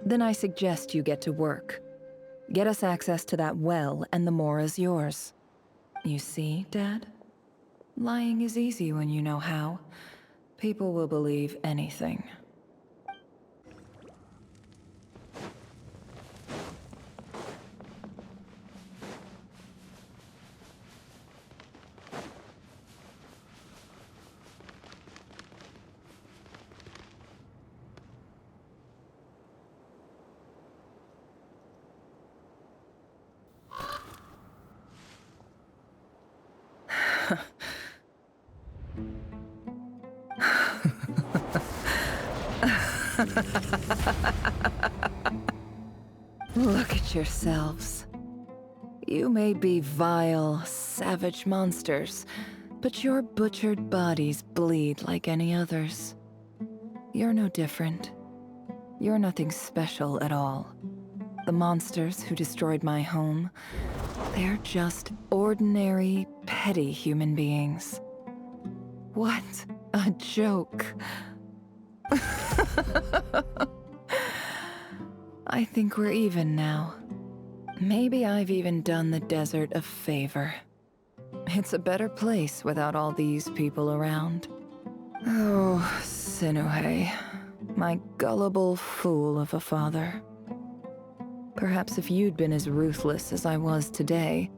Then I suggest you get to work. Get us access to that well, and the mora's yours. You see, Dad? Lying is easy when you know how. People will believe anything. Look at yourselves. You may be vile, savage monsters, but your butchered bodies bleed like any others. You're no different. You're nothing special at all. The monsters who destroyed my home, they're just ordinary, petty human beings. What a joke. I think we're even now. Maybe I've even done the desert a favor. It's a better place without all these people around. Oh, Sinuhe, my gullible fool of a father. Perhaps if you'd been as ruthless as I was today,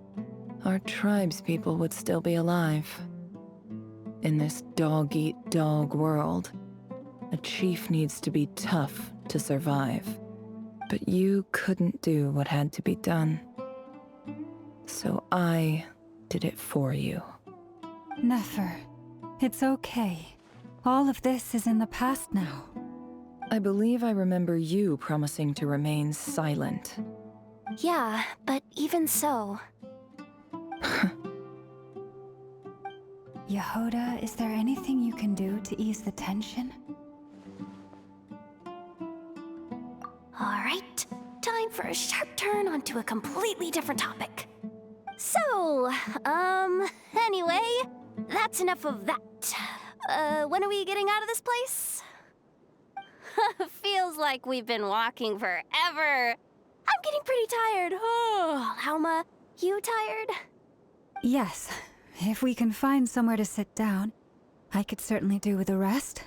our tribespeople would still be alive. In this dog-eat-dog world, a chief needs to be tough to survive. But you couldn't do what had to be done. So I did it for you. Nefer, it's okay. All of this is in the past now. I believe I remember you promising to remain silent. Yeah, but even so... Yehoda, is there anything you can do to ease the tension? Alright, time for a sharp turn onto a completely different topic. So, anyway, that's enough of that. When are we getting out of this place? like we've been walking forever. I'm getting pretty tired. Oh, Alma, you tired? Yes, if we can find somewhere to sit down, I could certainly do with a rest.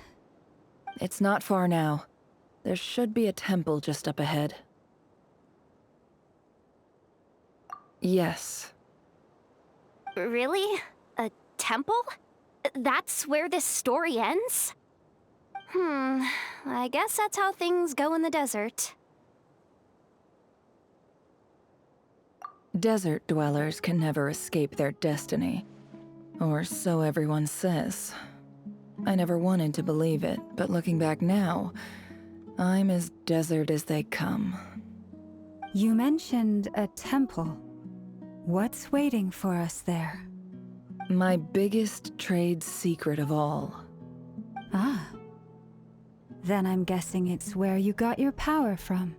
It's not far now. There should be a temple just up ahead. Yes. Really? A temple? That's where this story ends? I guess that's how things go in the desert. Desert dwellers can never escape their destiny. Or so everyone says. I never wanted to believe it, but looking back now, I'm as desert as they come. You mentioned a temple. What's waiting for us there? My biggest trade secret of all. Ah. Then I'm guessing it's where you got your power from.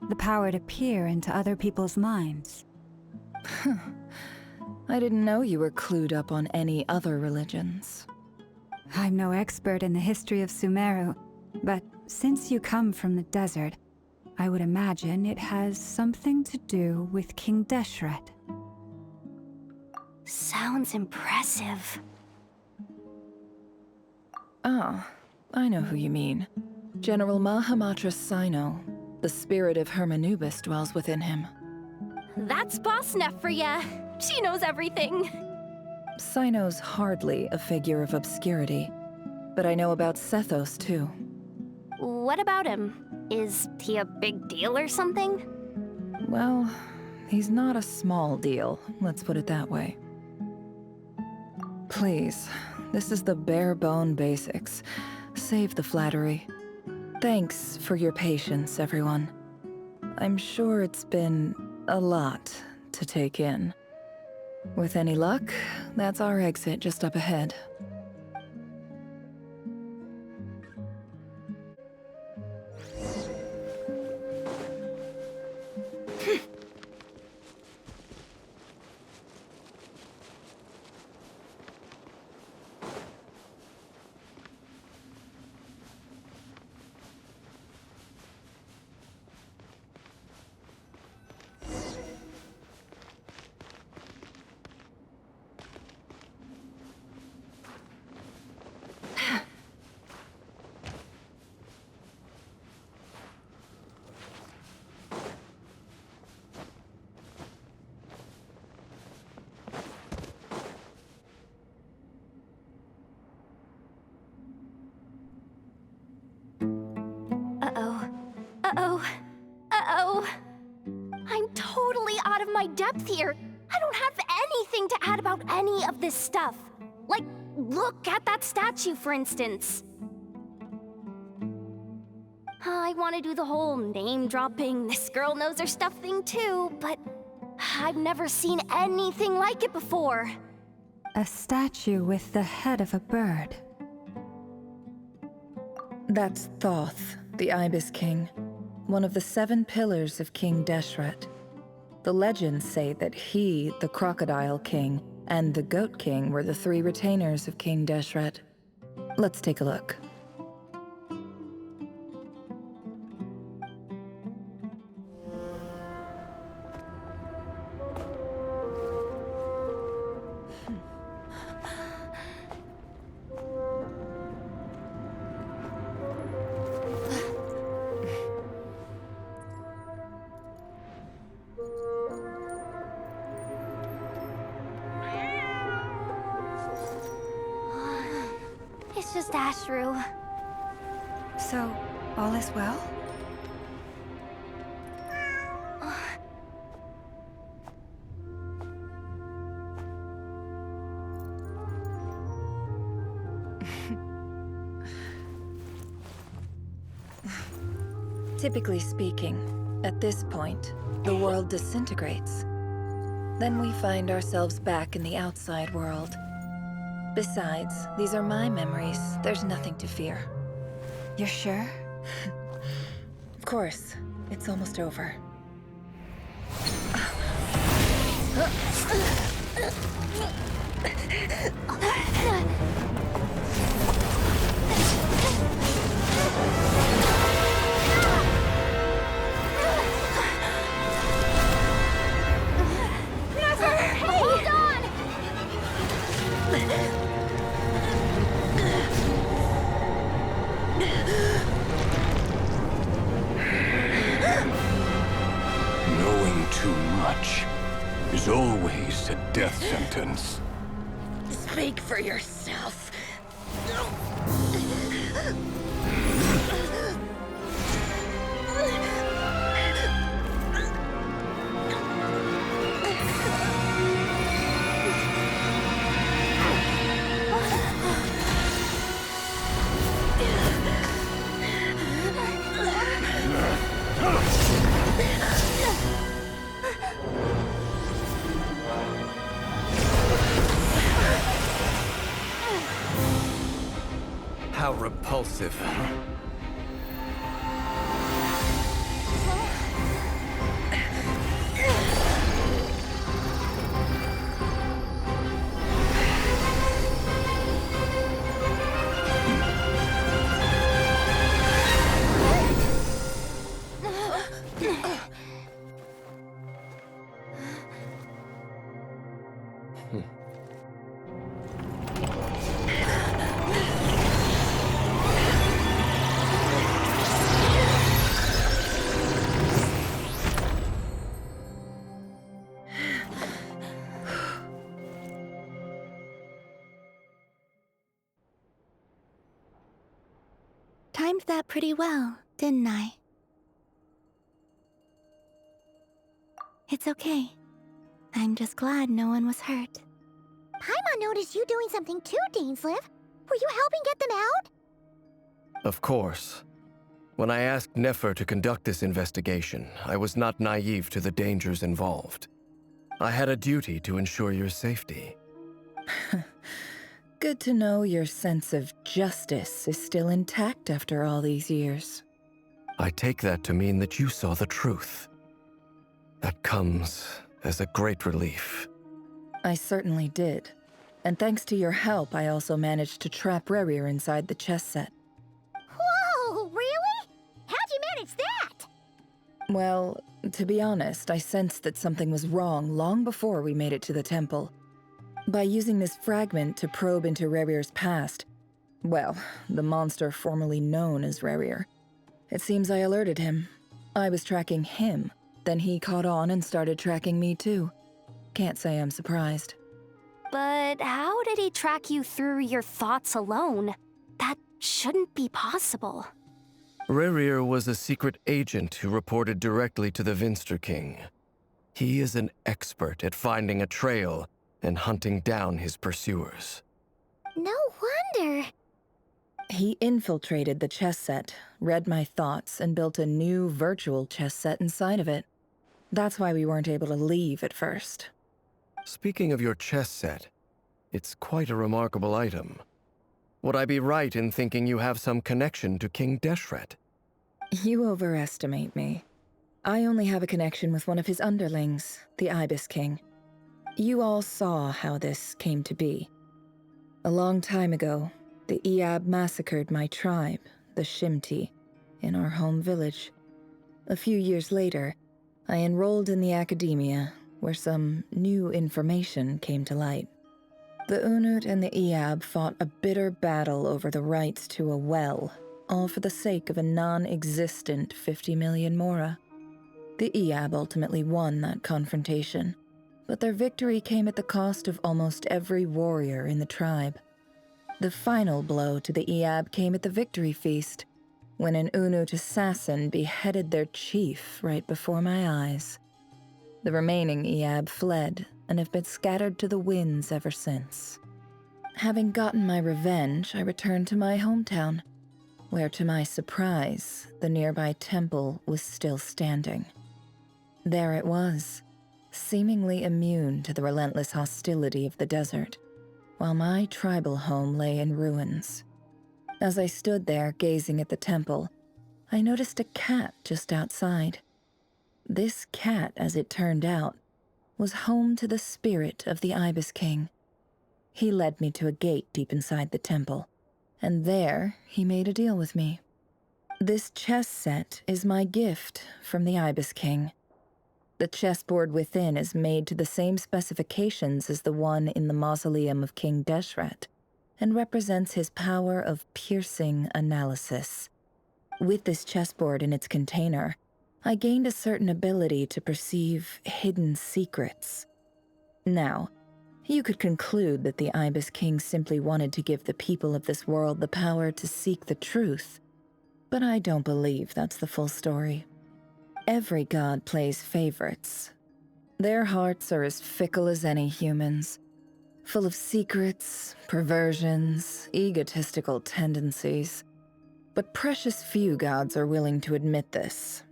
The power to peer into other people's minds. I didn't know you were clued up on any other religions. I'm no expert in the history of Sumeru, but since you come from the desert, I would imagine it has something to do with King Deshret. Sounds impressive. Ah, I know who you mean. General Mahamatra Sino. The spirit of Hermanubis dwells within him. That's Boss Neff for ya. She knows everything. Sino's hardly a figure of obscurity, but I know about Sethos too. What about him? Is he a big deal or something? Well, he's not a small deal, let's put it that way. Please, this is the bare-bone basics. Save the flattery. Thanks for your patience, everyone. I'm sure it's been a lot to take in. With any luck, that's our exit just up ahead. I'm totally out of my depth here. I don't have anything to add about any of this stuff. Like, look at that statue, for instance. I want to do the whole name-dropping, this girl knows her stuff thing too, but I've never seen anything like it before. A statue with the head of a bird. That's Thoth, the Ibis King, one of the 7 pillars of King Deshret. The legends say that he, the Crocodile King, and the Goat King were the 3 retainers of King Deshret. Let's take a look. It's just Ashru. So, all is well? Typically speaking, at this point, the world disintegrates. Then we find ourselves back in the outside world. Besides, these are my memories. There's nothing to fear. You're sure? Of course. It's almost over. touch is always a death sentence. Speak for yourself. How repulsive. Timed that pretty well, didn't I? It's okay. I'm just glad no one was hurt. Paimon noticed you doing something too, Dainsleif. Were you helping get them out? Of course. When I asked Nefer to conduct this investigation, I was not naive to the dangers involved. I had a duty to ensure your safety. Good to know your sense of justice is still intact after all these years. I take that to mean that you saw the truth. That comes as a great relief. I certainly did. And thanks to your help, I also managed to trap Rerir inside the chess set. Whoa, really? How'd you manage that? Well, to be honest, I sensed that something was wrong long before we made it to the temple. By using this fragment to probe into Rerir's past, well, the monster formerly known as Rerir, it seems I alerted him. I was tracking him, then he caught on and started tracking me too. Can't say I'm surprised. But how did he track you through your thoughts alone? That shouldn't be possible. Rerir was a secret agent who reported directly to the Vinster King. He is an expert at finding a trail and hunting down his pursuers. No wonder. He infiltrated the chess set, read my thoughts, and built a new virtual chess set inside of it. That's why we weren't able to leave at first. Speaking of your chess set, it's quite a remarkable item. Would I be right in thinking you have some connection to King Deshret? You overestimate me. I only have a connection with one of his underlings, the Ibis King. You all saw how this came to be. A long time ago, the Iab massacred my tribe, the Shimti, in our home village. A few years later, I enrolled in the academia, where some new information came to light. The Unut and the Iab fought a bitter battle over the rights to a well, all for the sake of a non-existent 50 million mora. The Iab ultimately won that confrontation, but their victory came at the cost of almost every warrior in the tribe. The final blow to the Iab came at the victory feast, when an Unut assassin beheaded their chief right before my eyes. The remaining Iab fled and have been scattered to the winds ever since. Having gotten my revenge, I returned to my hometown, where to my surprise, the nearby temple was still standing. There it was, seemingly immune to the relentless hostility of the desert, while my tribal home lay in ruins. As I stood there gazing at the temple, I noticed a cat just outside. This cat, as it turned out, was home to the spirit of the Ibis King. He led me to a gate deep inside the temple, and there he made a deal with me. This chess set is my gift from the Ibis King. The chessboard within is made to the same specifications as the one in the mausoleum of King Deshret, and represents his power of piercing analysis. With this chessboard in its container, I gained a certain ability to perceive hidden secrets. Now, you could conclude that the Ibis King simply wanted to give the people of this world the power to seek the truth, but I don't believe that's the full story. Every god plays favorites. Their hearts are as fickle as any human's, full of secrets, perversions, egotistical tendencies. But precious few gods are willing to admit this.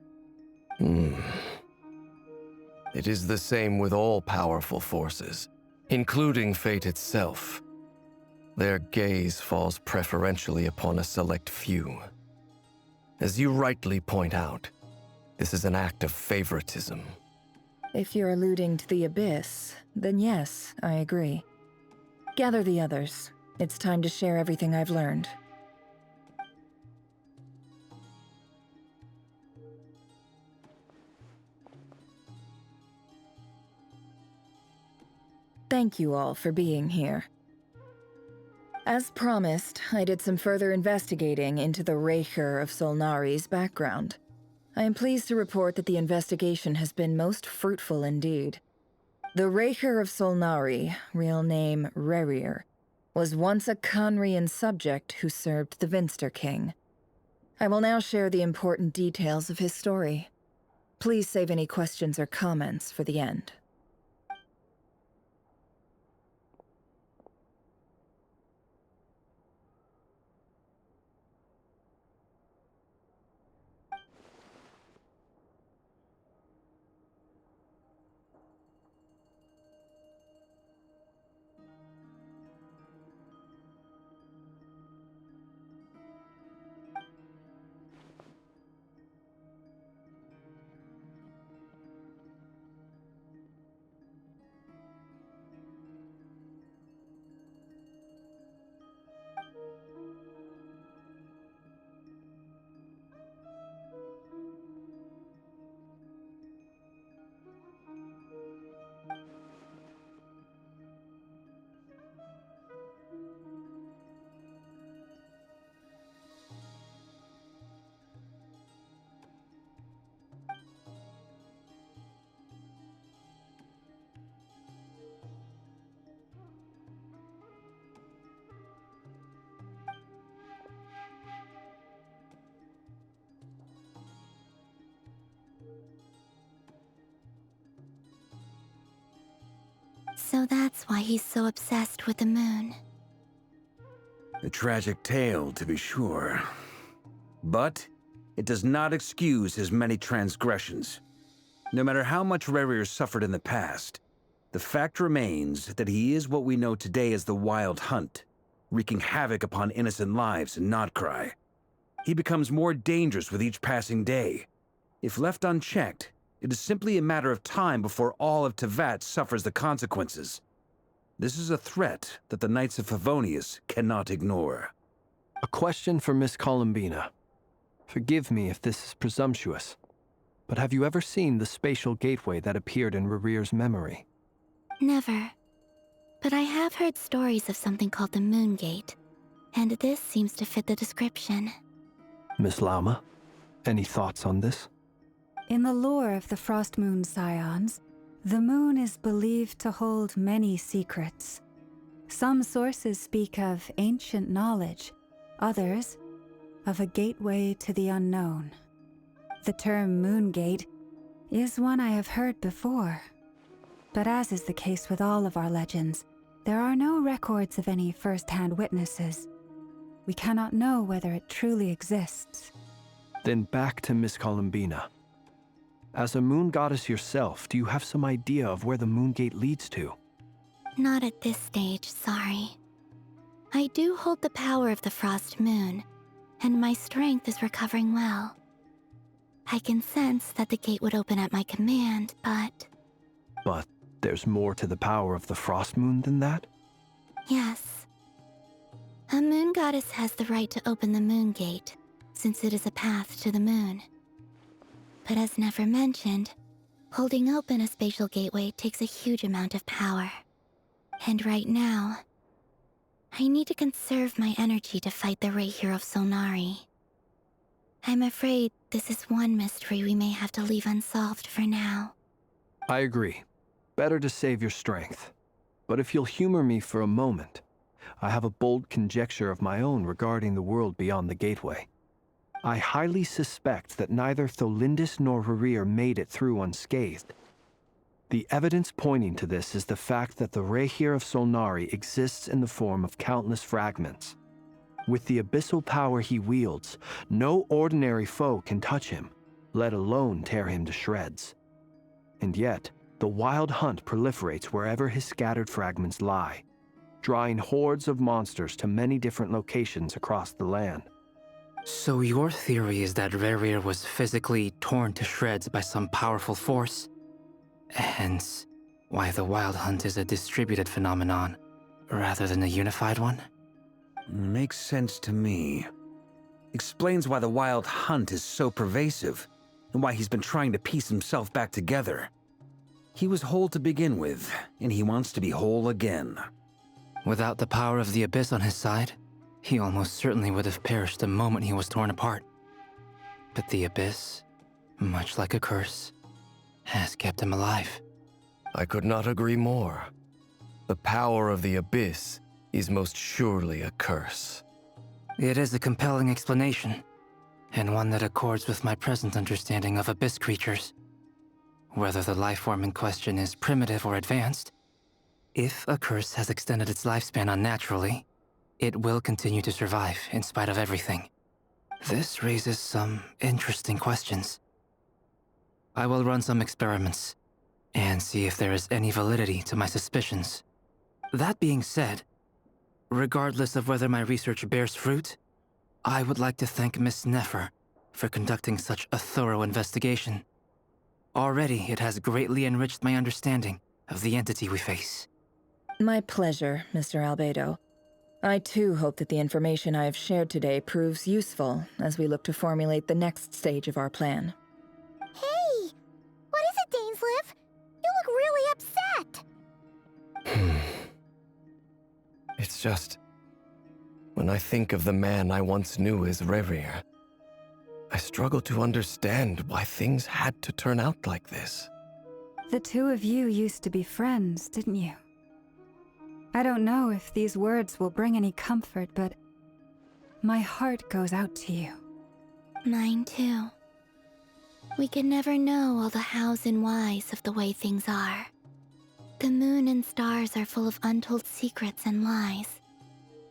It is the same with all powerful forces, including fate itself. Their gaze falls preferentially upon a select few. As you rightly point out, this is an act of favoritism. If you're alluding to the Abyss, then yes, I agree. Gather the others. It's time to share everything I've learned. Thank you all for being here. As promised, I did some further investigating into the Raker of Solnari's background. I am pleased to report that the investigation has been most fruitful indeed. The Raker of Solnari, real name Rerir, was once a Conrian subject who served the Vinster King. I will now share the important details of his story. Please save any questions or comments for the end. So that's why he's so obsessed with the moon. A tragic tale, to be sure. But it does not excuse his many transgressions. No matter how much Rerir suffered in the past, the fact remains that he is what we know today as the Wild Hunt, wreaking havoc upon innocent lives in Notcry. He becomes more dangerous with each passing day. If left unchecked, it is simply a matter of time before all of Tevat suffers the consequences. This is a threat that the Knights of Favonius cannot ignore. A question for Miss Columbina. Forgive me if this is presumptuous, but have you ever seen the spatial gateway that appeared in Rerir's memory? Never. But I have heard stories of something called the Moon Gate, and this seems to fit the description. Miss Lauma, any thoughts on this? In the lore of the Frost Moon Scions, the moon is believed to hold many secrets. Some sources speak of ancient knowledge, others of a gateway to the unknown. The term Moon Gate is one I have heard before, but as is the case with all of our legends, there are no records of any first-hand witnesses. We cannot know whether it truly exists. Then back to Miss Columbina. As a moon goddess yourself, do you have some idea of where the Moon Gate leads to? Not at this stage, sorry. I do hold the power of the Frost Moon, and my strength is recovering well. I can sense that the gate would open at my command, but... But there's more to the power of the Frost Moon than that? Yes. A moon goddess has the right to open the Moon Gate, since it is a path to the moon. But as never mentioned, holding open a spatial gateway takes a huge amount of power. And right now, I need to conserve my energy to fight the Raker of Solnari. I'm afraid this is one mystery we may have to leave unsolved for now. I agree. Better to save your strength. But if you'll humor me for a moment, I have a bold conjecture of my own regarding the world beyond the gateway. I highly suspect that neither Tholindis nor Rerir made it through unscathed. The evidence pointing to this is the fact that the Rehir of Solnari exists in the form of countless fragments. With the abyssal power he wields, no ordinary foe can touch him, let alone tear him to shreds. And yet, the Wild Hunt proliferates wherever his scattered fragments lie, drawing hordes of monsters to many different locations across the land. So your theory is that Rerir was physically torn to shreds by some powerful force? Hence, why the Wild Hunt is a distributed phenomenon, rather than a unified one? Makes sense to me. Explains why the Wild Hunt is so pervasive, and why he's been trying to piece himself back together. He was whole to begin with, and he wants to be whole again. Without the power of the Abyss on his side, he almost certainly would have perished the moment he was torn apart. But the Abyss, much like a curse, has kept him alive. I could not agree more. The power of the Abyss is most surely a curse. It is a compelling explanation, and one that accords with my present understanding of Abyss creatures. Whether the life form in question is primitive or advanced, if a curse has extended its lifespan unnaturally, it will continue to survive in spite of everything. This raises some interesting questions. I will run some experiments and see if there is any validity to my suspicions. That being said, regardless of whether my research bears fruit, I would like to thank Miss Nefer for conducting such a thorough investigation. Already, it has greatly enriched my understanding of the entity we face. My pleasure, Mr. Albedo. I too hope that the information I have shared today proves useful as we look to formulate the next stage of our plan. Hey! What is it, Dainsleif? You look really upset! It's just... when I think of the man I once knew as Rerir, I struggle to understand why things had to turn out like this. The two of you used to be friends, didn't you? I don't know if these words will bring any comfort, but my heart goes out to you. Mine too. We can never know all the hows and whys of the way things are. The moon and stars are full of untold secrets and lies,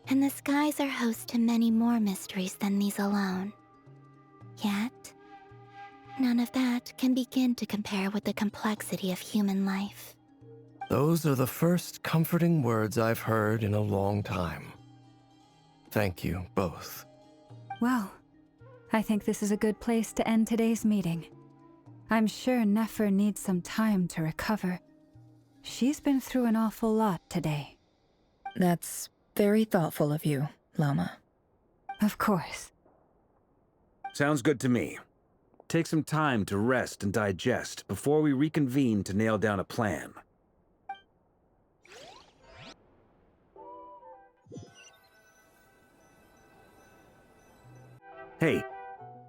and the skies are host to many more mysteries than these alone. Yet, none of that can begin to compare with the complexity of human life. Those are the first comforting words I've heard in a long time. Thank you, both. Well, I think this is a good place to end today's meeting. I'm sure Nefer needs some time to recover. She's been through an awful lot today. That's very thoughtful of you, Lama. Of course. Sounds good to me. Take some time to rest and digest before we reconvene to nail down a plan. Hey,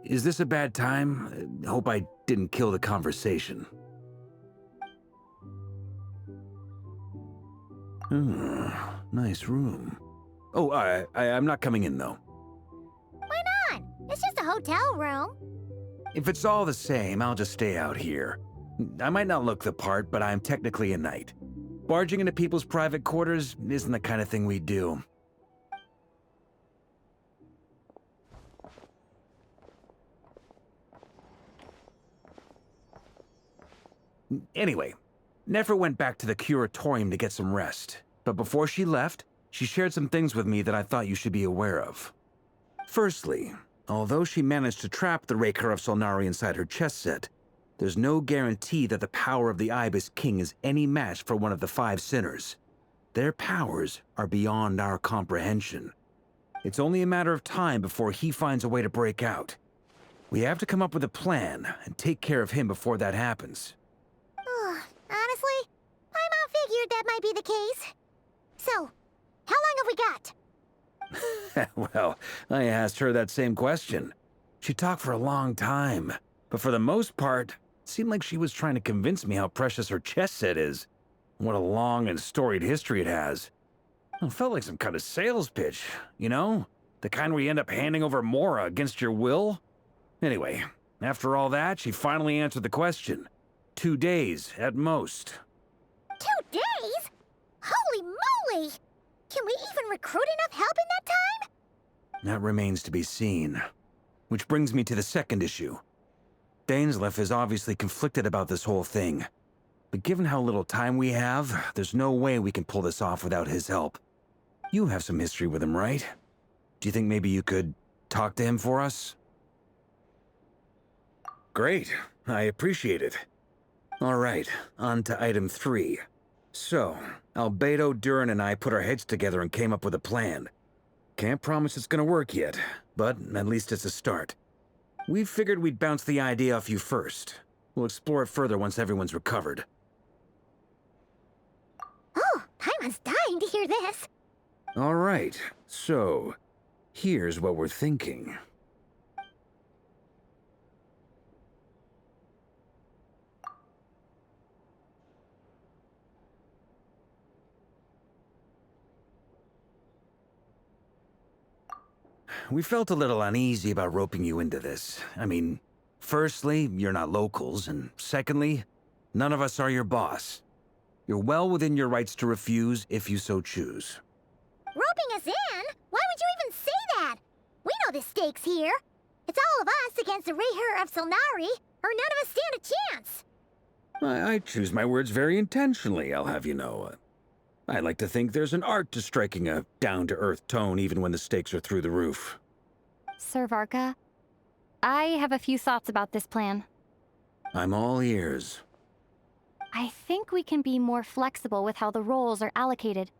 is this a bad time? Hope I didn't kill the conversation. Nice room. Oh, I'm not coming in, though. Why not? It's just a hotel room. If it's all the same, I'll just stay out here. I might not look the part, but I'm technically a knight. Barging into people's private quarters isn't the kind of thing we do. Anyway, Nefer went back to the curatorium to get some rest, but before she left, she shared some things with me that I thought you should be aware of. Firstly, although she managed to trap the Raker of Solnari inside her chess set, there's no guarantee that the power of the Ibis King is any match for one of the 5 sinners. Their powers are beyond our comprehension. It's only a matter of time before he finds a way to break out. We have to come up with a plan and take care of him before that happens. Honestly, my mom figured that might be the case. So, how long have we got? Well, I asked her that same question. She talked for a long time, but for the most part, it seemed like she was trying to convince me how precious her chess set is. What a long and storied history it has. It felt like some kind of sales pitch, you know? The kind where you end up handing over Mora against your will? Anyway, after all that, she finally answered the question. 2 days, at most. 2 days? Holy moly! Can we even recruit enough help in that time? That remains to be seen. Which brings me to the second issue. Dainsleif is obviously conflicted about this whole thing. But given how little time we have, there's no way we can pull this off without his help. You have some history with him, right? Do you think maybe you could talk to him for us? Great. I appreciate it. All right, on to item 3. So, Albedo, Durin, and I put our heads together and came up with a plan. Can't promise it's gonna work yet, but at least it's a start. We figured we'd bounce the idea off you first. We'll explore it further once everyone's recovered. Oh, Paimon's dying to hear this. All right, so here's what we're thinking. We felt a little uneasy about roping you into this. I mean, firstly, you're not locals, and secondly, none of us are your boss. You're well within your rights to refuse if you so choose. Roping us in? Why would you even say that? We know the stakes here. It's all of us against the Rayher of Solnari, or none of us stand a chance. I choose my words very intentionally, I'll have you know. I like to think there's an art to striking a down-to-earth tone even when the stakes are through the roof. Sir Varka, I have a few thoughts about this plan. I'm all ears. I think we can be more flexible with how the roles are allocated.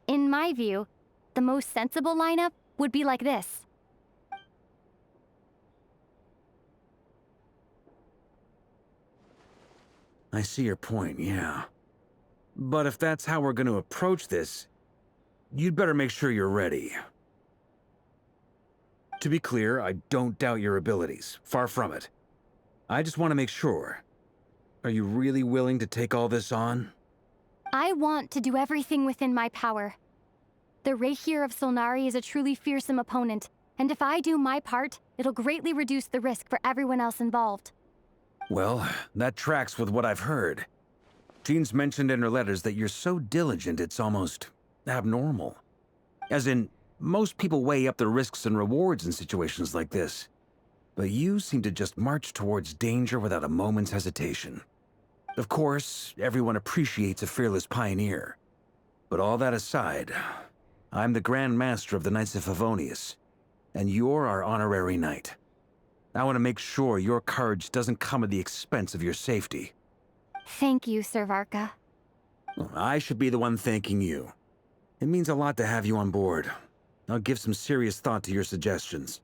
In my view, the most sensible lineup would be like this. I see your point, yeah. But if that's how we're going to approach this, you'd better make sure you're ready. To be clear, I don't doubt your abilities. Far from it. I just want to make sure. Are you really willing to take all this on? I want to do everything within my power. The Rayher of Solnari is a truly fearsome opponent, and if I do my part, it'll greatly reduce the risk for everyone else involved. Well, that tracks with what I've heard. Jean's mentioned in her letters that you're so diligent it's almost abnormal. As in, most people weigh up the risks and rewards in situations like this. But you seem to just march towards danger without a moment's hesitation. Of course, everyone appreciates a fearless pioneer. But all that aside, I'm the Grand Master of the Knights of Favonius, and you're our honorary knight. I want to make sure your courage doesn't come at the expense of your safety. Thank you, Sir Varka. I should be the one thanking you. It means a lot to have you on board. I'll give some serious thought to your suggestions.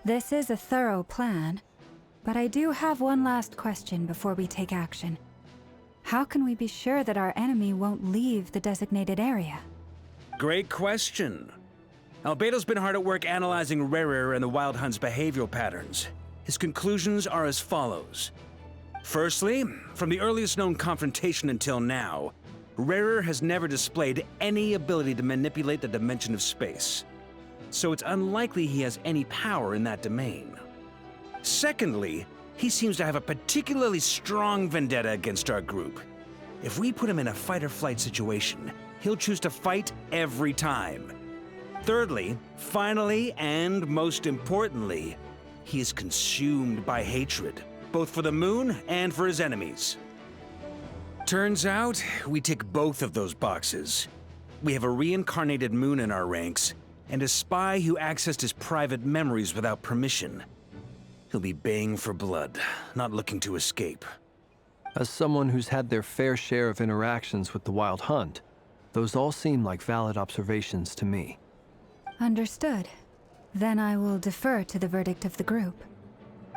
This is a thorough plan, but I do have one last question before we take action. How can we be sure that our enemy won't leave the designated area? Great question. Albedo's been hard at work analyzing Rayher and the Wild Hunt's behavioral patterns. His conclusions are as follows. Firstly, from the earliest known confrontation until now, Rayher has never displayed any ability to manipulate the dimension of space. so it's unlikely he has any power in that domain. Secondly, he seems to have a particularly strong vendetta against our group. If we put him in a fight-or-flight situation, he'll choose to fight every time. Thirdly, finally, and most importantly, he is consumed by hatred, both for the moon and for his enemies. Turns out, we tick both of those boxes. We have a reincarnated moon in our ranks, and a spy who accessed his private memories without permission. He'll be baying for blood, not looking to escape. As someone who's had their fair share of interactions with the Wild Hunt, those all seem like valid observations to me. Understood. Then I will defer to the verdict of the group.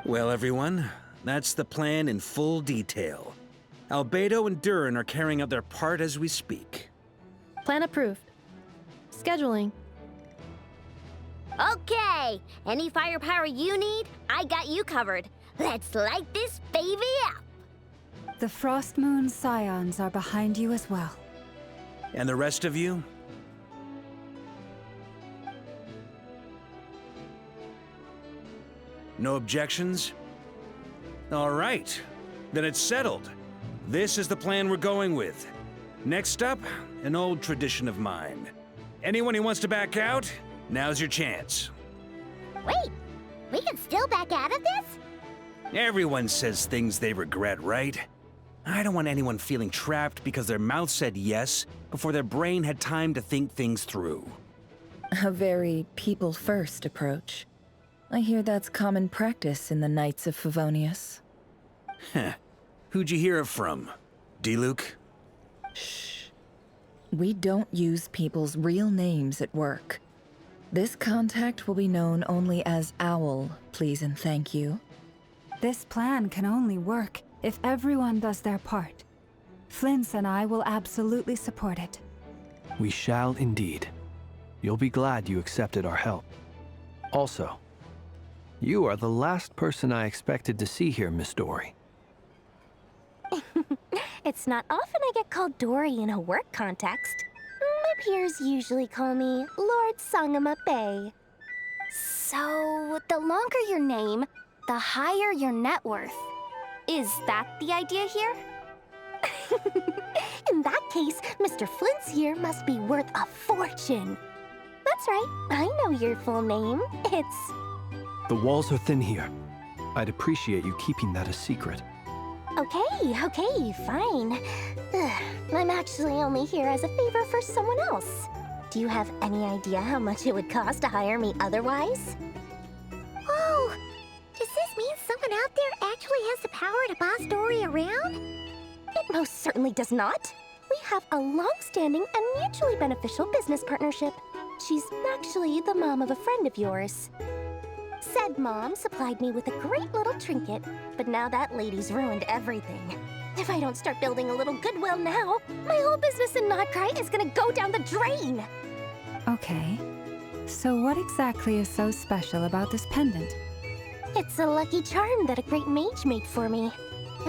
Well, everyone, that's the plan in full detail. Albedo and Durin are carrying out their part as we speak. Plan approved. Scheduling. Okay, any firepower you need, I got you covered. Let's light this baby up. The Frost Moon Scions are behind you as well. And the rest of you? No objections? All right, then it's settled. This is the plan we're going with. Next up, an old tradition of mine. Anyone who wants to back out, now's your chance. Wait, we can still back out of this? Everyone says things they regret, right? I don't want anyone feeling trapped because their mouth said yes before their brain had time to think things through. A very people-first approach. I hear that's common practice in the Knights of Favonius. Heh. Who'd you hear it from? D-Luke? Shh. We don't use people's real names at work. This contact will be known only as Owl, please and thank you. This plan can only work if everyone does their part. Flint's and I will absolutely support it. We shall indeed. You'll be glad you accepted our help. Also, you are the last person I expected to see here, Miss Dory. It's not often I get called Dory in a work context. My peers usually call me Lord Sangamabe. So, the longer your name, the higher your net worth. Is that the idea here? In that case, Mr. Flint's here must be worth a fortune. That's right, I know your full name. It's... The walls are thin here. I'd appreciate you keeping that a secret. Okay, fine. I'm actually only here as a favor for someone else. Do you have any idea how much it would cost to hire me otherwise? Oh, does this mean someone out there actually has the power to boss Dory around? It most certainly does not. We have a long-standing and mutually beneficial business partnership. She's actually the mom of a friend of yours. Said mom supplied me with a great little trinket, but now that lady's ruined everything. If I don't start building a little goodwill now, my whole business in Notcry is gonna go down the drain! Okay. So what exactly is so special about this pendant? It's a lucky charm that a great mage made for me.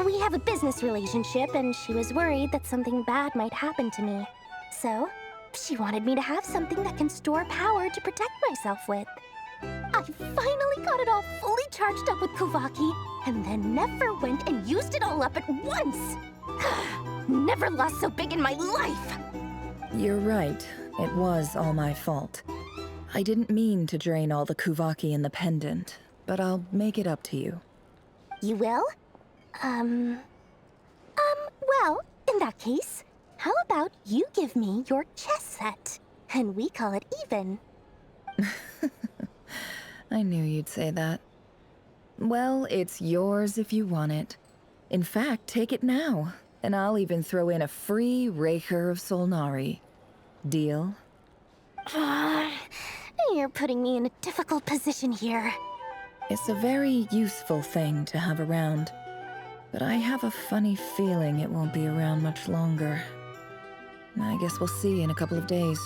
We have a business relationship, and she was worried that something bad might happen to me. So, she wanted me to have something that can store power to protect myself with. I finally got it all fully charged up with Kuvaki, and then never went and used it all up at once! Never lost so big in my life! You're right. It was all my fault. I didn't mean to drain all the Kuvaki in the pendant, but I'll make it up to you. You will? Well, in that case, how about you give me your chess set, and we call it even? I knew you'd say that. Well, it's yours if you want it. In fact, take it now, and I'll even throw in a free Raker of Solnari. Deal? You're putting me in a difficult position here. It's a very useful thing to have around, but I have a funny feeling it won't be around much longer. I guess we'll see in a couple of days.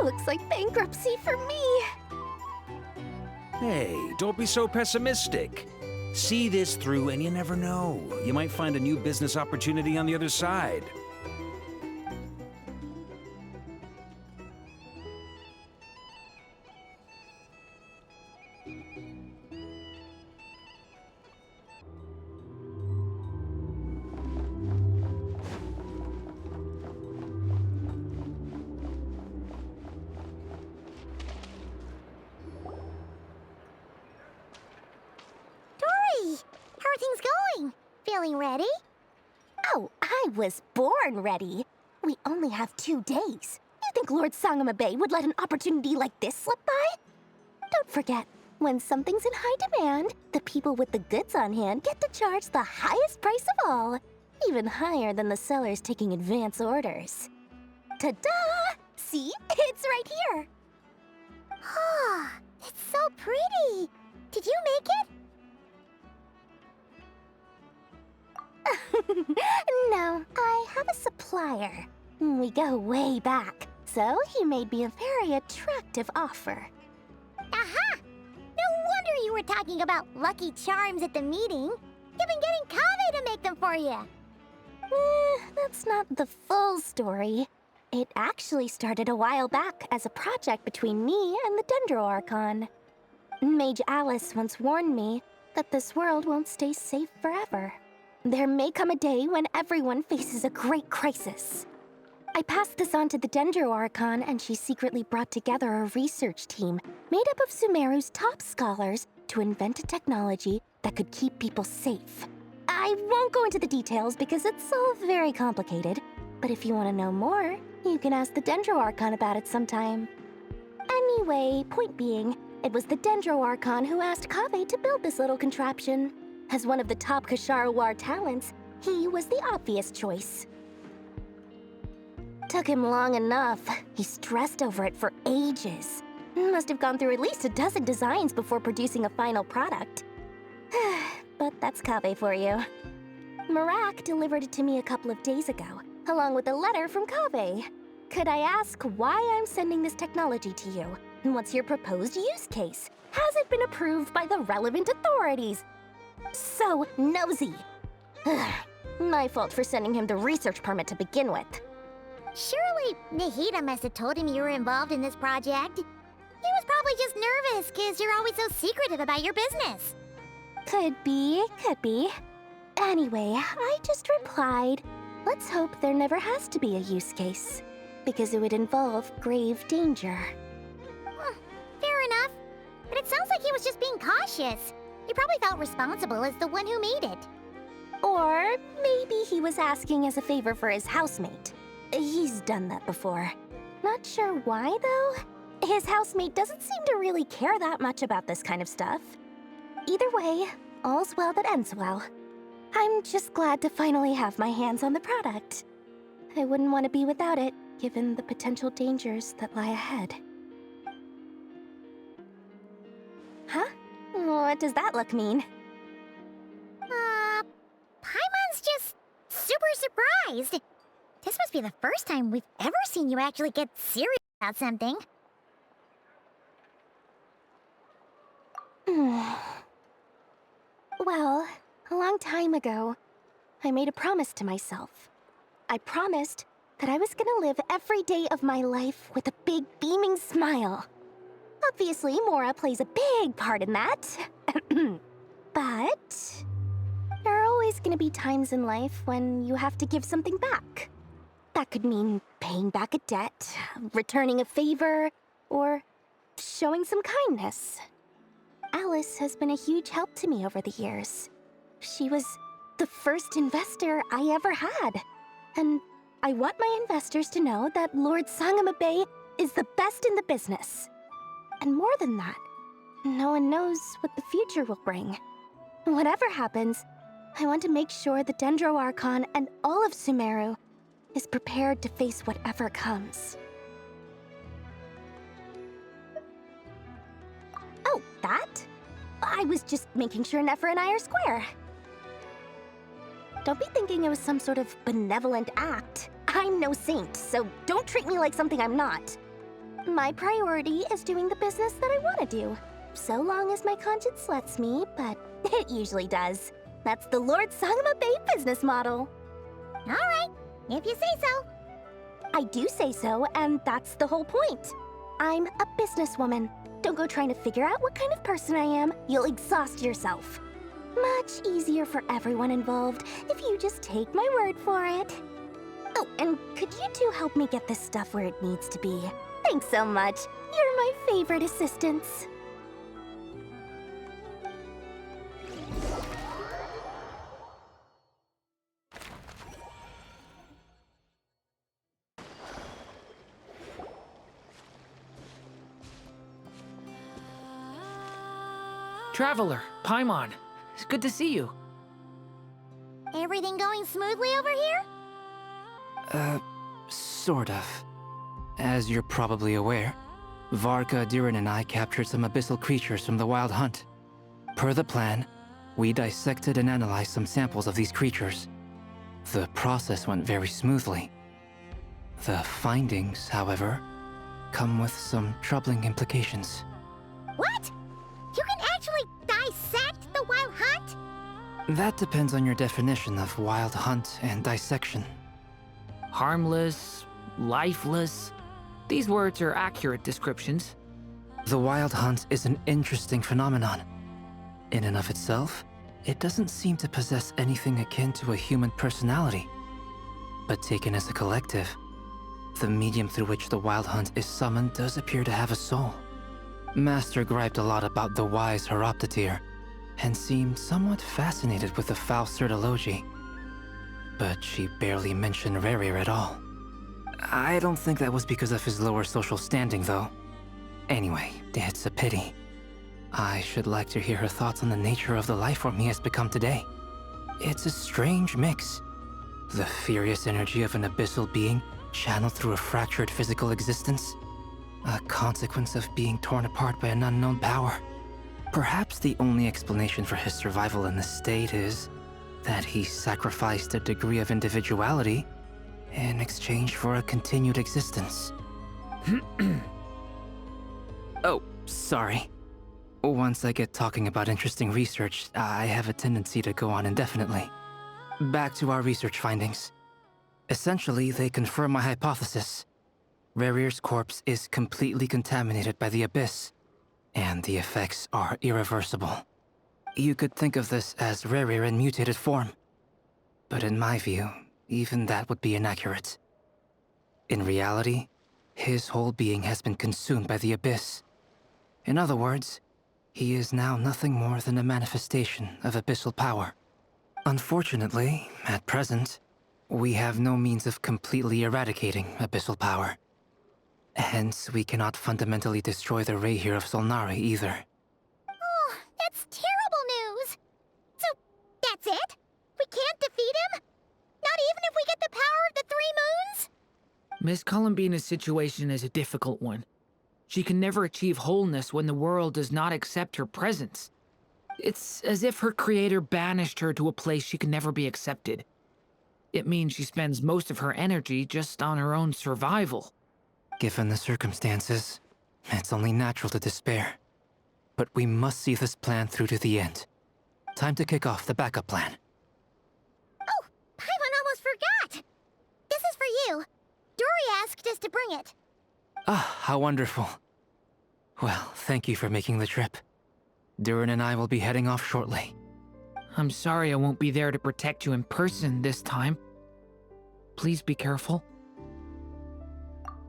Looks like bankruptcy for me. Hey, don't be so pessimistic. See this through and you never know. You might find a new business opportunity on the other side. Dory! How are things going? Feeling ready? Oh, I was born ready. We only have 2 days. You think Lord Sangamabe would let an opportunity like this slip by? Don't forget, when something's in high demand, the people with the goods on hand get to charge the highest price of all, even higher than the sellers taking advance orders. Ta-da! See? It's right here. Ah, it's so pretty. Did you make it? No, I have a supplier. We go way back, so he made me a very attractive offer. Aha! No wonder you were talking about Lucky Charms at the meeting. You've been getting Kaveh to make them for you. That's not the full story. It actually started a while back as a project between me and the Dendro Archon. Mage Alice once warned me that this world won't stay safe forever. There may come a day when everyone faces a great crisis. I passed this on to the Dendro Archon, and she secretly brought together a research team made up of Sumeru's top scholars to invent a technology that could keep people safe. I won't go into the details because it's all very complicated, but if you want to know more, you can ask the Dendro Archon about it sometime. Anyway, point being, it was the Dendro Archon who asked Kaveh to build this little contraption. As one of the top Kasharawar talents, he was the obvious choice. Took him long enough. He stressed over it for ages. Must have gone through at least a dozen designs before producing a final product. But that's Kaveh for you. Marak delivered it to me a couple of days ago, along with a letter from Kaveh. Could I ask why I'm sending this technology to you? And what's your proposed use case? Has it been approved by the relevant authorities? So nosy. My fault for sending him the research permit to begin with. Surely Nahida must have told him you were involved in this project. He was probably just nervous because you're always so secretive about your business. Could be, could be. Anyway, I just replied, let's hope there never has to be a use case, because it would involve grave danger. Fair enough. But it sounds like he was just being cautious. He probably felt responsible as the one who made it. Or maybe he was asking as a favor for his housemate. He's done that before. Not sure why, though. His housemate doesn't seem to really care that much about this kind of stuff. Either way, all's well that ends well. I'm just glad to finally have my hands on the product. I wouldn't want to be without it, given the potential dangers that lie ahead. Huh? What does that look mean? Paimon's just super surprised. This must be the first time we've ever seen you actually get serious about something. Well, a long time ago, I made a promise to myself. I promised that I was gonna live every day of my life with a big beaming smile. Obviously, Mora plays a big part in that. But there are always gonna be times in life when you have to give something back. That could mean paying back a debt, returning a favor, or showing some kindness. Alice has been a huge help to me over the years. She was the first investor I ever had. And I want my investors to know that Lord Sangamabe is the best in the business. And more than that, no one knows what the future will bring. Whatever happens, I want to make sure the Dendro Archon and all of Sumeru is prepared to face whatever comes. Oh, that? I was just making sure Nefer and I are square. Don't be thinking it was some sort of benevolent act. I'm no saint, so don't treat me like something I'm not. My priority is doing the business that I want to do, so long as my conscience lets me, but it usually does. That's the Lord Sangamabe business model. All right, if you say so. I do say so, and that's the whole point. I'm a businesswoman. Don't go trying to figure out what kind of person I am. You'll exhaust yourself. Much easier for everyone involved if you just take my word for it. Oh, and could you two help me get this stuff where it needs to be? Thanks so much. You're my favorite assistants. Traveler, Paimon, it's good to see you. Everything going smoothly over here? Sort of. As you're probably aware, Varka, Durin, and I captured some abyssal creatures from the Wild Hunt. Per the plan, we dissected and analyzed some samples of these creatures. The process went very smoothly. The findings, however, come with some troubling implications. What? You can actually dissect the Wild Hunt? That depends on your definition of Wild Hunt and dissection. Harmless, lifeless. These words are accurate descriptions. The Wild Hunt is an interesting phenomenon. In and of itself, it doesn't seem to possess anything akin to a human personality. But taken as a collective, the medium through which the Wild Hunt is summoned does appear to have a soul. Master griped a lot about the wise Horoptetyr, and seemed somewhat fascinated with the foul Certology. But she barely mentioned Rerir at all. I don't think that was because of his lower social standing, though. Anyway, it's a pity. I should like to hear her thoughts on the nature of the lifeform he has become today. It's a strange mix. The furious energy of an abyssal being channeled through a fractured physical existence. A consequence of being torn apart by an unknown power. Perhaps the only explanation for his survival in this state is that he sacrificed a degree of individuality in exchange for a continued existence. Oh, sorry. Once I get talking about interesting research, I have a tendency to go on indefinitely. Back to our research findings. Essentially, they confirm my hypothesis. Rerir's corpse is completely contaminated by the Abyss, and the effects are irreversible. You could think of this as Rerir in mutated form. But in my view, even that would be inaccurate. In reality, his whole being has been consumed by the Abyss. In other words, he is now nothing more than a manifestation of abyssal power. Unfortunately, at present, we have no means of completely eradicating abyssal power. Hence, we cannot fundamentally destroy the Reir of Solnari either. Oh, that's terrible news! So, that's it? We can't defeat him? Not even if we get the power of the Three Moons? Miss Columbina's situation is a difficult one. She can never achieve wholeness when the world does not accept her presence. It's as if her creator banished her to a place she can never be accepted. It means she spends most of her energy just on her own survival. Given the circumstances, it's only natural to despair. But we must see this plan through to the end. Time to kick off the backup plan. Oh, Paimon almost forgot! This is for you. Dory asked us to bring it. Ah, how wonderful. Well, thank you for making the trip. Durin and I will be heading off shortly. I'm sorry I won't be there to protect you in person this time. Please be careful.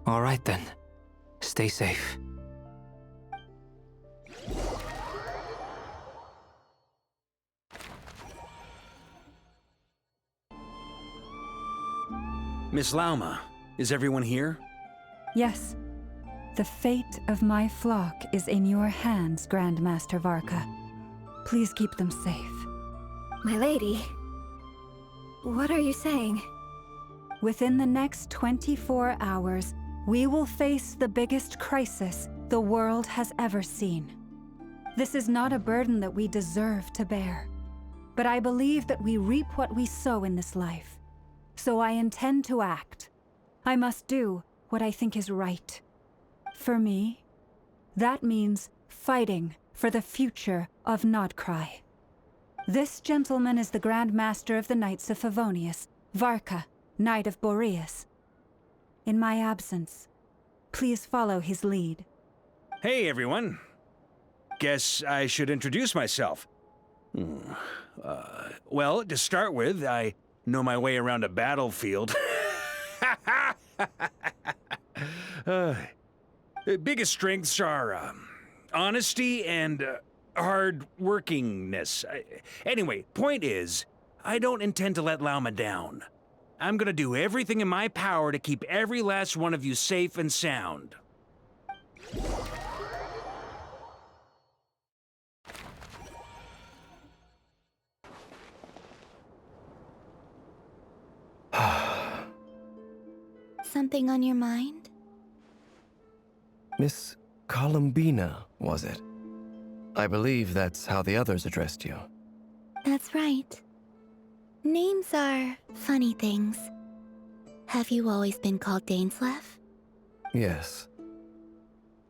All right then. Stay safe. Miss Lauma, is everyone here? Yes. The fate of my flock is in your hands, Grand Master Varka. Please keep them safe. My lady, what are you saying? Within the next 24 hours, we will face the biggest crisis the world has ever seen. This is not a burden that we deserve to bear, but I believe that we reap what we sow in this life. So I intend to act. I must do what I think is right. For me, that means fighting for the future of Nodcry. This gentleman is the Grand Master of the Knights of Favonius, Varka, Knight of Boreas. In my absence, please follow his lead. Hey, everyone. Guess I should introduce myself. Well, to start with, I know my way around a battlefield. Biggest strengths are honesty and hard-workingness. Anyway, point is, I don't intend to let Lauma down. I'm gonna do everything in my power to keep every last one of you safe and sound. Something on your mind? Miss Columbina, was it? I believe that's how the others addressed you. That's right. Names are funny things. Have you always been called Dainsleif? Yes.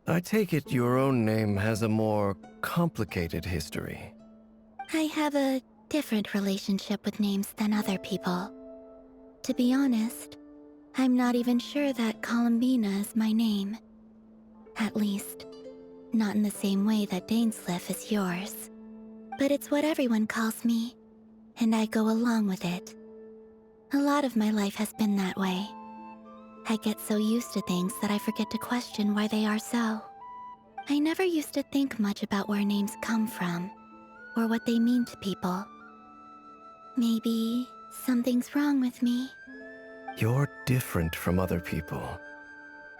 I take it your own name has a more complicated history. I have a different relationship with names than other people. To be honest, I'm not even sure that Columbina is my name. At least, not in the same way that Dainsleif is yours. But it's what everyone calls me, and I go along with it. A lot of my life has been that way. I get so used to things that I forget to question why they are so. I never used to think much about where names come from, or what they mean to people. Maybe something's wrong with me. You're different from other people.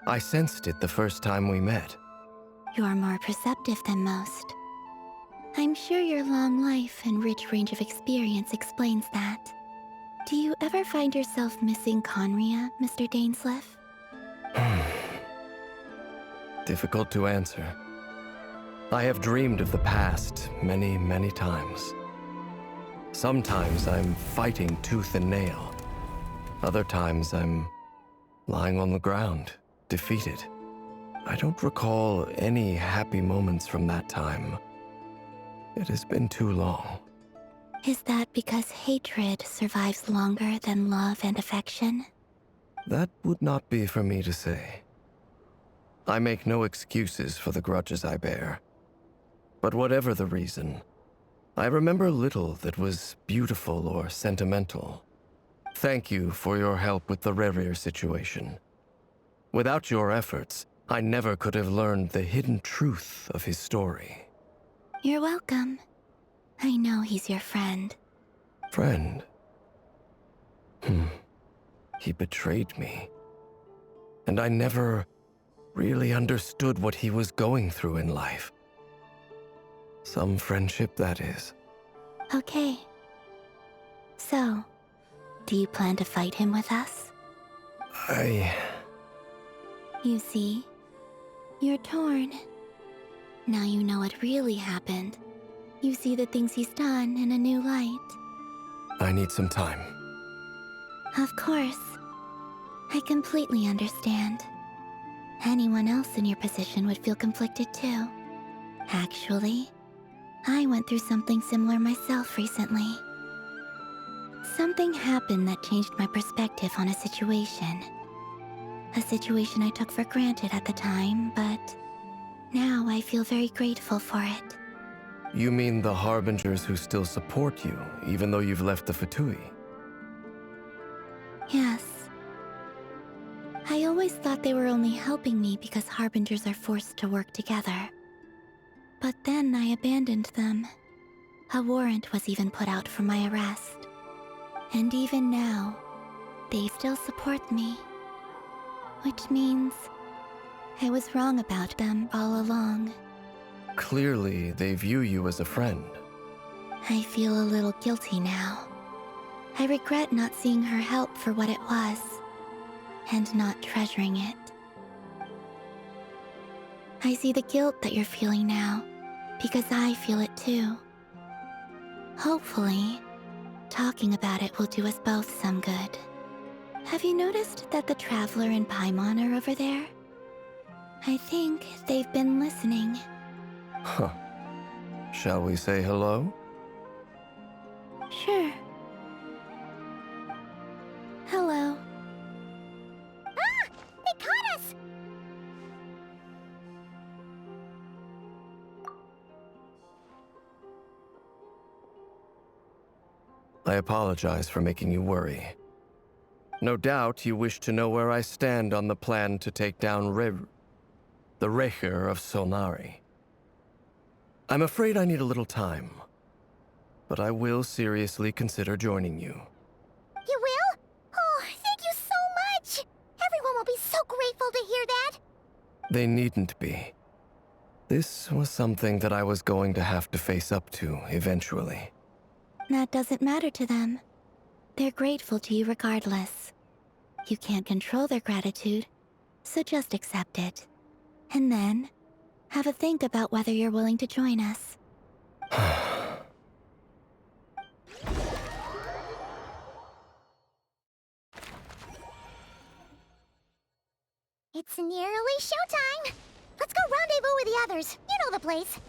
I sensed it the first time we met. You're more perceptive than most. I'm sure your long life and rich range of experience explains that. Do you ever find yourself missing Conria, Mr. Dainsleif? Difficult to answer. I have dreamed of the past many, many times. Sometimes I'm fighting tooth and nail. Other times I'm lying on the ground, defeated. I don't recall any happy moments from that time. It has been too long. Is that because hatred survives longer than love and affection? That would not be for me to say. I make no excuses for the grudges I bear. But whatever the reason, I remember little that was beautiful or sentimental. Thank you for your help with the Rerir situation. Without your efforts, I never could have learned the hidden truth of his story. You're welcome. I know he's your friend. Friend? He betrayed me. And I never really understood what he was going through in life. Some friendship, that is. Okay. So, do you plan to fight him with us? You see, you're torn. Now you know what really happened. You see the things he's done in a new light. I need some time. Of course. I completely understand. Anyone else in your position would feel conflicted too. Actually, I went through something similar myself recently. Something happened that changed my perspective on a situation. A situation I took for granted at the time, but now I feel very grateful for it. You mean the Harbingers who still support you, even though you've left the Fatui? Yes. I always thought they were only helping me because Harbingers are forced to work together. But then I abandoned them. A warrant was even put out for my arrest. And even now, they still support me. Which means I was wrong about them all along. Clearly, they view you as a friend. I feel a little guilty now. I regret not seeing her help for what it was, and not treasuring it. I see the guilt that you're feeling now, because I feel it too. Hopefully, talking about it will do us both some good. Have you noticed that the Traveler and Paimon are over there? I think they've been listening. Huh. Shall we say hello? Sure. Hello. Ah! They caught us! I apologize for making you worry. No doubt you wish to know where I stand on the plan to take down the Recher of Solnari. I'm afraid I need a little time, but I will seriously consider joining you. You will? Oh, thank you so much! Everyone will be so grateful to hear that! They needn't be. This was something that I was going to have to face up to eventually. That doesn't matter to them. They're grateful to you regardless. You can't control their gratitude, so just accept it. And then, have a think about whether you're willing to join us. It's nearly showtime! Let's go rendezvous with the others. You know the place.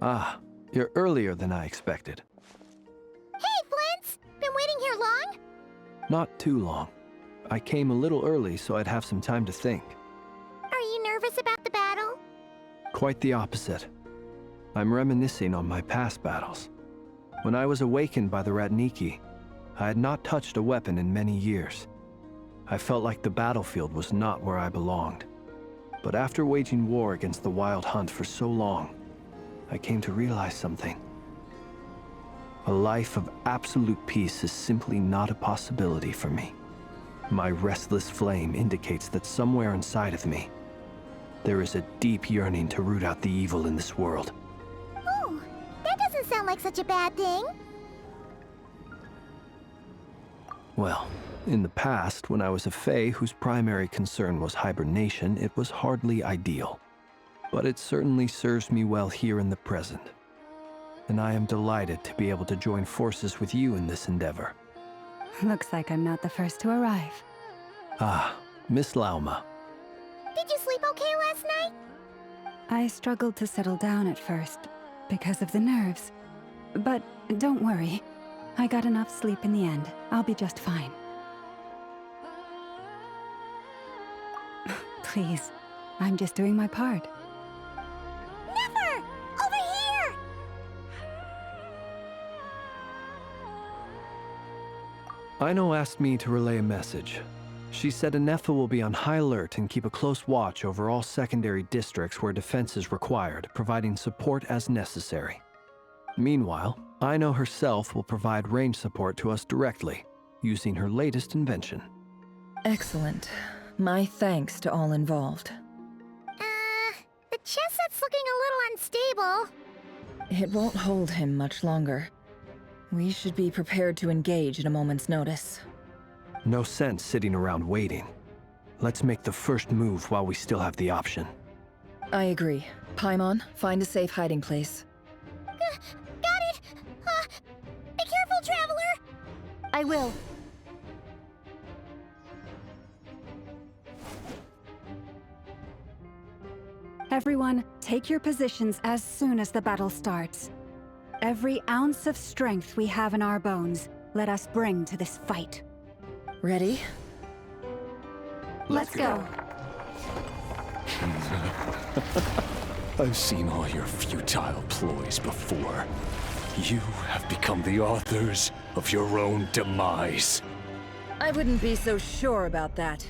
Ah, you're earlier than I expected. Hey, Flint's! Been waiting here long? Not too long. I came a little early so I'd have some time to think. Are you nervous about the battle? Quite the opposite. I'm reminiscing on my past battles. When I was awakened by the Ratniki, I had not touched a weapon in many years. I felt like the battlefield was not where I belonged. But after waging war against the Wild Hunt for so long, I came to realize something. A life of absolute peace is simply not a possibility for me. My restless flame indicates that somewhere inside of me, there is a deep yearning to root out the evil in this world. Oh, that doesn't sound like such a bad thing. Well, in the past, when I was a Fae whose primary concern was hibernation, it was hardly ideal. But it certainly serves me well here in the present. And I am delighted to be able to join forces with you in this endeavor. Looks like I'm not the first to arrive. Ah, Miss Lauma. Did you sleep okay last night? I struggled to settle down at first, because of the nerves. But don't worry. I got enough sleep in the end. I'll be just fine. Please, I'm just doing my part. Never! Over here! Aino asked me to relay a message. She said Anefa will be on high alert and keep a close watch over all secondary districts where defense is required, providing support as necessary. Meanwhile, Aino herself will provide range support to us directly, using her latest invention. Excellent. My thanks to all involved. The chest set's looking a little unstable. It won't hold him much longer. We should be prepared to engage at a moment's notice. No sense sitting around waiting. Let's make the first move while we still have the option. I agree. Paimon, find a safe hiding place. Got it! Be careful, Traveler! I will. Everyone, take your positions as soon as the battle starts. Every ounce of strength we have in our bones, let us bring to this fight. Ready? Let's go. I've seen all your futile ploys before. You have become the authors of your own demise. I wouldn't be so sure about that.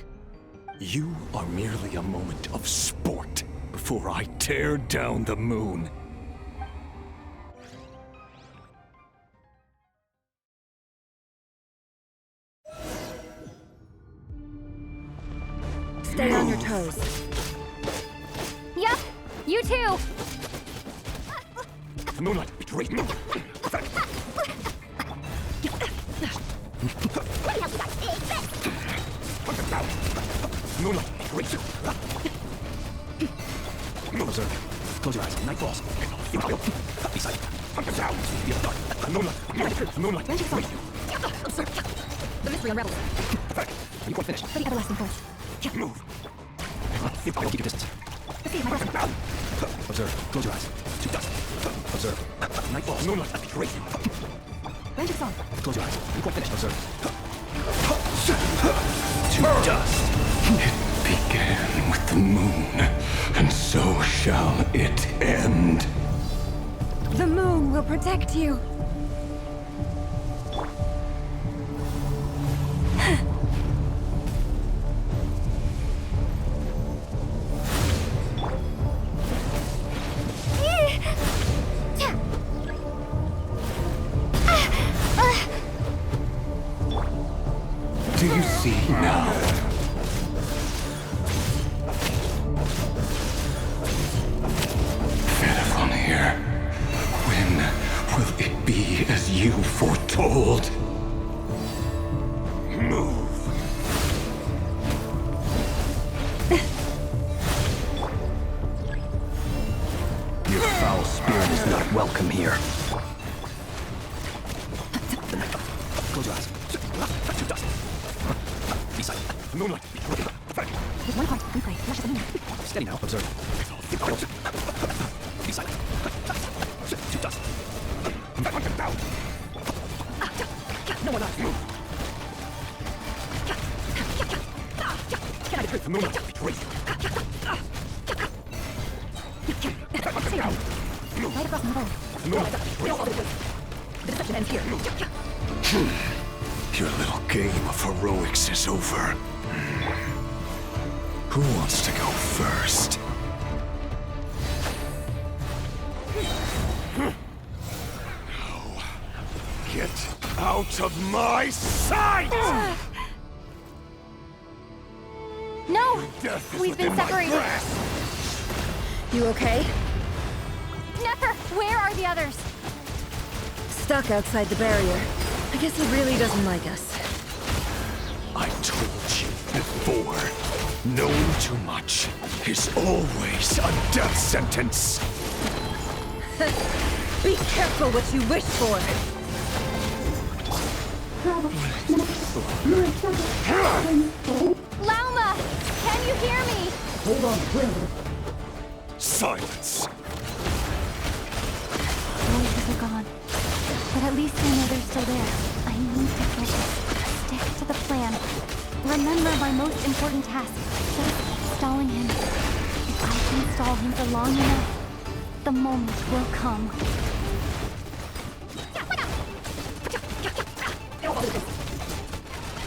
You are merely a moment of sport before I tear down the moon. Stay on your toes. Yep, you too. The moonlight betrayed me. Moonlight betrayed you. Observe. Close your eyes. Night falls. Be silent. Moonlight betrayed you. Observe. The mystery unravels. You quite finished. For the everlasting force. Move. Keep your distance. Observe. Close your eyes. To dust. Observe. Night falls. Moonlight betrayed you. Range of song. Close your eyes. You quite finished. Observe. To dust. It began with the moon, and so shall it end. The moon will protect you. Do you see now? Here. When will it be as you foretold? Move. Your foul spirit is not welcome here. Close your eyes. To dust. Beside. The moonlight. With one heart, we pray. Flash of the moon. Steady now. Observe. Be silent. To dust. No one else. Move. Can I be truth? The moonlight betrays you. Right across the bowl. The moonlight betrays you. The deception ends here. Your little game of heroics is over. Who wants to go first? Get out of my sight! No! We've been separated. You okay? Nefer, where are the others? Stuck outside the barrier. I guess he really doesn't like us. I told you before. Knowing too much is always a death sentence. Be careful what you wish for. Lauma! Can you hear me? Hold on, Silence! Voices are gone. But at least I know they're still there. I need to focus. Stick to the plan. Remember my most important task. Just stalling him. If I can stall him for long enough, the moment will come.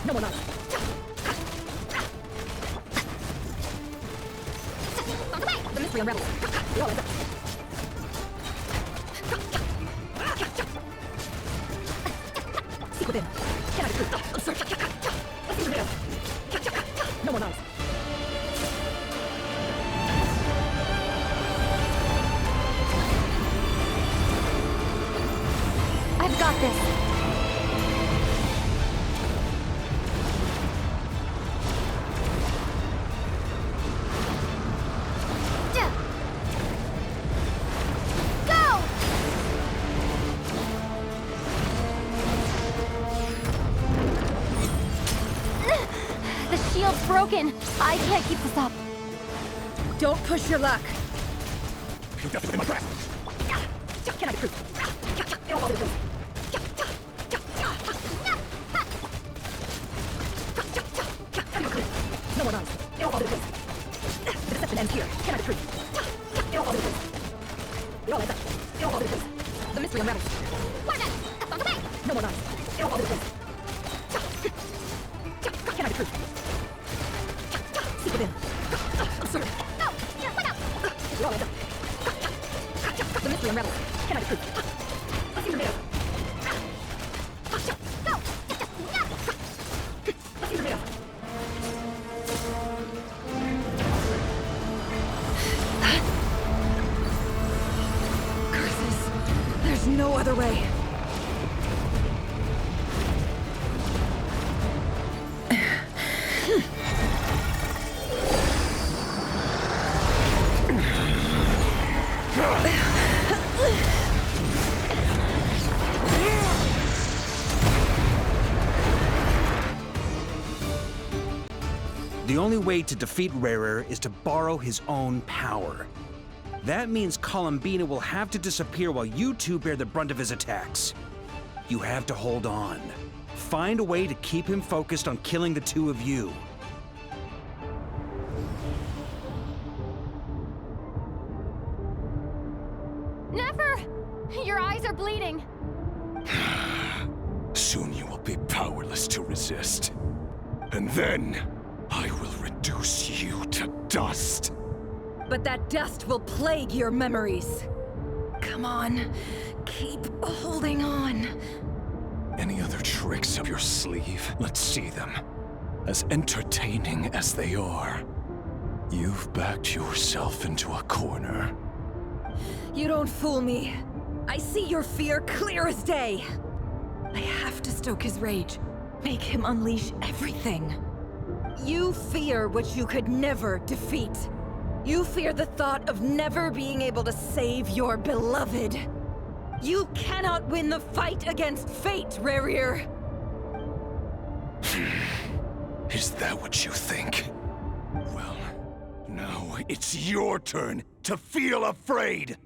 No one else. The mystery unravels. We all end up. Seek within. Can I be true? Observe. No one else. I've got this. Broken. I can't keep this up. Don't push your luck. You got this in my grasp. Can I be proof? No one else. The deception ends here. Can I be proof? We all end up. The mystery unravels. No one else. Can I be proof? Seek within. Observe. We all end up. The mystery unravels. Can I be proof? Curses. There's no other way. The only way to defeat Rarer is to borrow his own power. That means Columbina will have to disappear while you two bear the brunt of his attacks. You have to hold on. Find a way to keep him focused on killing the two of you. Never! Your eyes are bleeding. Soon you will be powerless to resist. And then, I will reduce you to dust. But that dust will plague your memories. Come on, keep holding on. Any other tricks up your sleeve? Let's see them. As entertaining as they are, you've backed yourself into a corner. You don't fool me. I see your fear clear as day. I have to stoke his rage. Make him unleash everything. You fear what you could never defeat. You fear the thought of never being able to save your beloved. You cannot win the fight against fate, Rarier. Is that what you think? Well, now it's your turn to feel afraid!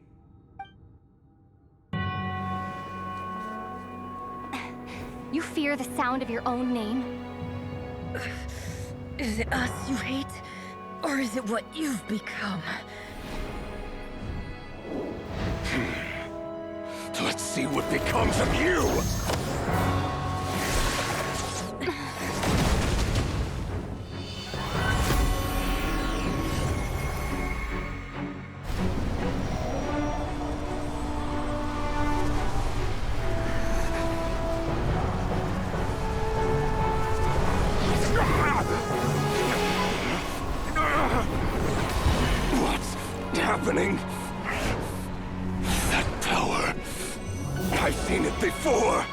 You fear the sound of your own name? Is it us you hate? Or is it what you've become? Let's see what becomes of you! What's happening? That power. I've seen it before.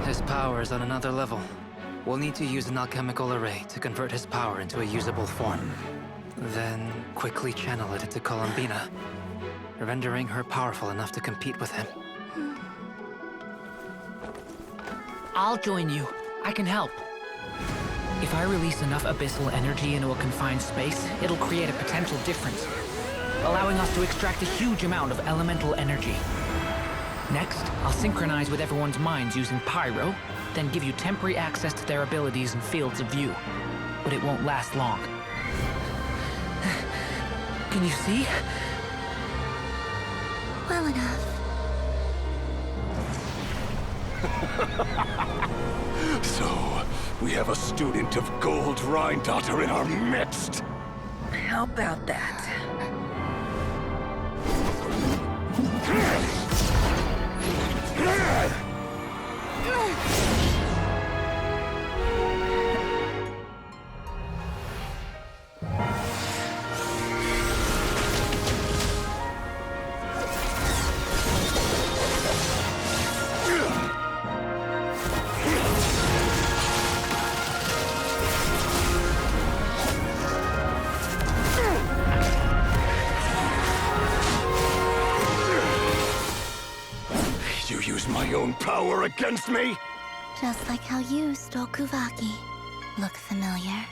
His power is on another level. We'll need to use an alchemical array to convert his power into a usable form. Then quickly channel it into Columbina, rendering her powerful enough to compete with him. I'll join you. I can help. If I release enough abyssal energy into a confined space, it'll create a potential difference, allowing us to extract a huge amount of elemental energy. Next, I'll synchronize with everyone's minds using Pyro, then give you temporary access to their abilities and fields of view. But it won't last long. Can you see? Well enough. So, we have a student of Gold Rheindotter in our midst. How about that? You use my own power against me? Just like how you stole Kuvaki. Look familiar?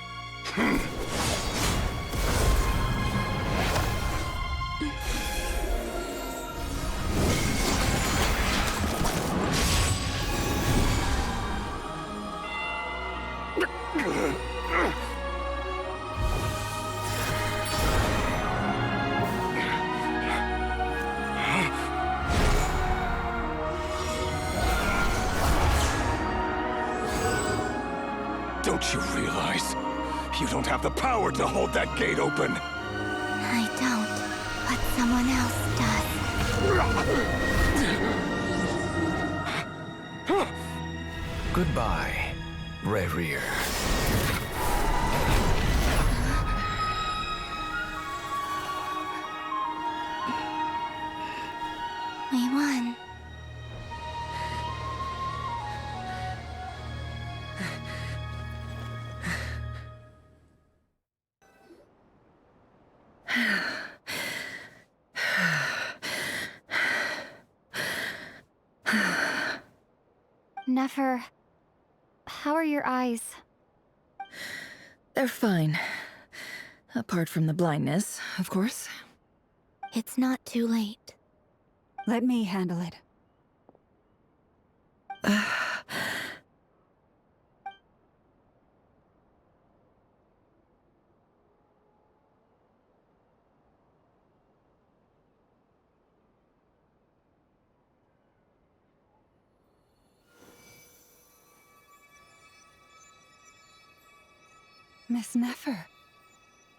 Don't you realize? You don't have the power to hold that gate open. I don't, but someone else does. Goodbye, Rarier. We won. Never. How are your eyes? They're fine. Apart from the blindness, of course. It's not too late. Let me handle it. Miss Nefer,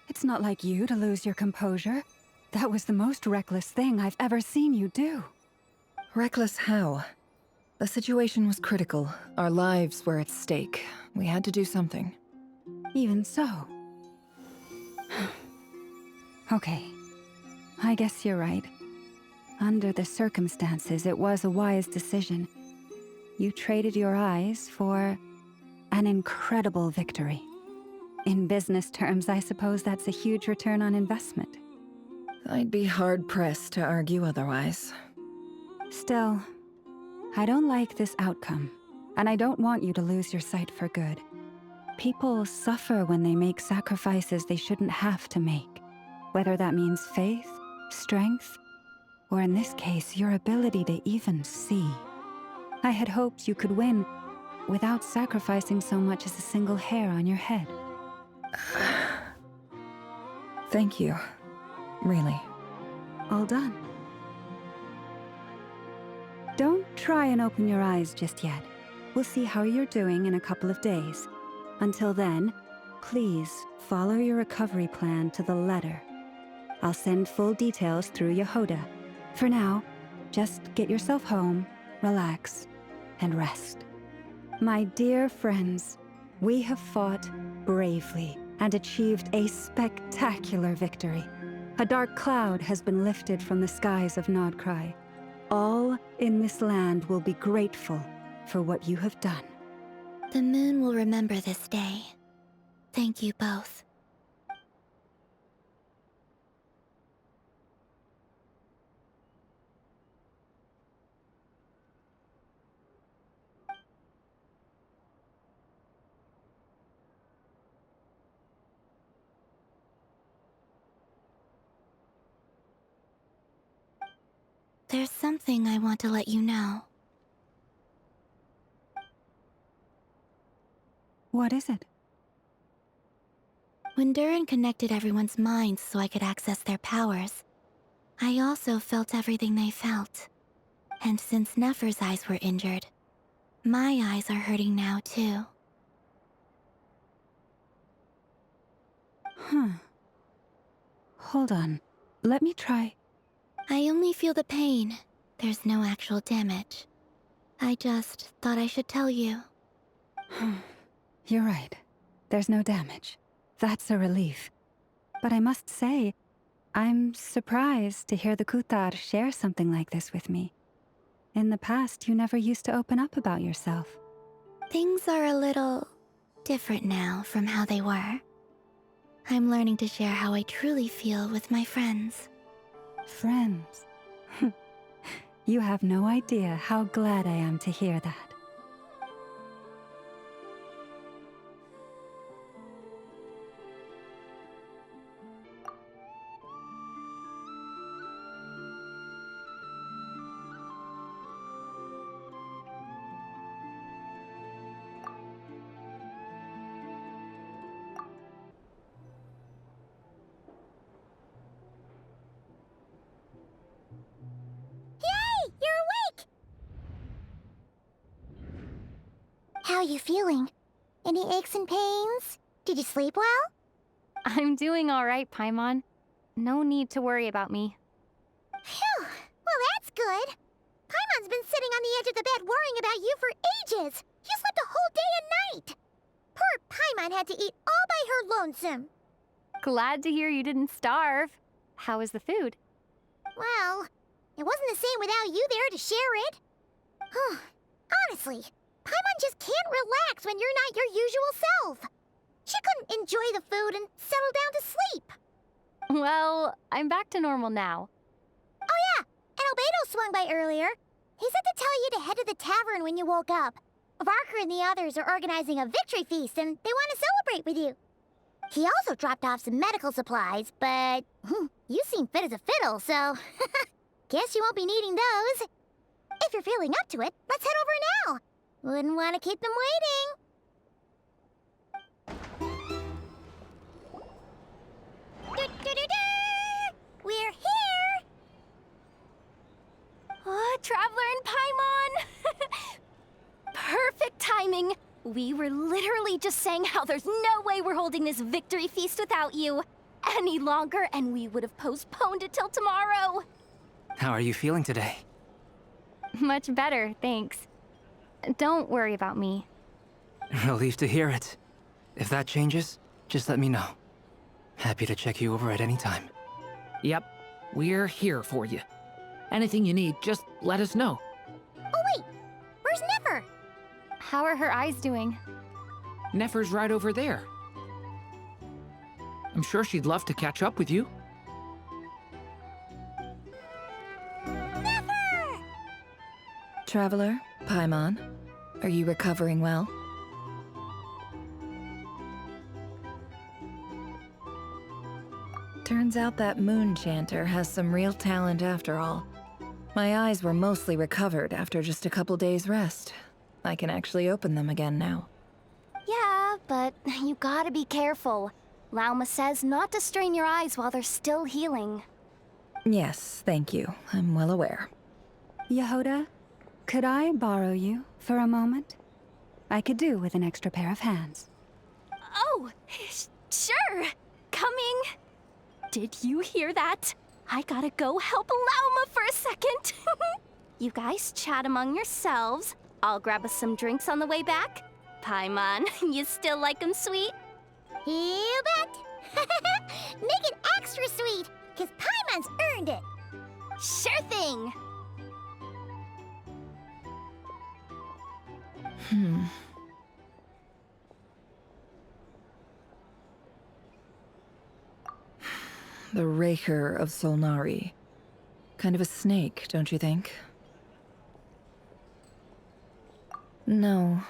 it's not like you to lose your composure. That was the most reckless thing I've ever seen you do. Reckless how? The situation was critical. Our lives were at stake. We had to do something. Even so. Okay. I guess you're right. Under the circumstances, it was a wise decision. You traded your eyes for an incredible victory. In business terms, I suppose that's a huge return on investment. I'd be hard-pressed to argue otherwise. Still, I don't like this outcome, and I don't want you to lose your sight for good. People suffer when they make sacrifices they shouldn't have to make, whether that means faith, strength, or in this case, your ability to even see. I had hoped you could win without sacrificing so much as a single hair on your head. Thank you. Really. All done. Don't try and open your eyes just yet. We'll see how you're doing in a couple of days. Until then, please follow your recovery plan to the letter. I'll send full details through Yehoda. For now, just get yourself home, relax, and rest. My dear friends, we have fought bravely and achieved a spectacular victory. A dark cloud has been lifted from the skies of Nodcry. All in this land will be grateful for what you have done. The moon will remember this day. Thank you both. There's something I want to let you know. What is it? When Durin connected everyone's minds so I could access their powers, I also felt everything they felt. And since Nefer's eyes were injured, my eyes are hurting now too. Huh. Hold on. Let me try. I only feel the pain. There's no actual damage. I just thought I should tell you. You're right. There's no damage. That's a relief. But I must say, I'm surprised to hear the Kutar share something like this with me. In the past, you never used to open up about yourself. Things are a little different now from how they were. I'm learning to share how I truly feel with my friends. Friends? You have no idea how glad I am to hear that. How are you feeling? Any aches and pains? Did you sleep well? I'm doing all right, Paimon. No need to worry about me. Phew! Well, that's good. Paimon's been sitting on the edge of the bed worrying about you for ages. You slept a whole day and night. Poor Paimon had to eat all by her lonesome. Glad to hear you didn't starve. How was the food? Well, it wasn't the same without you there to share it. Honestly, Paimon just can't relax when you're not your usual self. She couldn't enjoy the food and settle down to sleep. Well, I'm back to normal now. Oh yeah, and Albedo swung by earlier. He said to tell you to head to the tavern when you woke up. Varker and the others are organizing a victory feast and they want to celebrate with you. He also dropped off some medical supplies, but you seem fit as a fiddle, so guess you won't be needing those. If you're feeling up to it, let's head over now. Wouldn't want to keep them waiting. We're here! Oh, Traveler and Paimon! Perfect timing! We were literally just saying how there's no way we're holding this victory feast without you any longer, and we would have postponed it till tomorrow. How are you feeling today? Much better, thanks. Don't worry about me. Relieved to hear it. If that changes, just let me know. Happy to check you over at any time. Yep, we're here for you. Anything you need, just let us know. Oh wait, where's Nefer? How are her eyes doing? Nefer's right over there. I'm sure she'd love to catch up with you. Nefer! Traveler, Paimon, are you recovering well? Turns out that moon chanter has some real talent after all. My eyes were mostly recovered after just a couple days rest. I can actually open them again now. Yeah, but you gotta be careful. Lauma says not to strain your eyes while they're still healing. Yes, thank you. I'm well aware. Yehoda, could I borrow you for a moment? I could do with an extra pair of hands. Oh, sure. Coming. Did you hear that? I gotta go help Lauma for a second. You guys chat among yourselves. I'll grab us some drinks on the way back. Paimon, you still like 'em sweet? You bet! Make it extra sweet, because Paimon's earned it! Sure thing! The Raker of Solnari. Kind of a snake, don't you think? No,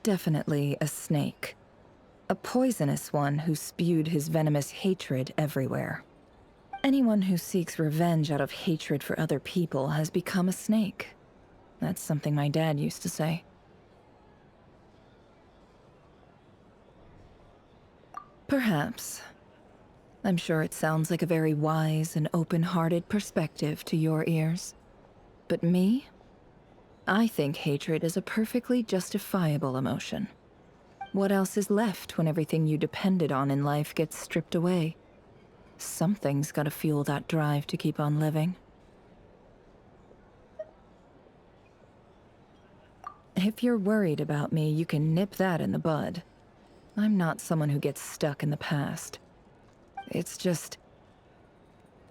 definitely a snake. A poisonous one who spewed his venomous hatred everywhere. Anyone who seeks revenge out of hatred for other people has become a snake. That's something my dad used to say. Perhaps. I'm sure it sounds like a very wise and open-hearted perspective to your ears. But me? I think hatred is a perfectly justifiable emotion. What else is left when everything you depended on in life gets stripped away? Something's gotta fuel that drive to keep on living. If you're worried about me, you can nip that in the bud. I'm not someone who gets stuck in the past. It's just...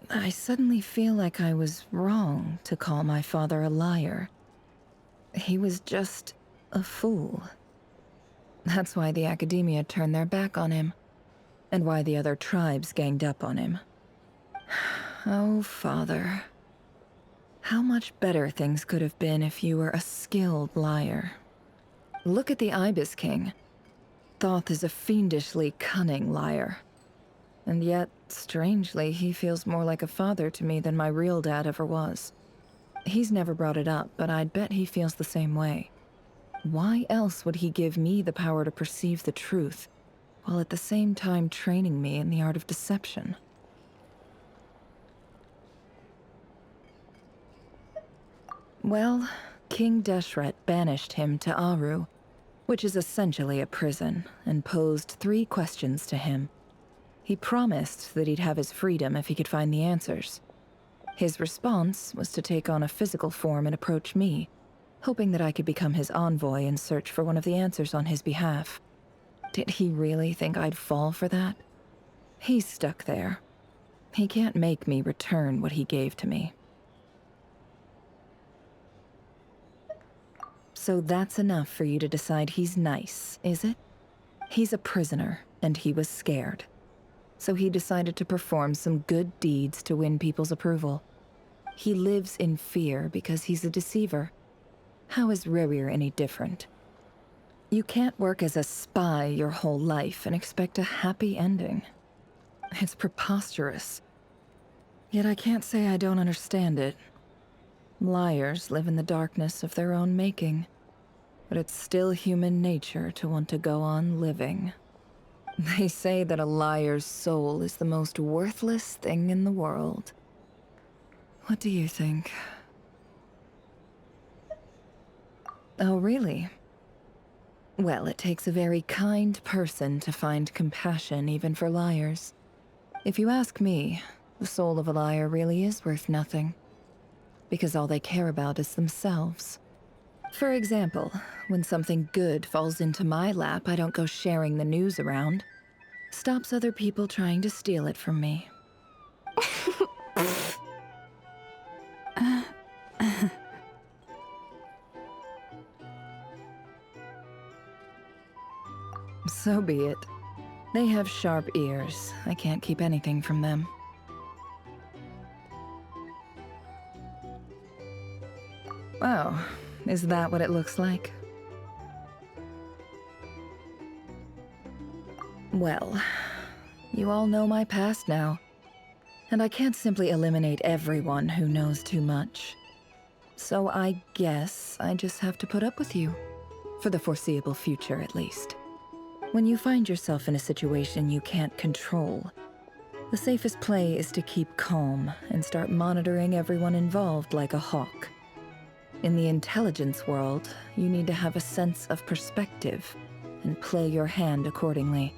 I suddenly feel like I was wrong to call my father a liar. He was just a fool. That's why the Academia turned their back on him, and why the other tribes ganged up on him. Oh, Father. How much better things could have been if you were a skilled liar. Look at the Ibis King. Thoth is a fiendishly cunning liar. And yet, strangely, he feels more like a father to me than my real dad ever was. He's never brought it up, but I'd bet he feels the same way. Why else would he give me the power to perceive the truth, while at the same time training me in the art of deception? Well, King Deshret banished him to Aru, which is essentially a prison, and posed 3 questions to him. He promised that he'd have his freedom if he could find the answers. His response was to take on a physical form and approach me, hoping that I could become his envoy and search for one of the answers on his behalf. Did he really think I'd fall for that? He's stuck there. He can't make me return what he gave to me. So that's enough for you to decide he's nice, is it? He's a prisoner, and he was scared. So he decided to perform some good deeds to win people's approval. He lives in fear because he's a deceiver. How is Rerir any different? You can't work as a spy your whole life and expect a happy ending. It's preposterous. Yet I can't say I don't understand it. Liars live in the darkness of their own making. But it's still human nature to want to go on living. They say that a liar's soul is the most worthless thing in the world. What do you think? Oh, really? Well, it takes a very kind person to find compassion even for liars. If you ask me, the soul of a liar really is worth nothing. Because all they care about is themselves. For example, when something good falls into my lap, I don't go sharing the news around. Stops other people trying to steal it from me. So be it. They have sharp ears. I can't keep anything from them. Oh, is that what it looks like? Well, you all know my past now. And I can't simply eliminate everyone who knows too much. So I guess I just have to put up with you. For the foreseeable future, at least. When you find yourself in a situation you can't control, the safest play is to keep calm and start monitoring everyone involved like a hawk. In the intelligence world, you need to have a sense of perspective and play your hand accordingly.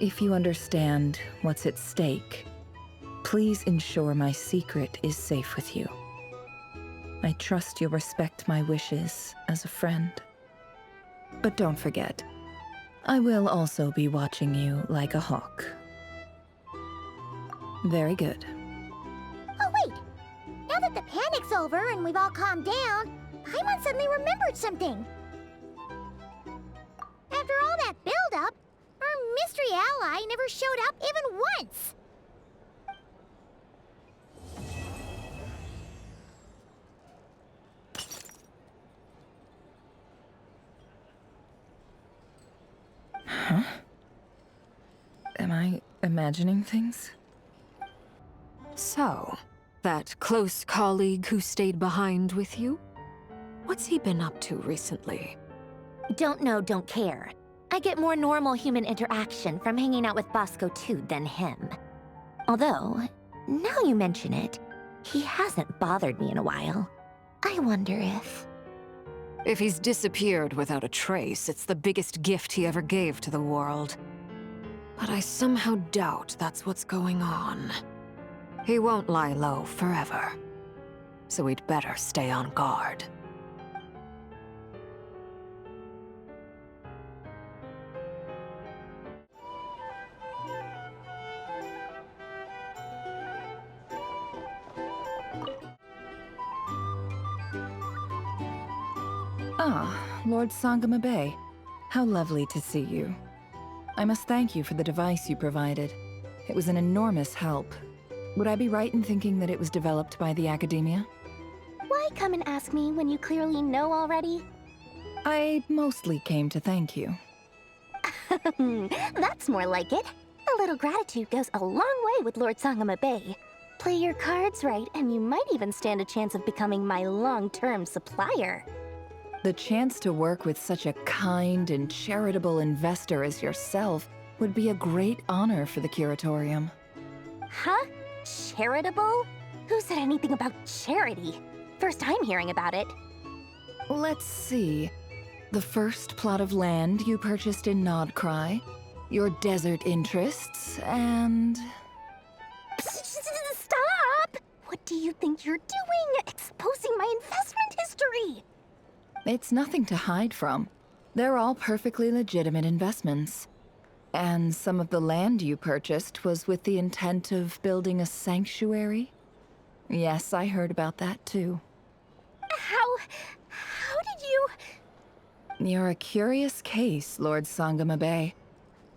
If you understand what's at stake, please ensure my secret is safe with you. I trust you'll respect my wishes as a friend. But don't forget, I will also be watching you like a hawk. Very good. Oh, wait! Now that the panic's over and we've all calmed down, Paimon suddenly remembered something. After all that build-up, our mystery ally never showed up even once! Huh? Am I imagining things? So, that close colleague who stayed behind with you? What's he been up to recently? Don't know, don't care. I get more normal human interaction from hanging out with Bosco too than him. Although, now you mention it, he hasn't bothered me in a while. I wonder if... If he's disappeared without a trace, it's the biggest gift he ever gave to the world. But I somehow doubt that's what's going on. He won't lie low forever. So we'd better stay on guard. Ah, Lord Sangama Bay. How lovely to see you. I must thank you for the device you provided. It was an enormous help. Would I be right in thinking that it was developed by the Academia? Why come and ask me when you clearly know already? I mostly came to thank you. That's more like it. A little gratitude goes a long way with Lord Sangama Bay. Play your cards right, and you might even stand a chance of becoming my long-term supplier. The chance to work with such a kind and charitable investor as yourself would be a great honor for the Curatorium. Huh? Charitable? Who said anything about charity? First time hearing about it. Let's see. The first plot of land you purchased in Nodcry, your desert interests, and... Stop! What do you think you're doing? Exposing my investment history! It's nothing to hide from. They're all perfectly legitimate investments. And some of the land you purchased was with the intent of building a sanctuary? Yes, I heard about that too. How did you... You're a curious case, Lord Sangama Bay.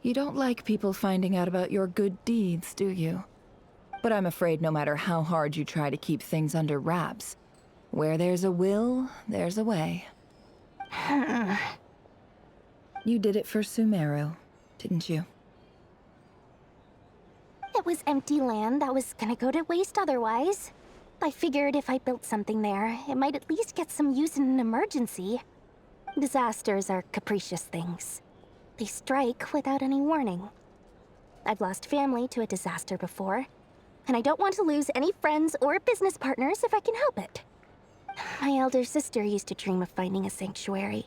You don't like people finding out about your good deeds, do you? But I'm afraid no matter how hard you try to keep things under wraps, where there's a will, there's a way. You did it for Sumeru, didn't you? It was empty land that was gonna go to waste otherwise. I figured if I built something there, it might at least get some use in an emergency. Disasters are capricious things. They strike without any warning. I've lost family to a disaster before, and I don't want to lose any friends or business partners if I can help it. My elder sister used to dream of finding a sanctuary.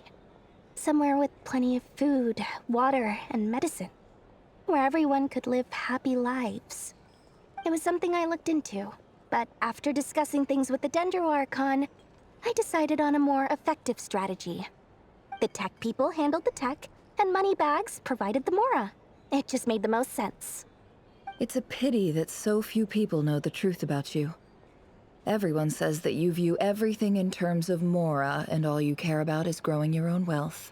Somewhere with plenty of food, water, and medicine. Where everyone could live happy lives. It was something I looked into, but after discussing things with the Dendro Archon, I decided on a more effective strategy. The tech people handled the tech, and Moneybags provided the Mora. It just made the most sense. It's a pity that so few people know the truth about you. Everyone says that you view everything in terms of Mora, and all you care about is growing your own wealth.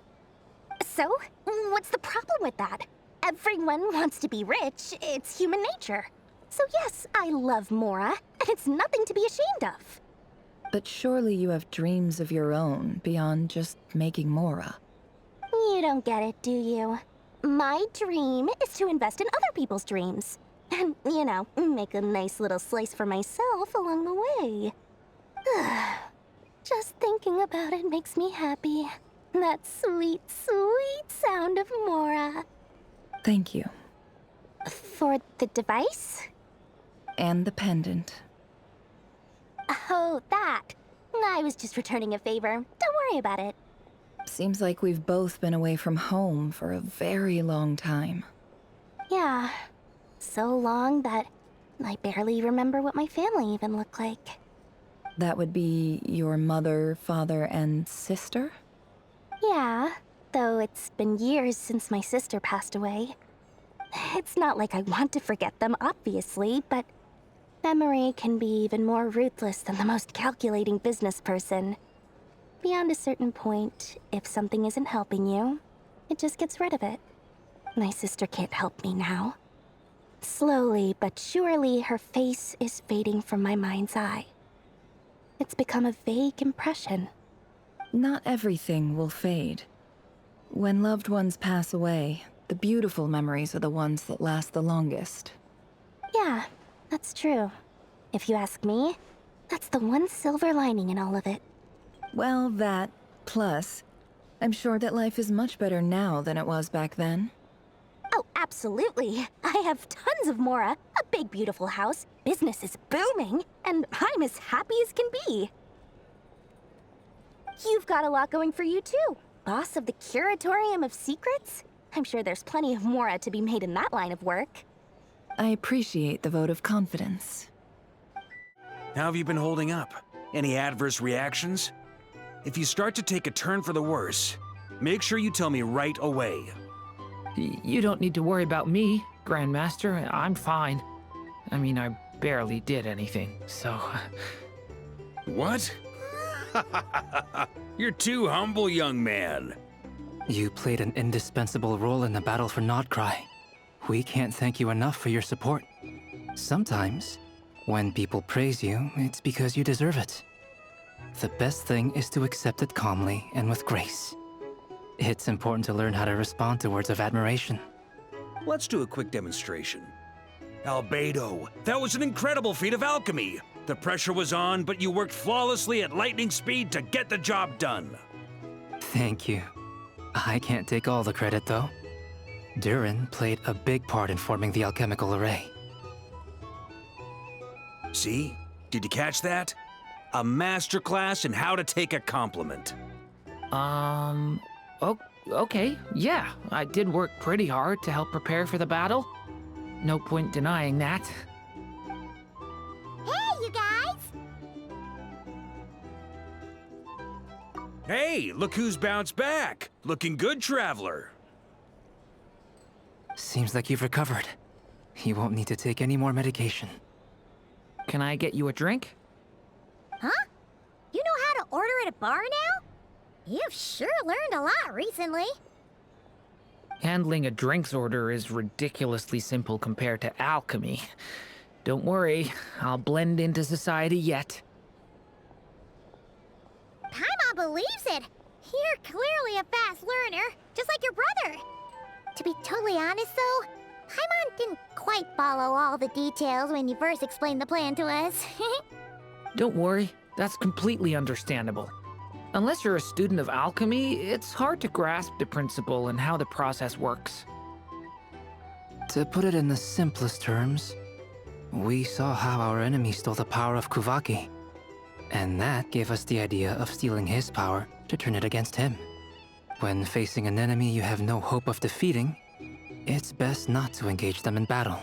So, what's the problem with that? Everyone wants to be rich. It's human nature. So yes, I love Mora, and it's nothing to be ashamed of. But surely you have dreams of your own beyond just making Mora. You don't get it, do you? My dream is to invest in other people's dreams. And, you know, make a nice little slice for myself along the way. Just thinking about it makes me happy. That sweet, sweet sound of Mora. Thank you. For the device? And the pendant. Oh, that. I was just returning a favor. Don't worry about it. Seems like we've both been away from home for a very long time. Yeah. So long that I barely remember what my family even looked like. That would be your mother, father, and sister? Yeah, though it's been years since my sister passed away. It's not like I want to forget them, obviously, but memory can be even more ruthless than the most calculating business person. Beyond a certain point, if something isn't helping you, it just gets rid of it. My sister can't help me now. Slowly but surely, her face is fading from my mind's eye. It's become a vague impression. Not everything will fade. When loved ones pass away, the beautiful memories are the ones that last the longest. Yeah, that's true. If you ask me, that's the one silver lining in all of it. Well, that, plus, I'm sure that life is much better now than it was back then. Oh, absolutely. I have tons of Mora, a big beautiful house, business is booming, and I'm as happy as can be. You've got a lot going for you too. Boss of the Curatorium of Secrets? I'm sure there's plenty of Mora to be made in that line of work. I appreciate the vote of confidence. How have you been holding up? Any adverse reactions? If you start to take a turn for the worse, make sure you tell me right away. You don't need to worry about me, Grandmaster. I'm fine. I mean, I barely did anything, so... What? You're too humble, young man. You played an indispensable role in the battle for Nodcry. We can't thank you enough for your support. Sometimes, when people praise you, it's because you deserve it. The best thing is to accept it calmly and with grace. It's important to learn how to respond to words of admiration. Let's do a quick demonstration. Albedo, that was an incredible feat of alchemy. The pressure was on, but you worked flawlessly at lightning speed to get the job done. Thank you. I can't take all the credit, though. Durin played a big part in forming the alchemical array. See? Did you catch that? A masterclass in how to take a compliment. Okay, yeah. I did work pretty hard to help prepare for the battle. No point denying that. Hey, you guys! Hey, look who's bounced back. Looking good, Traveler. Seems like you've recovered. You won't need to take any more medication. Can I get you a drink? Huh? You know how to order at a bar now? You've sure learned a lot recently. Handling a drinks order is ridiculously simple compared to alchemy. Don't worry, I'll blend into society yet. Paimon believes it. You're clearly a fast learner, just like your brother. To be totally honest, though, Paimon didn't quite follow all the details when you first explained the plan to us. Don't worry, that's completely understandable. Unless you're a student of alchemy, it's hard to grasp the principle and how the process works. To put it in the simplest terms, we saw how our enemy stole the power of Kuvaki. And that gave us the idea of stealing his power to turn it against him. When facing an enemy you have no hope of defeating, it's best not to engage them in battle.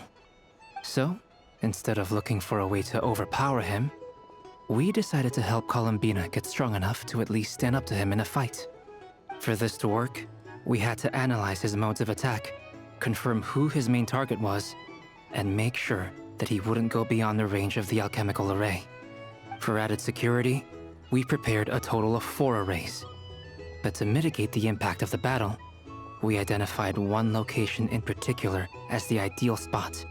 So, instead of looking for a way to overpower him, we decided to help Columbina get strong enough to at least stand up to him in a fight. For this to work, we had to analyze his modes of attack, confirm who his main target was, and make sure that he wouldn't go beyond the range of the alchemical array. For added security, we prepared a total of 4 arrays. But to mitigate the impact of the battle, we identified one location in particular as the ideal spot,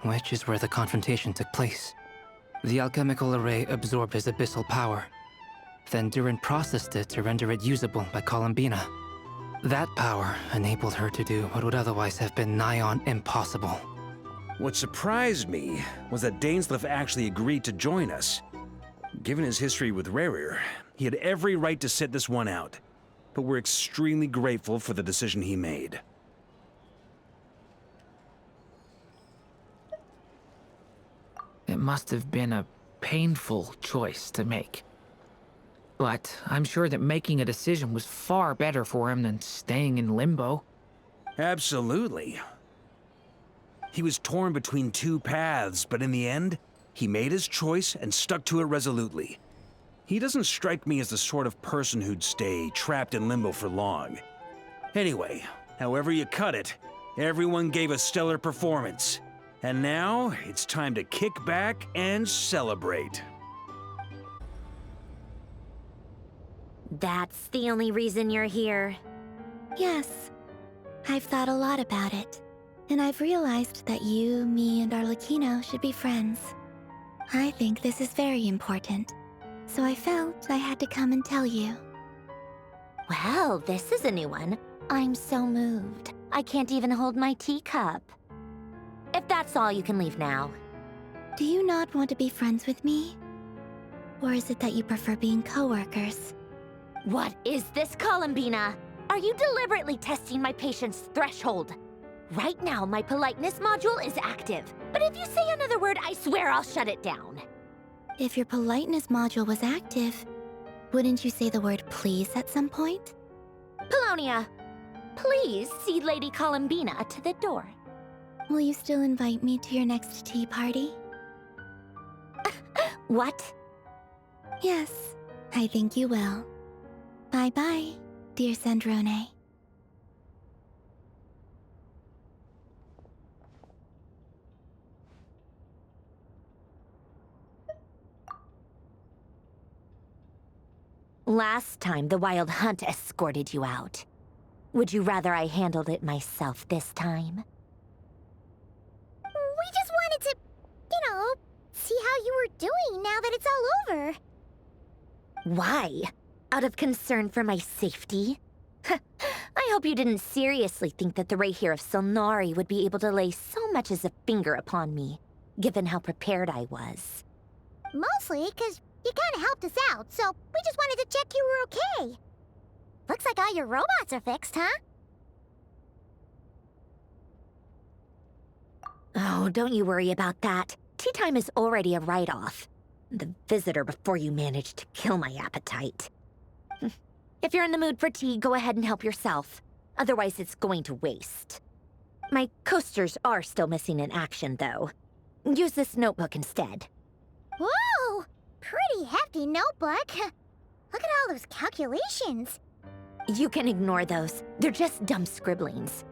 which is where the confrontation took place. The alchemical array absorbed his abyssal power. Then Durin processed it to render it usable by Columbina. That power enabled her to do what would otherwise have been nigh on impossible. What surprised me was that Dainsleif actually agreed to join us. Given his history with Rarier, he had every right to sit this one out. But we're extremely grateful for the decision he made. It must have been a painful choice to make. But I'm sure that making a decision was far better for him than staying in limbo. Absolutely. He was torn between 2 paths, but in the end, he made his choice and stuck to it resolutely. He doesn't strike me as the sort of person who'd stay trapped in limbo for long. Anyway, however you cut it, everyone gave a stellar performance. And now, it's time to kick back and celebrate. That's the only reason you're here. Yes. I've thought a lot about it. And I've realized that you, me, and Arlecchino should be friends. I think this is very important. So I felt I had to come and tell you. Well, this is a new one. I'm so moved. I can't even hold my teacup. If that's all, you can leave now. Do you not want to be friends with me? Or is it that you prefer being co-workers? What is this, Columbina? Are you deliberately testing my patience threshold? Right now, my politeness module is active. But if you say another word, I swear I'll shut it down. If your politeness module was active, wouldn't you say the word please at some point? Polonia, please see Lady Columbina to the door. Will you still invite me to your next tea party? What? Yes, I think you will. Bye-bye, dear Sandrone. Last time, the Wild Hunt escorted you out. Would you rather I handled it myself this time? We just wanted to, see how you were doing now that it's all over. Why? Out of concern for my safety? I hope you didn't seriously think that the Rayhir of Silnari would be able to lay so much as a finger upon me, given how prepared I was. Mostly because you kind of helped us out, so we just wanted to check you were okay. Looks like all your robots are fixed, huh? Oh, don't you worry about that. Tea time is already a write-off. The visitor before you managed to kill my appetite. If you're in the mood for tea, go ahead and help yourself. Otherwise, it's going to waste. My coasters are still missing in action, though. Use this notebook instead. Whoa! Pretty hefty notebook. Look at all those calculations. You can ignore those. They're just dumb scribblings.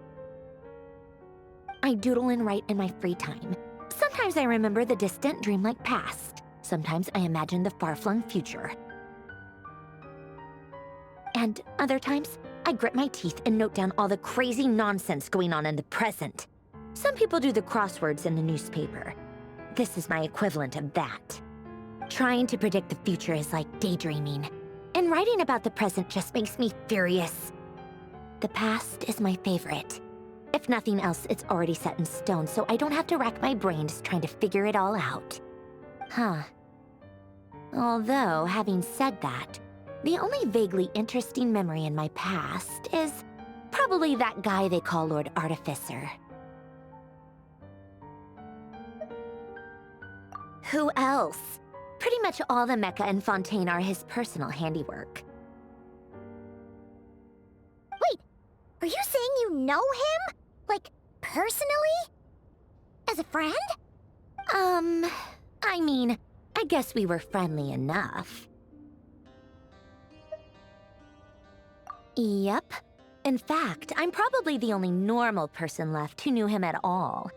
I doodle and write in my free time. Sometimes I remember the distant, dreamlike past. Sometimes I imagine the far-flung future. And other times, I grit my teeth and note down all the crazy nonsense going on in the present. Some people do the crosswords in the newspaper. This is my equivalent of that. Trying to predict the future is like daydreaming. And writing about the present just makes me furious. The past is my favorite. If nothing else, it's already set in stone, so I don't have to rack my brains trying to figure it all out. Huh. Although, having said that, the only vaguely interesting memory in my past is probably that guy they call Lord Artificer. Who else? Pretty much all the mecha in Fontaine are his personal handiwork. you know him? Like, personally? As a friend? I mean, I guess we were friendly enough. Yep. In fact, I'm probably the only normal person left who knew him at all.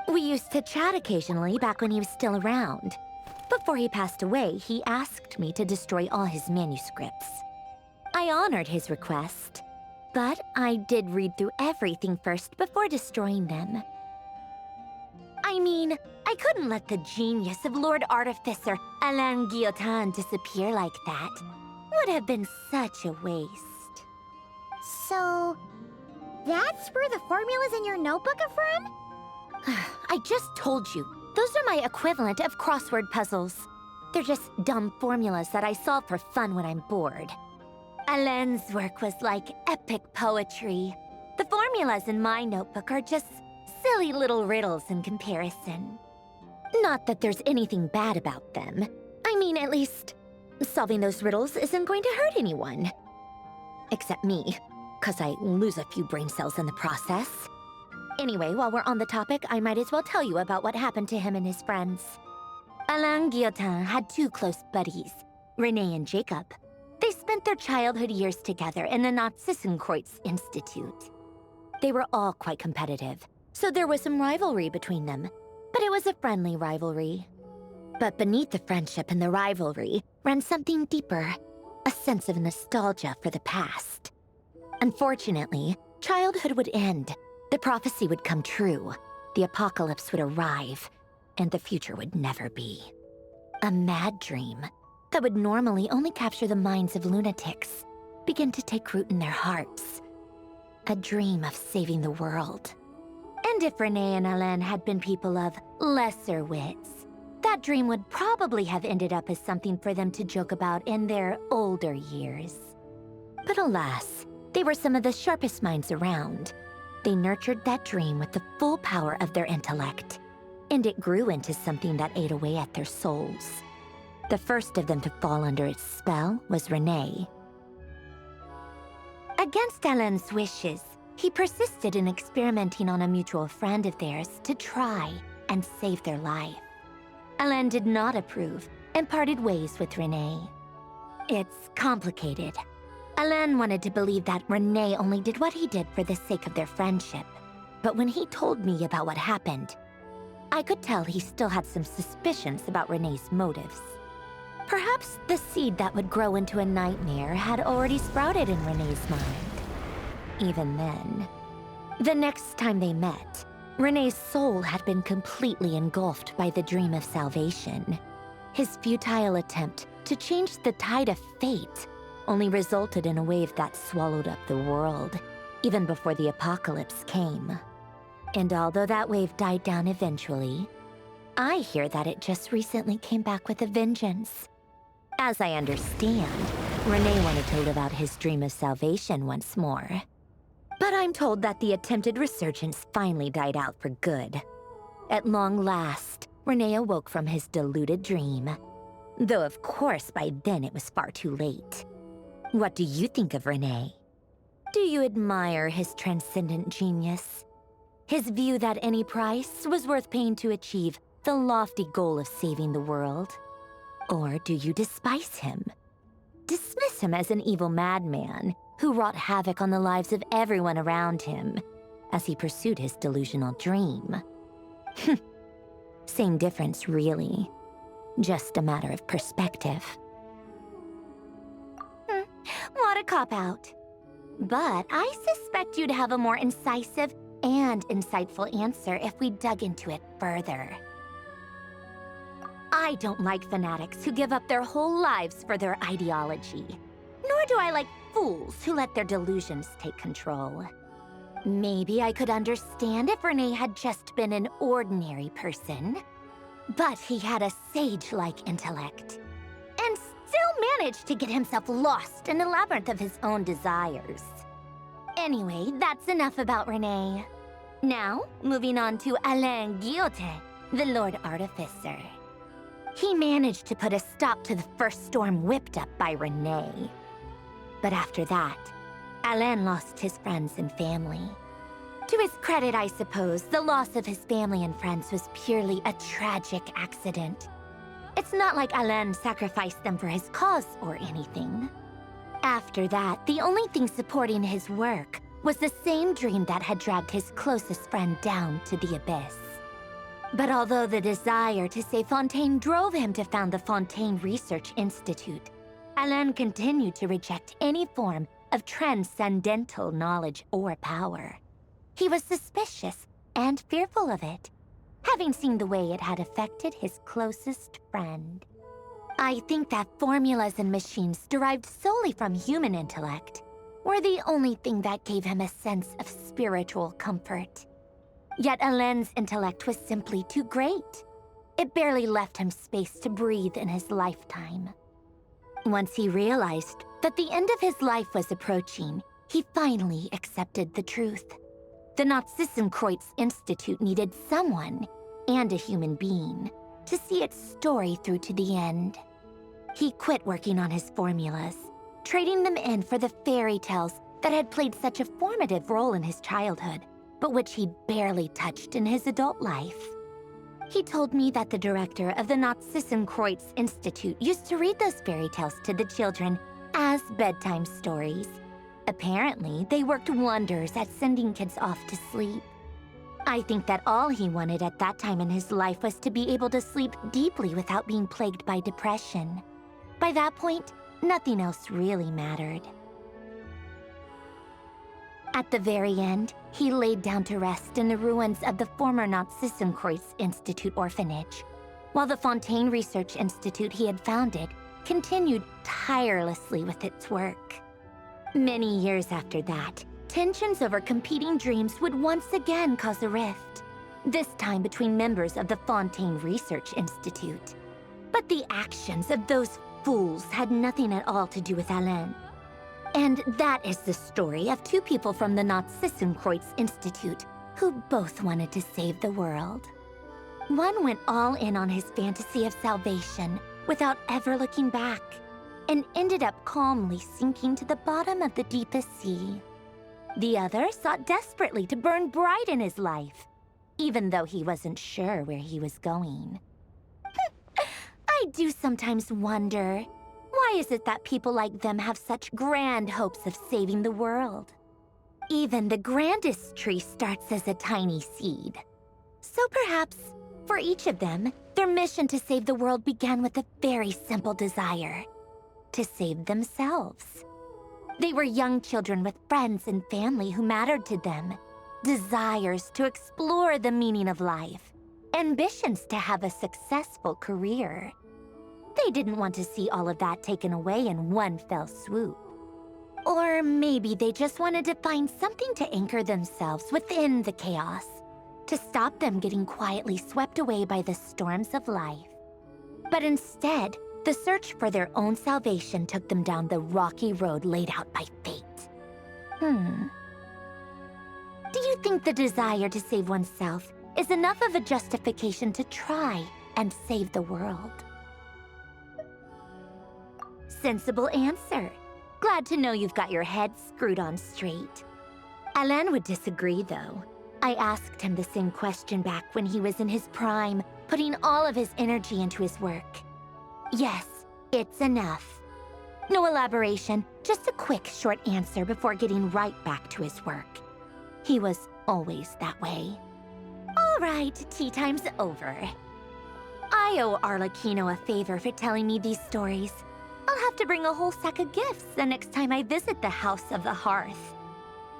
We used to chat occasionally back when he was still around. Before he passed away, he asked me to destroy all his manuscripts. I honored his request, but I did read through everything first before destroying them. I mean, I couldn't let the genius of Lord Artificer Alain Guillotin disappear like that. Would have been such a waste. So, that's where the formulas in your notebook are from? I just told you. Those are my equivalent of crossword puzzles. They're just dumb formulas that I solve for fun when I'm bored. Alain's work was like epic poetry. The formulas in my notebook are just silly little riddles in comparison. Not that there's anything bad about them. I mean, at least, solving those riddles isn't going to hurt anyone. Except me, 'cause I lose a few brain cells in the process. Anyway, while we're on the topic, I might as well tell you about what happened to him and his friends. Alain Guillotin had two close buddies, Renee and Jacob. They spent their childhood years together in the Narzissenkreuz Institute. They were all quite competitive, so there was some rivalry between them, but it was a friendly rivalry. But beneath the friendship and the rivalry ran something deeper, a sense of nostalgia for the past. Unfortunately, childhood would end. The prophecy would come true, the apocalypse would arrive, and the future would never be. A mad dream that would normally only capture the minds of lunatics began to take root in their hearts. A dream of saving the world. And if Renee and Alain had been people of lesser wits, that dream would probably have ended up as something for them to joke about in their older years. But alas, they were some of the sharpest minds around. They nurtured that dream with the full power of their intellect, and it grew into something that ate away at their souls. The first of them to fall under its spell was Renee. Against Alain's wishes, he persisted in experimenting on a mutual friend of theirs to try and save their life. Alain did not approve and parted ways with Renee. It's complicated. Alain wanted to believe that Renee only did what he did for the sake of their friendship. But when he told me about what happened, I could tell he still had some suspicions about Renee's motives. Perhaps the seed that would grow into a nightmare had already sprouted in Renee's mind. Even then, the next time they met, Renee's soul had been completely engulfed by the dream of salvation. His futile attempt to change the tide of fate only resulted in a wave that swallowed up the world, even before the apocalypse came. And although that wave died down eventually, I hear that it just recently came back with a vengeance. As I understand, Renee wanted to live out his dream of salvation once more. But I'm told that the attempted resurgence finally died out for good. At long last, Renee awoke from his deluded dream. Though of course by then it was far too late. What do you think of Renee? Do you admire his transcendent genius? His view that any price was worth paying to achieve the lofty goal of saving the world? Or do you despise him? Dismiss him as an evil madman who wrought havoc on the lives of everyone around him as he pursued his delusional dream? Same difference, really. Just a matter of perspective. What a cop-out. But I suspect you'd have a more incisive and insightful answer if we dug into it further. I don't like fanatics who give up their whole lives for their ideology. Nor do I like fools who let their delusions take control. Maybe I could understand if Renee had just been an ordinary person. But he had a sage-like intellect. And still managed to get himself lost in the labyrinth of his own desires. Anyway, that's enough about Renee. Now, moving on to Alain Guillotin, the Lord Artificer. He managed to put a stop to the first storm whipped up by Renee. But after that, Alain lost his friends and family. To his credit, I suppose, the loss of his family and friends was purely a tragic accident. It's not like Alain sacrificed them for his cause or anything. After that, the only thing supporting his work was the same dream that had dragged his closest friend down to the abyss. But although the desire to save Fontaine drove him to found the Fontaine Research Institute, Alain continued to reject any form of transcendental knowledge or power. He was suspicious and fearful of it, having seen the way it had affected his closest friend. I think that formulas and machines derived solely from human intellect were the only thing that gave him a sense of spiritual comfort. Yet Alain's intellect was simply too great. It barely left him space to breathe in his lifetime. Once he realized that the end of his life was approaching, he finally accepted the truth. The Nazissenkreuz Institute needed someone, and a human being, to see its story through to the end. He quit working on his formulas, trading them in for the fairy tales that had played such a formative role in his childhood, but which he barely touched in his adult life. He told me that the director of the Nazissenkreuz Institute used to read those fairy tales to the children as bedtime stories. Apparently, they worked wonders at sending kids off to sleep. I think that all he wanted at that time in his life was to be able to sleep deeply without being plagued by depression. By that point, nothing else really mattered. At the very end, he laid down to rest in the ruins of the former Nazissenkreuz Institute orphanage, while the Fontaine Research Institute he had founded continued tirelessly with its work. Many years after that, tensions over competing dreams would once again cause a rift, this time between members of the Fontaine Research Institute. But the actions of those fools had nothing at all to do with Alain. And that is the story of two people from the Nazissenkreuz Institute who both wanted to save the world. One went all in on his fantasy of salvation without ever looking back, and ended up calmly sinking to the bottom of the deepest sea. The other sought desperately to burn bright in his life, even though he wasn't sure where he was going. I do sometimes wonder, why is it that people like them have such grand hopes of saving the world? Even the grandest tree starts as a tiny seed. So perhaps, for each of them, their mission to save the world began with a very simple desire: to save themselves. They were young children with friends and family who mattered to them, desires to explore the meaning of life, ambitions to have a successful career. They didn't want to see all of that taken away in one fell swoop. Or maybe they just wanted to find something to anchor themselves within the chaos, to stop them getting quietly swept away by the storms of life. But instead, the search for their own salvation took them down the rocky road laid out by fate. Do you think the desire to save oneself is enough of a justification to try and save the world? Sensible answer. Glad to know you've got your head screwed on straight. Alain would disagree, though. I asked him the same question back when he was in his prime, putting all of his energy into his work. Yes, it's enough. No elaboration, just a quick, short answer before getting right back to his work. He was always that way. All right, tea time's over. I owe Arlecchino a favor for telling me these stories. I'll have to bring a whole sack of gifts the next time I visit the House of the Hearth.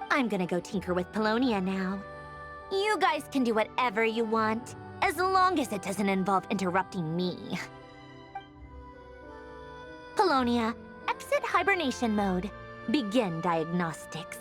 I'm gonna go tinker with Polonia now. You guys can do whatever you want, as long as it doesn't involve interrupting me. Polonia, exit hibernation mode. Begin diagnostics.